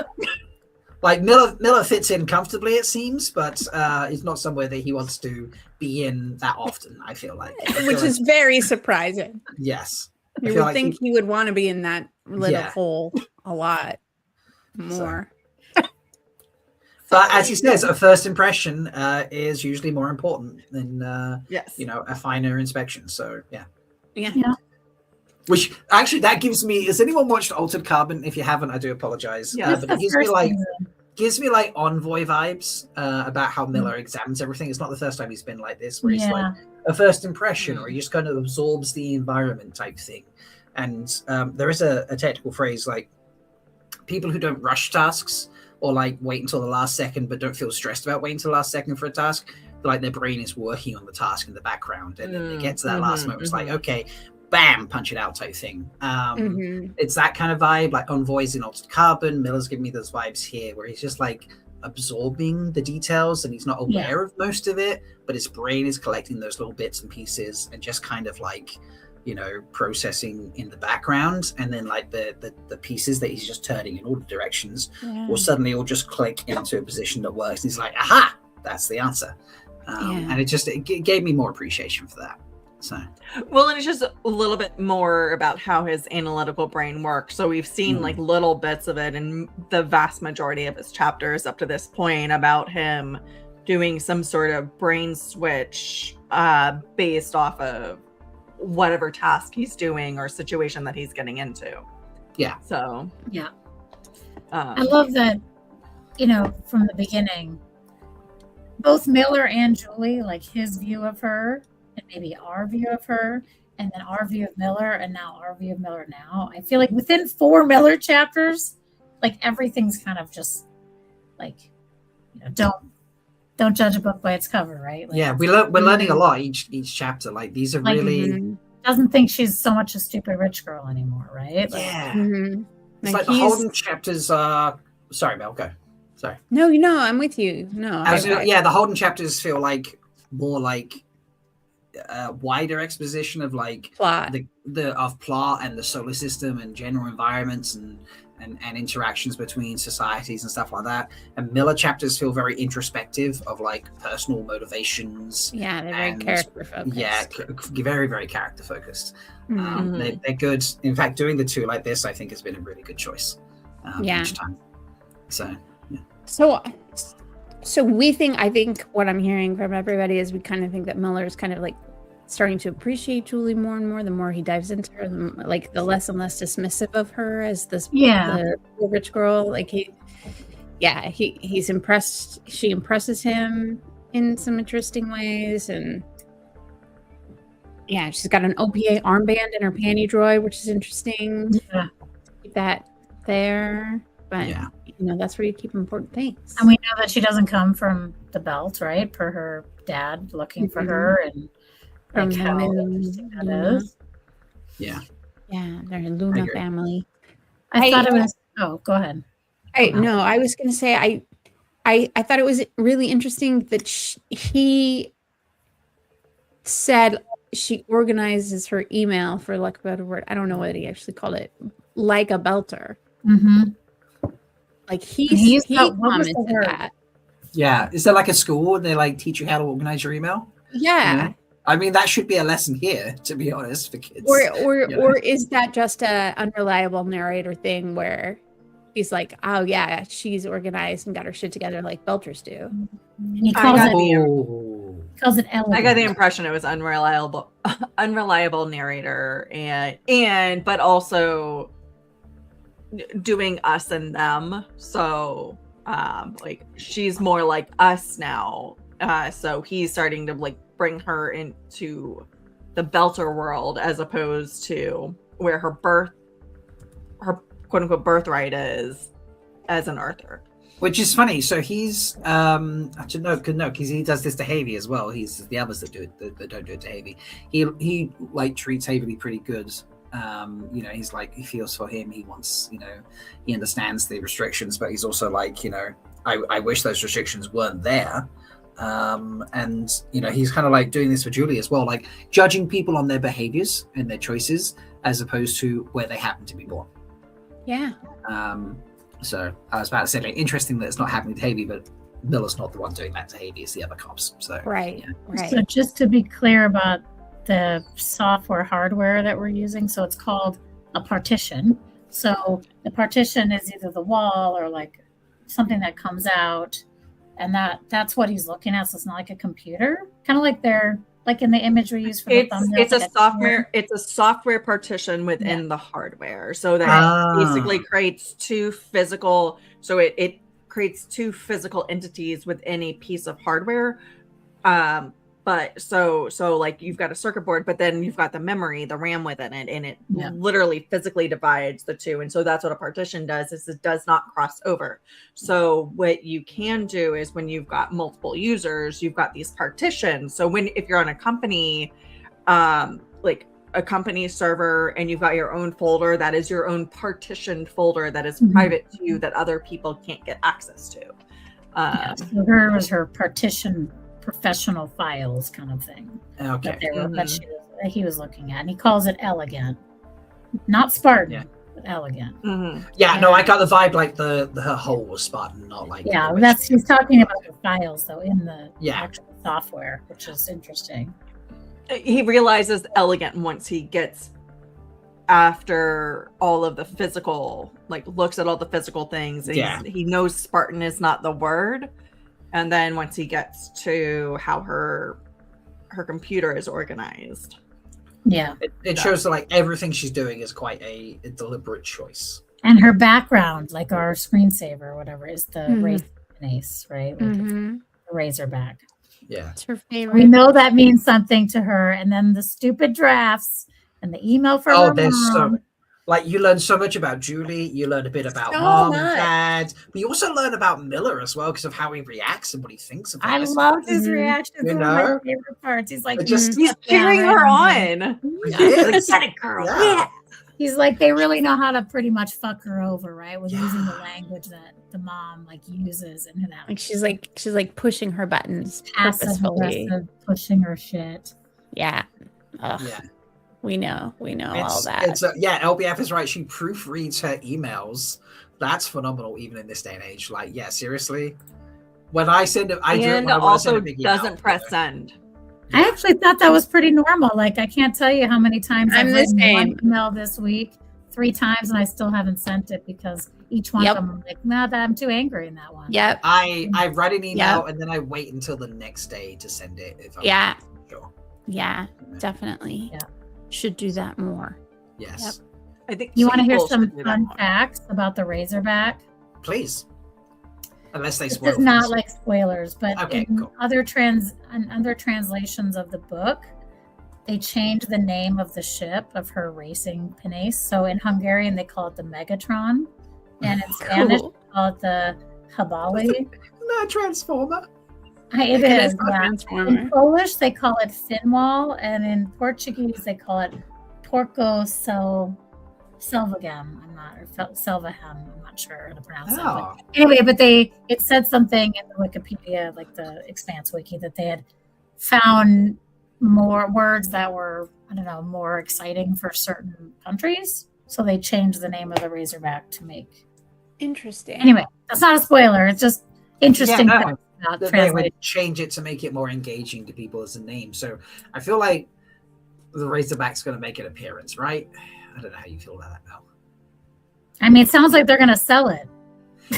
C: Like Miller fits in comfortably, it seems, but it's not somewhere that he wants to be in that often. I feel like,
D: Which is very surprising.
C: yes. I
D: You
C: feel
D: would
C: like
D: think he would want to be in that little
C: Yeah.
D: hole a lot more.
C: But as he says, a first impression is usually more important than
E: Yes.
C: a finer inspection. So yeah.
D: Yeah.
C: Which actually that gives me. Has anyone watched Altered Carbon? If you haven't, I do apologize.
E: Yeah.
C: But it gives me like Envoy vibes about how Miller examines everything. It's not the first time he's been like this, where he's like a first impression, or he just kind of absorbs the environment type thing. And there is a technical phrase like people who don't rush tasks or like wait until the last second, but don't feel stressed about waiting until the last second for a task. Like their brain is working on the task in the background, and then they get to that last moment. It's like, okay, bam, punch it out type thing. It's that kind of vibe, like Envoy's in Altered Carbon. Miller's giving me those vibes here, where he's just like absorbing the details and he's not aware of most of it, but his brain is collecting those little bits and pieces and just kind of like, processing in the background. And then like the pieces that he's just turning in all the directions will suddenly all just click into a position that works. And he's like, aha, that's the answer. And it gave me more appreciation for that. So
E: Well, and it's just a little bit more about how his analytical brain works. So we've seen like little bits of it in the vast majority of his chapters up to this point about him doing some sort of brain switch based off of whatever task he's doing or situation that he's getting into.
C: Yeah.
E: So
B: Yeah. I love that, from the beginning, both Miller and Julie, like his view of her and maybe our view of her, and then our view of Miller, and now our view of Miller now. I feel like within 4 Miller chapters, like everything's kind of just like, don't judge a book by its cover, right? Like,
C: yeah, we're learning a lot each chapter. Like these are really
B: doesn't think she's so much a stupid rich girl anymore, right? Like,
C: yeah. It's
D: Like
C: like the Holden chapters are. Sorry, Mel, go. Sorry.
D: No, I'm with you. No.
C: The Holden chapters feel like more like wider exposition of like
D: plot.
C: of plot and the solar system and general environments and interactions between societies and stuff like that. And Miller chapters feel very introspective of like personal motivations.
D: Yeah, they're very character focused.
C: Yeah, very, very character focused. They're good. In fact, doing the two like this, I think, has been a really good choice each time. So, yeah.
D: So I think what I'm hearing from everybody is we kind of think that Miller is kind of like starting to appreciate Julie more and more the more he dives into her, the less and less dismissive of her as the rich girl. Like he's impressed. She impresses him, in some interesting ways, and yeah, she's got an OPA armband in her panty drawer, which is interesting.
B: Yeah.
D: Keep that there, but
C: Yeah.
D: that's where you keep important things.
B: And we know that she doesn't come from the belt, right? Per her dad looking for her, and
D: From
B: like
D: the
B: how
D: Moon,
B: interesting that
D: Luna.
B: is.
C: Yeah.
D: Yeah, they're a Luna
C: agree.
D: family.
B: I thought it was. Oh, go ahead.
D: I was gonna say I thought it was really interesting that he said she organizes her email, for lack of a better word. I don't know what he actually called it, like a belter.
B: Mm-hmm.
D: Like he
B: what was the
D: commented
B: word?
D: that.
C: Yeah. Is there like a school where they like teach you how to organize your email?
D: Yeah.
C: You know? I mean, that should be a lesson here, to be honest, for kids.
D: Or is that just a unreliable narrator thing where he's like, oh yeah, she's organized and got her shit together like belters do.
B: And he
E: I
B: calls
E: got
B: it elegant.
E: I got the impression it was unreliable narrator, and but also doing us and them. So like she's more like us now. So he's starting to like bring her into the belter world as opposed to where her quote unquote birthright is as an earther.
C: Which is funny. So he's actually no, because he does this to Havy as well. He's the others that do it that don't do it to Havy. He like treats Havy pretty good. He's like, he feels for him. He wants, he understands the restrictions, but he's also like, I wish those restrictions weren't there. And he's kind of like doing this for Julie as well, like judging people on their behaviors and their choices as opposed to where they happen to be born.
D: Yeah.
C: So I was about to say, like, interesting that it's not happening to Havy, but Miller's not the one doing that to Havy, it's the other cops. So
D: Right.
C: yeah.
D: Right.
B: So just to be clear about the software hardware that we're using, so it's called a partition. So the partition is either the wall or like something that comes out, and that's what he's looking at. So it's not like a computer, kind of like they're like in the image we use for the thumbnail.
E: It's a software. It's a software partition within the hardware, so that basically creates two physical. So it creates two physical entities within a piece of hardware. But so like you've got a circuit board, but then you've got the memory, the RAM within it, and it literally physically divides the two. And so that's what a partition does, is it does not cross over. So what you can do is when you've got multiple users, you've got these partitions. So if you're on a company, like a company server, and you've got your own folder, that is your own partitioned folder that is private to you, that other people can't get access to.
B: So her was her partition professional files kind of thing.
C: Okay.
B: That he was looking at, and he calls it elegant, not Spartan, but elegant.
C: Yeah, no, I got the vibe like her hole was Spartan, not like
B: he's talking about the files though in the actual software, which is interesting.
E: He realizes elegant once he gets after all of the physical, like looks at all the physical things, and he knows Spartan is not the word. And then once he gets to how her computer is organized.
B: Yeah.
C: It shows that like everything she's doing is quite a deliberate choice.
B: And her background, like our screensaver or whatever, is the race, right? Like the Razorback.
C: Yeah.
D: It's her favorite.
B: We know that means something to her. And then the stupid drafts and the email from her mom.
C: Like you learn so much about Julie, you learn a bit about mom and dad, but you also learn about Miller as well because of how he reacts and what he thinks of
B: I loved his reactions.
C: You
B: One of my
C: know?
B: favorite parts. He's like,
E: he's cheering her on.
B: Girl. Yeah. He's like, they really know how to pretty much fuck her over, right? With using the language that the mom like uses and that.
D: Like she's like pushing her buttons
B: Passive
D: purposefully.
B: aggressive, pushing her shit.
D: Yeah. Ugh.
C: Yeah.
D: We know all that.
C: LBF is right. She proofreads her emails. That's phenomenal, even in this day and age. Like, yeah, seriously. When I send it,
E: and also doesn't press send.
B: I actually thought that was pretty normal. Like, I can't tell you how many times I've written one email this week, 3 times, and I still haven't sent it because each one of them, I'm like, no, I'm too angry in that one.
D: Yep.
C: I write an email and then I wait until the next day to send it. If I'm sure.
D: Yeah, definitely.
B: Yeah.
D: Should do that more.
C: Yes.
D: Yep.
E: I think
B: you want to hear some fun facts about the Razorback?
C: Please. Unless they
B: This
C: spoil
B: is not
C: things.
B: like spoilers, but
C: Okay,
B: in
C: cool.
B: other translations of the book, they changed the name of the ship of her racing pinnace. So in Hungarian, they call it the Megatron, and in Spanish,
D: Cool.
B: they call it the Habali.
C: No, Transformer.
B: It
D: It
B: is.
D: is
B: Yeah.
D: Transformer.
B: In Polish, they call it Finwall, and in Portuguese, they call it Porco Selvagem. Selvahem. I'm not sure how to pronounce it.
C: Oh.
B: But anyway, but it said something in the Wikipedia, like the Expanse Wiki, that they had found more words that were, I don't know, more exciting for certain countries. So they changed the name of the Razorback to make.
D: Interesting.
B: Anyway, that's not a spoiler. It's just interesting
C: Yeah, no.
B: facts about
C: They
B: translation.
C: would change it to make it more engaging to people as a name. So I feel like the Razorback's going to make an appearance, right? I don't know how you feel about that, Mel.
B: I mean, it sounds like they're going to sell it.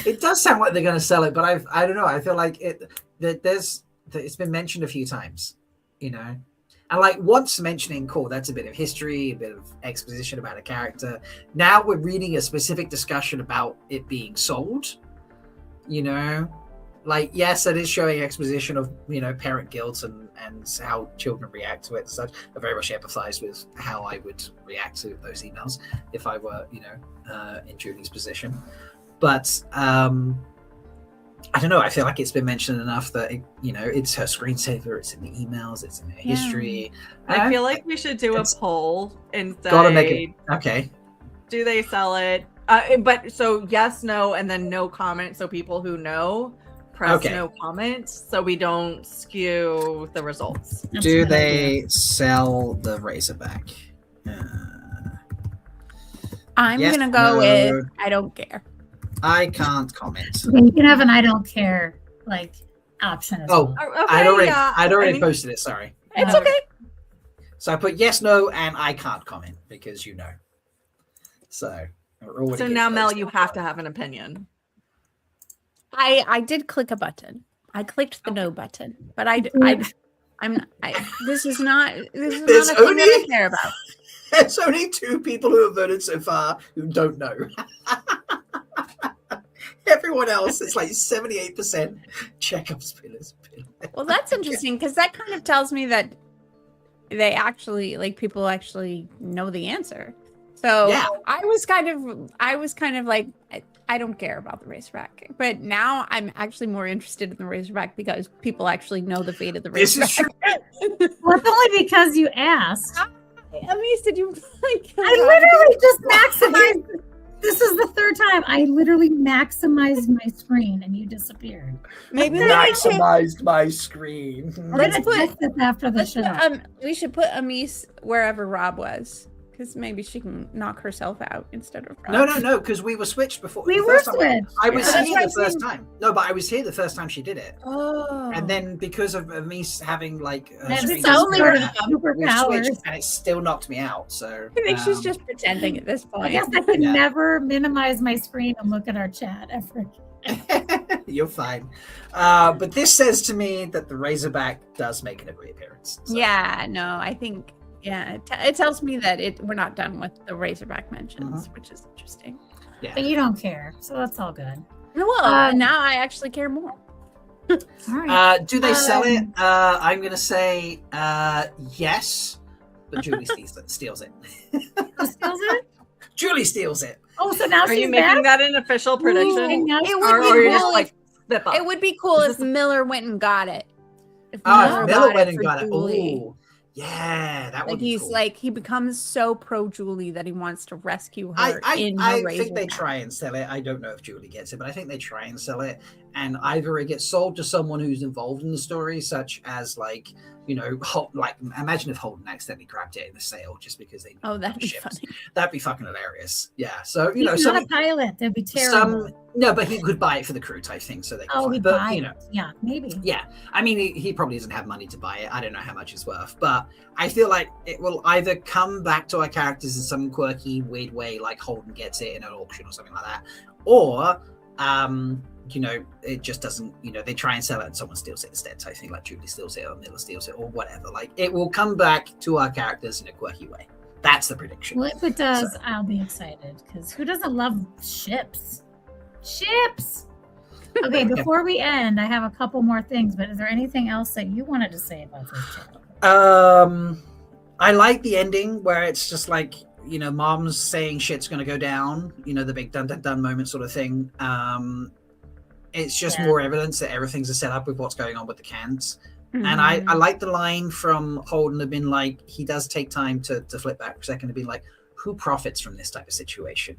C: It does sound like they're going to sell it, but I don't know. I feel like it's been mentioned a few times, you know, and like once mentioning, cool, that's a bit of history, a bit of exposition about a character. Now we're reading a specific discussion about it being sold, you know, like, yes, it is showing exposition of, you know, parent guilt and how children react to it and such. I very much empathize with how I would react to those emails if I were, you know, in Julie's position. But I don't know. I feel like it's been mentioned enough that you know, it's her screensaver, it's in the emails, it's in her history.
E: I feel like we should do a poll and say,
C: Gotta make it okay.
E: do they sell it? But so yes, no, and then no comment. So people who know press
C: Okay.
E: no comments, so we don't skew the results.
B: That's
C: Do
B: a good idea.
C: they sell the Razorback?
D: I'm
C: Yes,
D: gonna go
C: no.
D: with I don't care.
C: I can't comment.
B: Okay, you can have an I don't care like option as
C: Oh,
B: well.
E: Okay,
C: I'd already
E: I mean,
C: posted it. Sorry.
D: It's
B: Uh,
D: okay.
C: So I put yes, no, and I can't comment because you know. So.
E: So now, Mel, you have to have an opinion.
D: I did click a button. I clicked the no button, but this is not a
C: There's
D: thing that I
C: only-
D: care about.
C: There's only 2 people who have voted so far who don't know. Everyone else, it's like 78% check up spoilers.
D: Well, that's interesting because that kind of tells me that they actually, like, people actually know the answer. So
C: Yeah.
D: I was kind of like, I don't care about the Razorback, but now I'm actually more interested in the Razorback because people actually know the fate of the
C: This is
D: Razorback.
B: Well, it's only because you asked.
D: Elise, did you like?
B: I literally just maximized. This is the 3rd time. I literally maximized my screen and you disappeared.
D: Maybe we should.
C: Maximized my screen.
B: Let's
D: put-
B: fix this after the
D: Let's
B: show.
D: put, we should put Amis wherever Rob was, because maybe she can knock herself out instead of Rob.
C: No, because we were switched before.
B: We
C: the
B: were
C: first time
B: switched.
C: I was
D: Yeah.
C: here
D: That's
C: the
D: what I'm
C: first time. No, but I was here the first time she did it.
D: Oh.
C: And then because of me having like
B: That's
C: screen
B: only
C: share,
B: her
C: we
B: superpowers.
C: switched and it still knocked me out. So
D: I think she's just pretending at this
B: I
D: point.
B: guess I can
C: Yeah.
B: never minimize my screen and look at our chat ever.
C: you're fine. But this says to me that the Razorback does make an reappearance. So.
D: Yeah, no, I think it tells me that we're not done with the Razorback mentions, which is interesting.
C: Yeah.
B: But you don't care, so that's all good.
D: Well, now I actually care more.
B: All right.
C: Do they sell it? I'm going to say yes, but Julie steals it.
B: Who steals it?
C: Julie steals it.
B: Oh, so now
E: Are you
B: she's
E: making
B: back?
E: that an official prediction?
B: Ooh, now
D: It
B: she's
D: would
E: Or
D: be
E: are you
D: cool
E: just like slip up?
D: It would be cool
E: Is
D: if
E: this
D: Miller went and got it. If
C: Oh, Miller went and
D: for
C: got it.
D: Julie.
C: Oh, yeah, that would
D: Like
C: be
D: he's
C: cool.
D: like he becomes so pro Julie that he wants to rescue her in her
C: I
D: razor.
C: think they try and sell it. I don't know if Julie gets it, but I think they try and sell it. And either it gets sold to someone who's involved in the story, such as like, you know, like imagine if Holden accidentally grabbed it in the sale just because they
D: Oh, that'd be
C: shipped.
D: funny.
C: That'd be fucking hilarious. Yeah. So you know,
B: He's
C: some
B: not a pilot. That'd be terrible.
C: no, but he could buy it for the crew type thing, so they can
B: Oh,
C: fly.
B: we
C: But
B: buy
C: you
B: it.
C: know,
B: Yeah, maybe.
C: yeah. I mean, he probably doesn't have money to buy it. I don't know how much it's worth, but I feel like it will either come back to our characters in some quirky, weird way, like Holden gets it in an auction or something like that, or you know, it just doesn't. You know, they try and sell it and someone steals it instead. Type thing, like Julie steals it or Miller steals it or whatever. Like it will come back to our characters in a quirky way. That's the prediction.
B: Well, if it does,
C: So-
B: I'll be excited because who doesn't love ships? Ships. Okay, before we end, I have a couple more things, but is there anything else that you wanted to say about this chapter?
C: I like the ending where it's just like, mom's saying shit's gonna go down, the big dun dun dun moment sort of thing. It's just more evidence that everything's a setup with what's going on with the cans.
D: Mm-hmm.
C: And I like the line from Holden have been like, he does take time to flip back for a second to be like, who profits from this type of situation?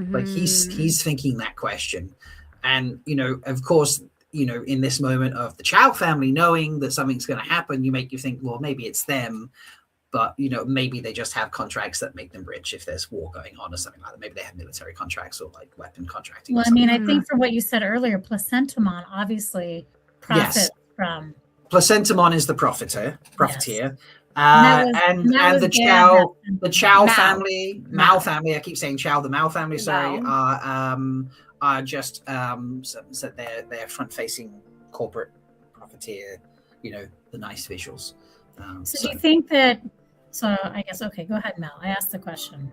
C: Like he's thinking that question. And, of course, in this moment of the Chow family knowing that something's going to happen, you think, well, maybe it's them. But, maybe they just have contracts that make them rich if there's war going on or something like that. Maybe they have military contracts or like weapon contracting.
B: Well, I mean, I think from what you said earlier, Placentamon obviously profits from.
C: Placentamon is the profiteer.
B: Yes.
C: And the Chow family, Mal family, I keep saying Chow, the Mal family, sorry, are just so they're front-facing corporate profiteer, the nice visuals.
B: So do you think that? So I guess go ahead, Mel. I asked the question.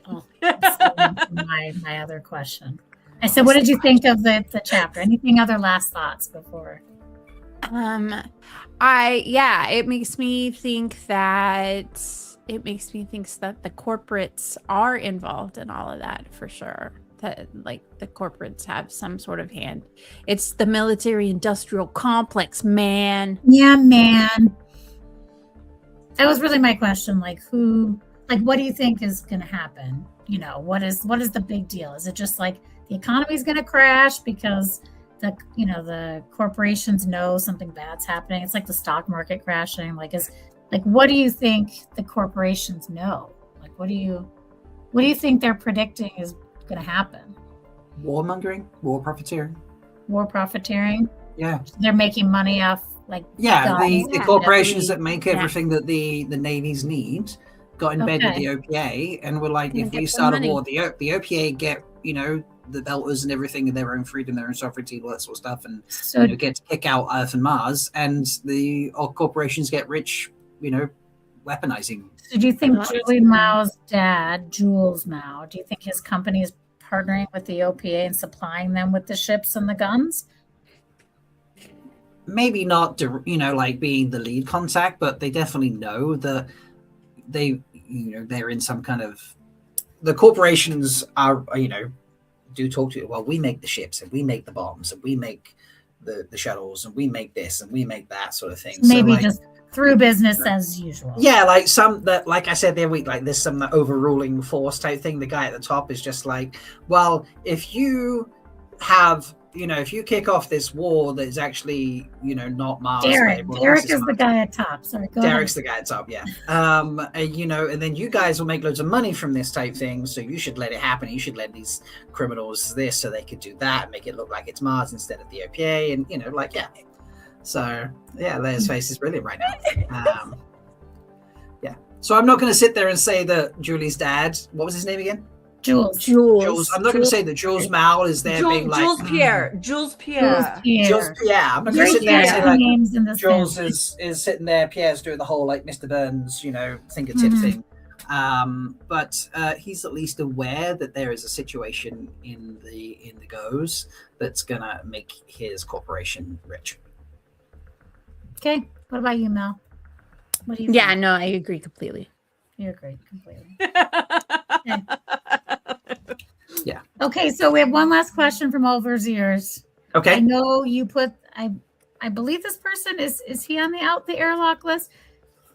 B: I'll my other question. I said, what did you think of the chapter? Anything other last thoughts before?
D: It makes me think that the corporates are involved in all of that for sure. That like the corporates have some sort of hand. It's the military industrial complex, man.
B: Yeah, man. That was really my question. Like what do you think is going to happen? What is the big deal? Is it just like the economy is going to crash because the corporations know something bad's happening? It's like the stock market crashing. What do you think the corporations know? Like, what do you think they're predicting is going to happen?
C: Warmongering, war profiteering. Yeah,
B: they're making money off
C: the corporations that make everything that the navies need got in bed with the OPA and were like, if we start a war, the OPA get the Belters and everything and their own freedom, their own sovereignty, all that sort of stuff, and get to kick out Earth and Mars, and the corporations get rich, weaponizing.
B: So do you think Julie Mao's dad, Jules Mao, do you think his company is partnering with the OPA and supplying them with the ships and the guns?
C: Maybe not, like being the lead contact, but they definitely know that they're in some kind of. The corporations are, do talk to you. Well, we make the ships and we make the bombs and we make the shuttles and we make this and we make that sort of thing.
B: Maybe just through business as usual.
C: Yeah, like some that, like I said, they're weak. Like there's some overruling force type thing. The guy at the top is just like, well, if you have. If you kick off this war that is actually, not Mars.
B: Derek is the guy at top. Sorry,
C: Derek's the guy at top, yeah. And then you guys will make loads of money from this type thing, so you should let it happen. You should let these criminals this so they could do that and make it look like it's Mars instead of the OPA, and, So, Leia's face is brilliant right now. So I'm not going to sit there and say that Julie's dad, what was his name again?
B: Jules.
C: I'm not going to say that Jules Mal is there being like
E: Jules Pierre.
C: I'm not going to sit there and say like Jules is sitting there. Pierre's doing the whole like Mr. Burns, fingertip thing. But he's at least aware that there is a situation in the goes that's going to make his corporation rich.
B: Okay. What about you, Mel? What do you?
D: Yeah, no, I agree completely.
B: You agree completely.
C: Okay. Yeah.
B: Okay, so we have one last question from Overseers.
C: Okay.
B: I know you put. I believe this person is he on the airlock list?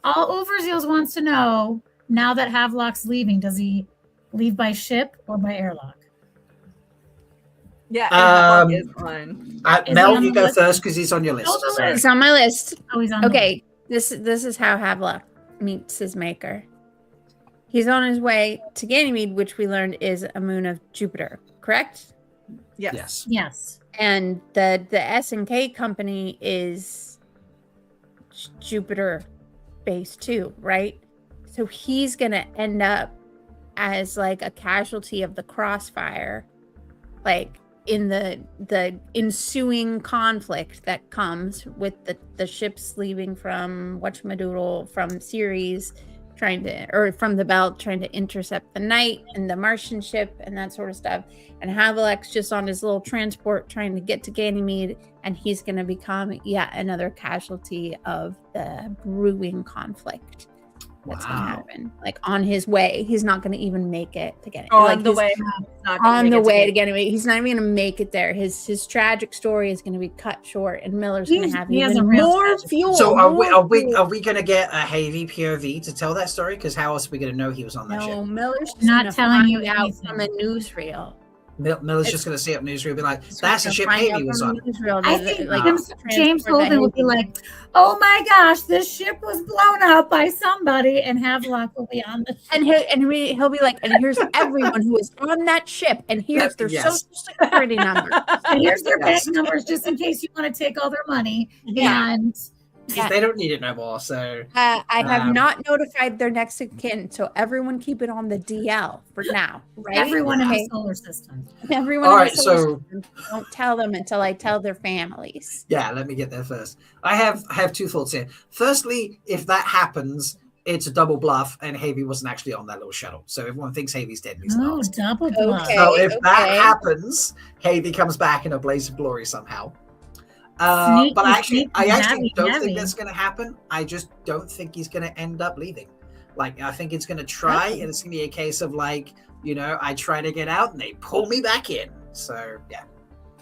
B: All Overseers wants to know now that Havelock's leaving. Does he leave by ship or by airlock?
E: Yeah, Havelock is on.
C: Mel, you go first because he's on your list.
D: He's on my list.
B: Oh, he's on.
D: Okay, this is how Havelock meets his maker. He's on his way to Ganymede, which we learned is a moon of Jupiter, correct?
C: Yes.
D: And the S&K company is Jupiter based too, right? So he's going to end up as like a casualty of the crossfire, like in the ensuing conflict that comes with the ships leaving from whatchamadoodle from Ceres from the belt, trying to intercept the knight and the Martian ship and that sort of stuff. And Havelock's just on his little transport trying to get to Ganymede, and he's going to become yet another casualty of the brewing conflict. That's going to happen. Like on his way, he's not going to even make it to Ganymede.
E: On the way
D: to Ganymede, he's not even going to make it there. His tragic story is going to be cut short, and Miller's going to have even more fuel.
C: So are we going to get a Havy POV to tell that story? Because how else are we going to know he was on that ship?
D: No, Miller's just
B: not telling you
D: out
B: anything
D: from a newsreel.
C: Miller's just going to see up newsreel and be like, "That's the ship Havy was on."
B: I think James Holden would be like, "Oh my gosh, this ship was blown up by somebody," and Havelock will be on the ship.
D: And he'll be like, "And here's everyone who was on that ship, and here's their social security number,
B: and here's their bank numbers, just in case you want to take all their money." And
C: they don't need it no more. So
D: I have not notified their next of kin, so everyone keep it on the DL for now, right?
B: Everyone in the solar system.
D: Everyone in the solar system. Don't tell them until I tell their families.
C: Yeah, let me get there first. I have two thoughts here. Firstly, if that happens, it's a double bluff, and Havy wasn't actually on that little shuttle. So everyone thinks Havy's dead. And he's not.
B: Double bluff.
C: So if that happens, Havy comes back in a blaze of glory somehow. But I actually don't think that's going to happen. I just don't think he's going to end up leaving. Like, I think it's going to try, and it's going to be a case of like, I try to get out and they pull me back in. So yeah.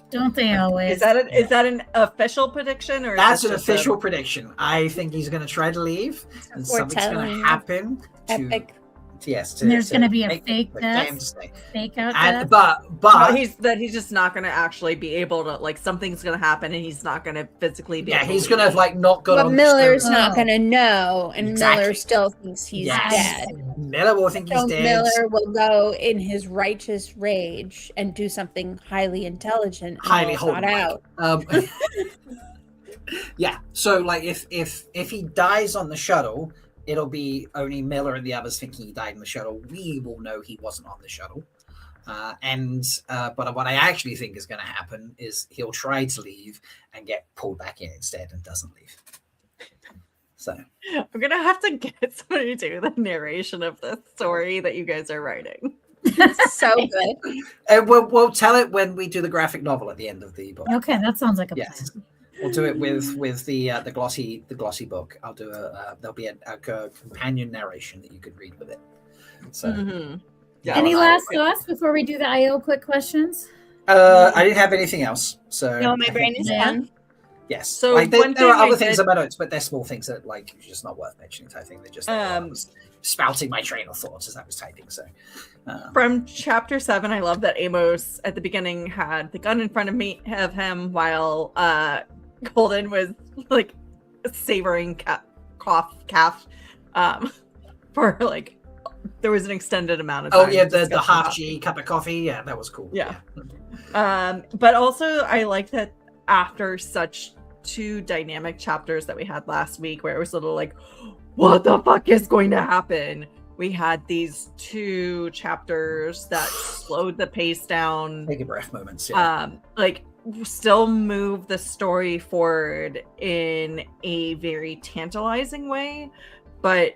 B: Don't they always?
E: Is that an official prediction, or
C: that's an official prediction? I think he's going to try to leave, and something's going to happen.
D: Epic.
B: And there's going to be a fake death, fake out death.
C: But
E: he's just not going to actually be able to, like, something's going to happen, and he's not going to physically be.
C: Yeah, he's going to like not go.
D: But Miller's not going to know, and Miller still thinks he's dead.
C: Miller will think he's dead.
D: Miller will go in his righteous rage and do something highly intelligent, highly thought out.
C: Yeah. So, like, if he dies on the shuttle, it'll be only Miller and the others thinking he died in the shuttle. We will know he wasn't on the shuttle. But what I actually think is going to happen is he'll try to leave and get pulled back in instead and doesn't leave. So
E: I'm going to have to get somebody to do the narration of this story that you guys are writing.
D: So good.
C: And we'll tell it when we do the graphic novel at the end of the book.
B: Okay, that sounds like a plan.
C: We'll do it with the glossy book. I'll do there'll be a companion narration that you could read with it. So,
B: yeah. Any last thoughts before we do the IO quick questions?
C: I didn't have anything else. So
D: no, my brain is done.
C: Yes.
E: So
C: there are other things in my notes, but they're small things that like just not worth mentioning. I think they're just I was spouting my train of thoughts as I was typing. So
E: from chapter 7, I love that Amos at the beginning had the gun in front of him while Golden was like savoring calf for like there was an extended amount of time.
C: Oh yeah, the half G cup of coffee. Yeah, that was cool.
E: Yeah. But also I like that after such two dynamic chapters that we had last week where it was a little like, what the fuck is going to happen? We had these two chapters that slowed the pace down.
C: Take a breath moments. Yeah.
E: Like still move the story forward in a very tantalizing way, but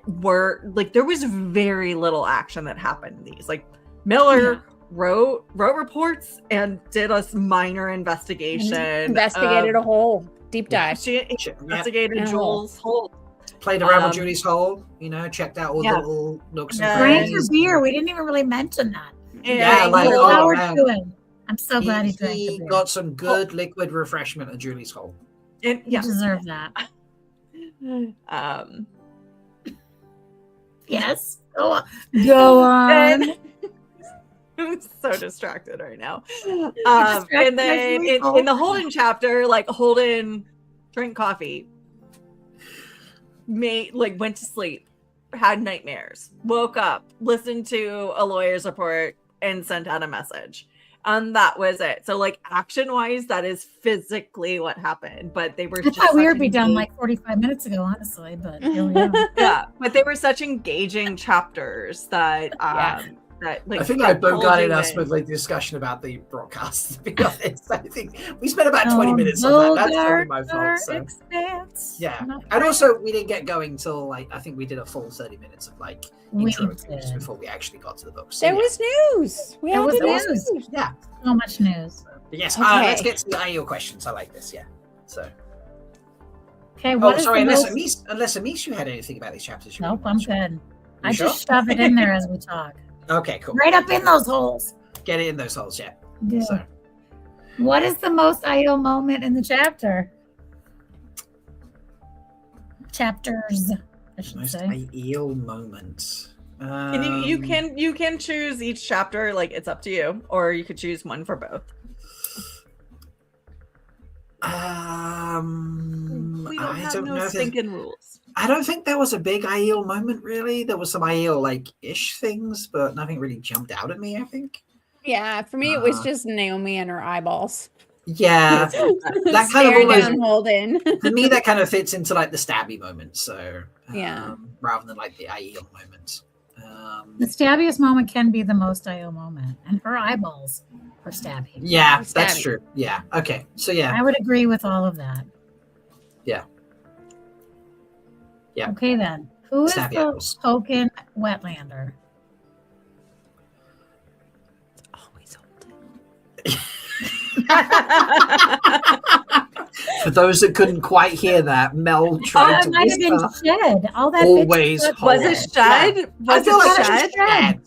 E: there was very little action that happened in these. Like Miller wrote reports and did a minor investigation.
D: Investigated a hole. Deep dive.
E: She investigated Joel's hole.
C: Played around with Judy's hole, checked out all the little nooks and
B: drank your beer. We didn't even really mention that.
C: Doing.
B: I'm so glad he drank the beer.
C: He got some good liquid refreshment at Julie's hole.
B: You deserve that. Yes. Go on.
E: I'm so distracted right now. And then in the Holden chapter, like Holden drank coffee, went to sleep, had nightmares, woke up, listened to a lawyer's report, and sent out a message. And that was it. So, like, action-wise, that is physically what happened. But they were
B: I thought we would be done like 45 minutes ago, honestly. But here we are.
E: Yeah, but they were such engaging chapters that that like
C: I think I
E: pulled
C: bogarted
E: you
C: us
E: in.
C: with like discussion about the broadcast. To be honest, I think we spent about 20 minutes on that. That's totally my fault. So.
B: Expanse.
C: Yeah,
B: Not
C: and
B: right.
C: also we didn't get going till like I think we did a full 30 minutes of like
B: We
C: intro news
B: did.
C: before we actually got to the book. So,
D: There
C: yeah.
D: was news. We
B: There
D: had
B: was
D: to do
B: news.
C: Yeah.
B: So much news.
C: But yes,
D: Okay.
C: let's get to the IEL questions. I like this. Yeah. So.
B: Okay, what is
C: sorry.
B: the
C: Unless
B: most...
C: Amish, you had anything about these chapters?
B: Nope, I'm good. I
C: sure?
B: just shove it in there as we talk.
C: Okay, cool.
B: Right up in those holes.
C: Get it in those holes. Yeah.
B: Yeah.
C: So.
B: What is the most IO moment in the chapter? Chapters, I should
C: Most
B: say.
C: IEL moment.
E: You can choose each chapter, like it's up to you, or you could choose one for both. We don't
C: I
E: have
C: don't
E: no
C: know.
E: stinking rules.
C: I don't think there was a big IEL moment really. There was some IEL like ish things, but nothing really jumped out at me. I think.
D: Yeah, for me, it was just Naomi and her eyeballs.
C: Yeah, that kind
D: Stare
C: of almost,
D: down, Holden.
C: for me that kind of fits into like the stabby moment. So
D: Yeah.
C: rather than like the IEL moment.
B: The stabbiest moment can be the most IO moment, and her eyeballs are stabby.
C: Yeah,
D: Stabby.
C: that's true. Yeah. Okay. So yeah.
B: I would agree with all of that.
C: Yeah. Yeah.
B: Okay then. Who is
C: Stabby
B: the
C: eyeballs.
B: token Wetlander?
D: Always
C: For those that couldn't quite hear that, Mel tried
B: It
C: to
B: might have been
C: whisper.
B: Shed. All that
C: Always
B: bitch
C: hold.
E: Was it Shed?
C: I
E: Was
C: feel
E: it
C: like
E: Shed?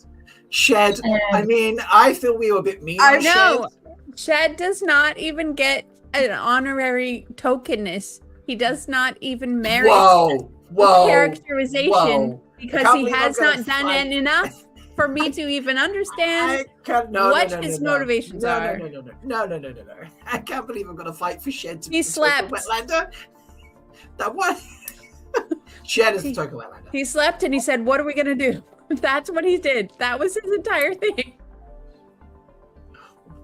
C: Shed. I mean, I feel we were a bit mean.
D: I
C: on
D: know.
C: Shed.
D: Shed does not even get an honorary tokenness. He does not even merit
C: Whoa.
D: characterization
C: Whoa.
D: because
C: can't
D: he
C: believe
D: has
C: I'm gonna
D: not done
C: fight.
D: enough for me to even understand.
C: I can't, no,
D: what
C: no, no,
D: his
C: no,
D: motivations
C: no,
D: are.
C: No. I can't believe I'm gonna fight for Shed to
D: He
C: be the token
D: slept.
C: Wetlander. That what? Shed is the token Wetlander.
D: He slept and he said, "What are we gonna do?" That's what he did. That was his entire thing.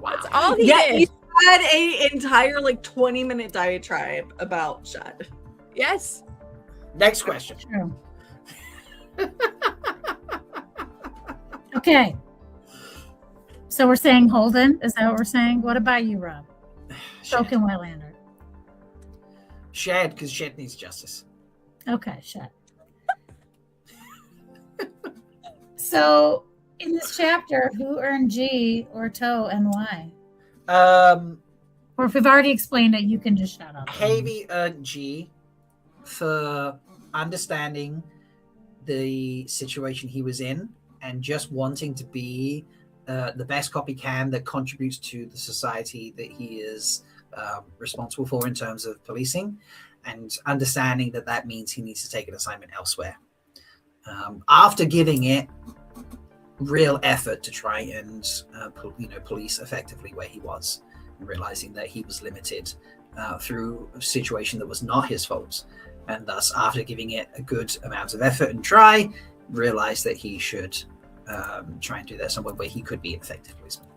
C: Wow.
D: That's all he
E: Yeah,
D: did.
E: you had a entire like 20-minute diatribe about Shed.
D: Yes.
C: Next question.
B: True. Okay. So we're saying Holden? Is that what we're saying? What about you, Rob? Token Wetlander.
C: Shed, because Shed needs justice.
B: Okay, shut. So in this chapter, who earned G or toe and why? Or if we've already explained it, you can just shut up.
C: Heavy earned G for understanding the situation he was in and just wanting to be the best cop he can that contributes to the society that he is responsible for in terms of policing, and understanding that that means he needs to take an assignment elsewhere. After giving it real effort to try and police effectively where he was, and realizing that he was limited through a situation that was not his fault, and thus after giving it a good amount of effort and try, realized that he should try and do that somewhere where he could be an effective policeman.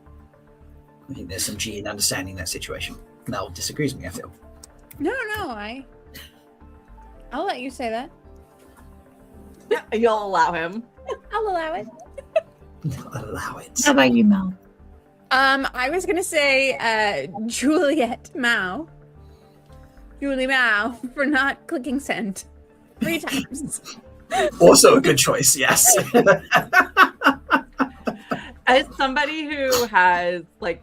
C: I think there's some G in understanding that situation. Mel disagrees with me, I feel.
D: No, I'll let you say that.
E: You'll allow him.
D: I'll allow it.
C: Allow it.
B: How about you, Mel?
D: I was gonna say Juliet Mao. Julie Mao for not clicking send 3 times.
C: Also a good choice, yes.
E: As somebody who has like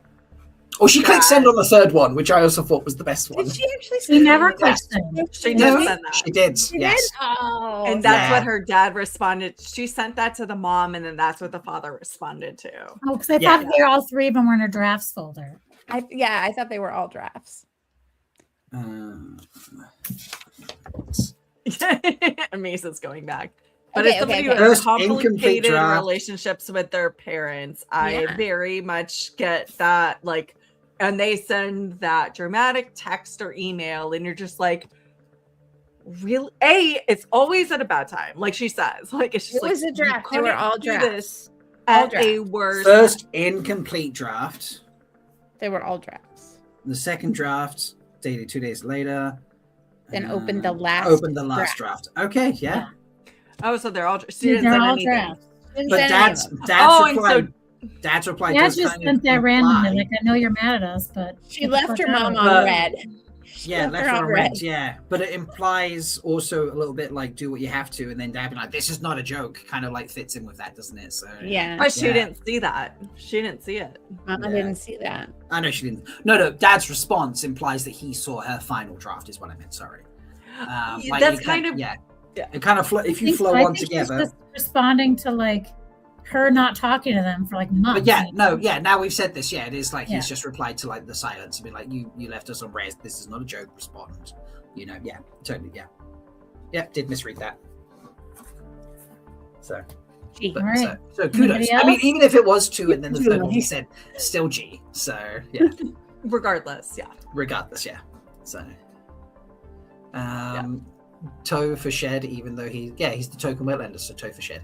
C: She clicked send on the third one, which I also thought was the best one.
D: Did she actually
B: She never
D: that?
B: clicked send.
E: she did
C: Really?
E: send that.
C: She did,
D: She
C: yes.
D: did? Oh,
E: And that's
C: Yeah.
E: what her dad responded. She sent that to the mom, and then that's what the father responded to.
B: Oh, because I
C: Yeah.
B: thought all 3 of them were in a drafts folder.
D: I thought they were all drafts.
E: Mace's going back. But
D: Okay,
E: as somebody
D: okay.
E: who has
C: First incomplete
E: complicated
C: draft.
E: relationships with their parents, I
D: Yeah.
E: very much get that. Like, and they send that dramatic text or email, and you're just like, really? It's always at a bad time. Like she says, like it's just
D: It was a
E: you
D: draft. They were
E: couldn't
D: all
E: do
D: drafts.
E: this
D: All
E: at a worse.
C: First incomplete draft.
D: They were all drafts.
C: The second draft, dated 2 days later.
D: Then opened the last
C: Opened the last draft. Okay, yeah.
E: Oh, so they're all. She
B: They're
E: didn't send
B: all
E: anything.
B: drafts.
D: Didn't
C: but
D: send any of
C: Dad's
D: them.
C: Dad's reply
B: Yeah,
C: does
B: just
C: kind
B: sent
C: of
B: that
C: imply,
B: randomly. Like, I know you're mad at us, but
D: She left her mom on
C: But-
D: red.
C: yeah, left her
D: on
C: on red, yeah. But it implies also a little bit like do what you have to, and then Dad being like, "This is not a joke," kind of like fits in with that, doesn't it? So
D: Yeah.
E: But she
C: Yeah.
E: didn't see that. She didn't see it.
D: Mama
C: Yeah.
D: didn't see that.
C: I know she didn't. No, Dad's response implies that he saw her final draft. Is what I meant. Sorry. Like
E: That's
C: it
E: kind of
C: yeah.
E: yeah.
C: It kind of if you flow
B: I
C: on
B: think she's
C: together.
B: just responding to like her not talking to them for like months.
C: But yeah,
B: you know?
C: now we've said this. Yeah, it is like
B: Yeah.
C: he's just replied to like the silence and be like, "You left us on res. This is not a joke." Respond. You know, yeah, totally, yeah, did misread that. So,
D: Gee.
C: but,
B: All right.
C: so kudos.
B: Anybody
C: I mean,
B: else?
C: even if it was 2 and then the third one he said still G. So yeah,
E: Regardless, yeah.
C: regardless, yeah. So, toe for shed, even though he's the token wetlander, so toe for shed.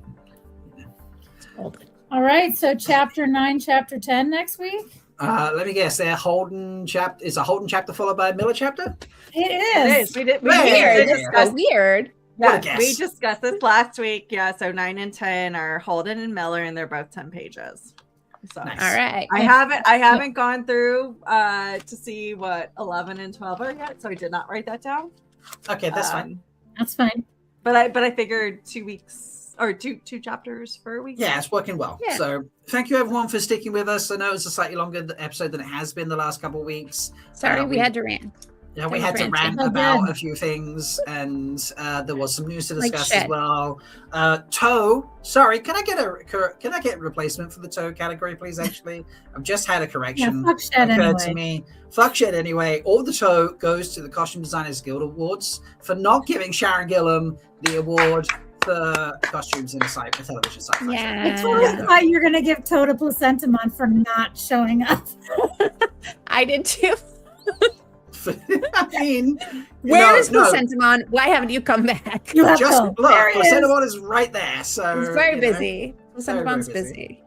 B: All right. So chapter 9, chapter 10 next week.
C: Let me guess. They're Holden chapter. Is a Holden chapter followed by a Miller chapter?
B: It
E: It
B: is.
E: is. We did
C: Weird.
E: discuss
D: Weird.
C: What a
E: Yeah,
C: guess.
E: we discussed this last week. Yeah, so 9 and 10 are Holden and Miller, and they're both 10 pages. So
C: Nice.
D: All right.
E: I haven't gone through to see what 11 and 12 are yet, so I did not write that down.
C: Okay, that's fine.
B: That's fine.
E: But I figured 2 weeks or two chapters per week.
C: Yeah, it's working well.
D: Yeah.
C: So thank you everyone for sticking with us. I know it's a slightly longer episode than it has been the last couple of weeks.
D: Sorry, we
C: we-
D: had to rant.
C: Yeah, we
D: That
C: had to
D: was
C: rant
B: ranty.
C: about
B: Good.
C: a few things, and there was some news to
D: Like
C: discuss as
D: shed.
C: well. Toe, sorry, can I get a replacement for the toe category, please? Actually, I've just had a
B: Yeah,
C: correction
B: fuck shed
C: occurred to
B: anyway.
C: me. Fuck shed anyway. All the toe goes to the Costume Designers Guild Awards for not giving Sharon Gillam the award for costumes in a television sci-fi
D: Yeah.
B: I totally thought you were gonna give Tota Placentamon for not showing up.
D: I did too.
C: show. I mean,
D: Where is
C: no,
D: Placentamon? Why haven't you come back?
B: You have
C: just
B: to.
C: look,
B: There he is.
C: Placentamon is right there. So
D: He's very
C: you know,
D: busy.
C: very
D: Placentamon's
C: busy.
D: busy.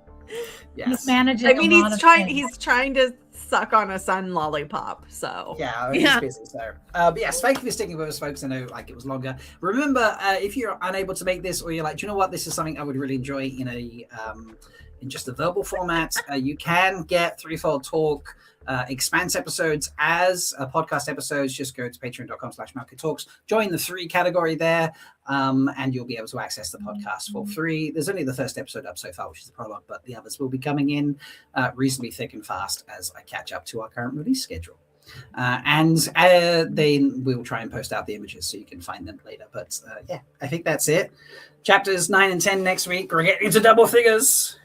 C: Yes.
B: He's managing.
E: I mean,
B: a lot
E: he's
B: of
E: trying.
B: things.
E: He's trying to suck on a sun lollipop. So
C: Yeah,
D: Yeah.
C: he's busy. So, but yes, thank you for sticking with us, folks. I know like it was longer. Remember, if you're unable to make this, or you're like, do you know what, this is something I would really enjoy in a in just a verbal format, you can get Threefold Talk Expanse episodes as podcast episodes. Just go to patreon.com/MalkieriCon. Join the 3 category there, and you'll be able to access the podcast for free. There's only the first episode up so far, which is the prologue, but the others will be coming in reasonably thick and fast as I catch up to our current release schedule. And then we'll try and post out the images so you can find them later. But yeah, I think that's it. Chapters 9 and 10 next week. We're getting into double figures.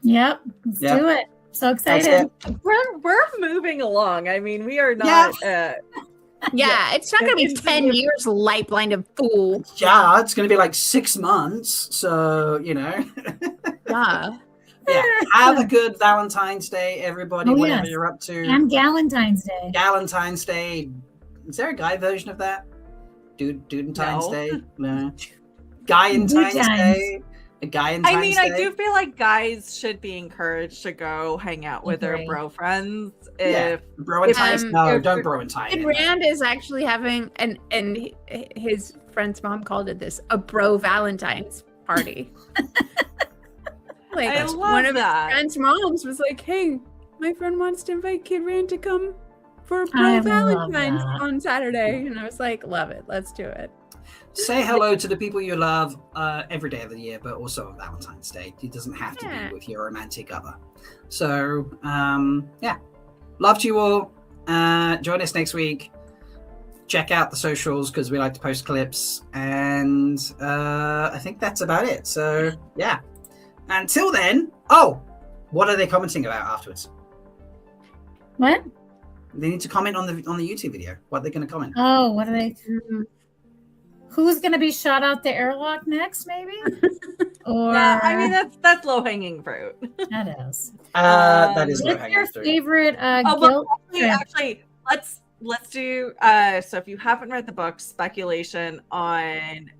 B: Yep. Let's
C: Yep.
B: do it. So
C: That's
B: excited.
C: it.
E: we're moving along. I mean, we are not.
D: Yeah, it's not going to be
E: It's-
D: 10 years, light blinded fool.
C: Yeah, it's going to be like 6 months. So, you know.
D: Yeah.
C: Yeah. Have a good Valentine's Day, everybody,
B: Oh,
C: whatever
B: yes.
C: you're up to.
B: And Galentine's Day.
C: Valentine's Day. Is there a guy version of that? Dudentine's
E: No.
C: Day? No. Guyentine's
B: Times.
C: Day? A Guyentine's
E: I mean,
C: Day?
E: I do feel like guys should be encouraged to go hang out with their
B: Agree.
E: bro friends.
C: Yeah.
E: If
C: Bro and Times? No,
E: if-
C: don't bro and tie
D: And
C: it.
D: Rand is actually having, and his friend's mom called it this, a bro Valentine's party. Like
E: I love
D: one of
E: that.
D: his friend's moms was like, hey, my friend wants to invite Kid Rand to come for
B: I
D: bro
B: love
D: Valentine's
B: that.
D: on Saturday. And I was like, love it. Let's do it.
C: Say hello to the people you love every day of the year, but also on Valentine's Day. It doesn't have to
D: Yeah.
C: be with your romantic other. So, yeah. Love to you all. Join us next week. Check out the socials because we like to post clips. And I think that's about it. So, yeah. Until then, what are they commenting about afterwards?
B: What?
C: They need to comment on the YouTube video. What they're going to comment.
B: Oh, what are they? Who's going to be shot out the airlock next, maybe? Or
E: yeah, I mean that's low hanging fruit.
B: that is.
C: That is
B: What's
C: low-hanging
B: your
C: fruit.
B: favorite
E: Oh,
B: guilt?
E: well, actually, let's do. So if you haven't read the book, speculation on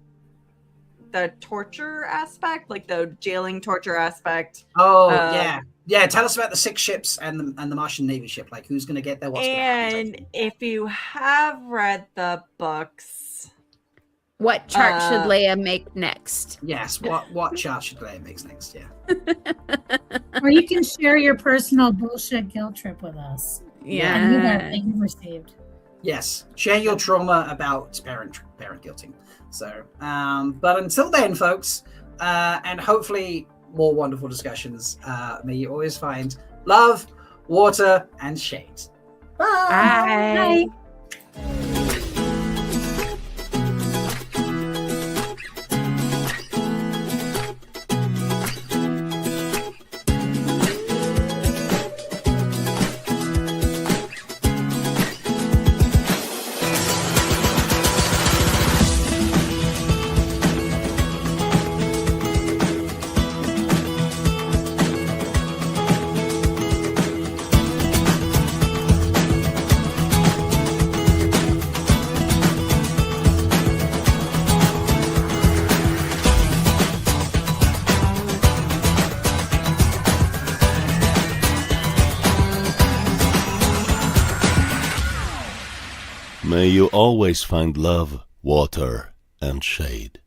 E: the torture aspect, like the jailing torture aspect.
C: Oh,
E: Um,
C: yeah. Tell us about the 6 ships and the Martian Navy ship. Like, who's going to get there? What's going to happen?
E: And if you have read the books,
D: What chart should Leigh-A make next?
C: Yes. What chart should Leigh-A make next? Yeah.
B: Or you can share your personal bullshit guilt trip with us.
D: Yeah.
B: And you that you've received.
C: Yes. Share your trauma about parent guilting. So, but until then, folks, and hopefully more wonderful discussions, may you always find love, water, and shade. Bye.
D: Bye.
A: May you always find love, water, and shade.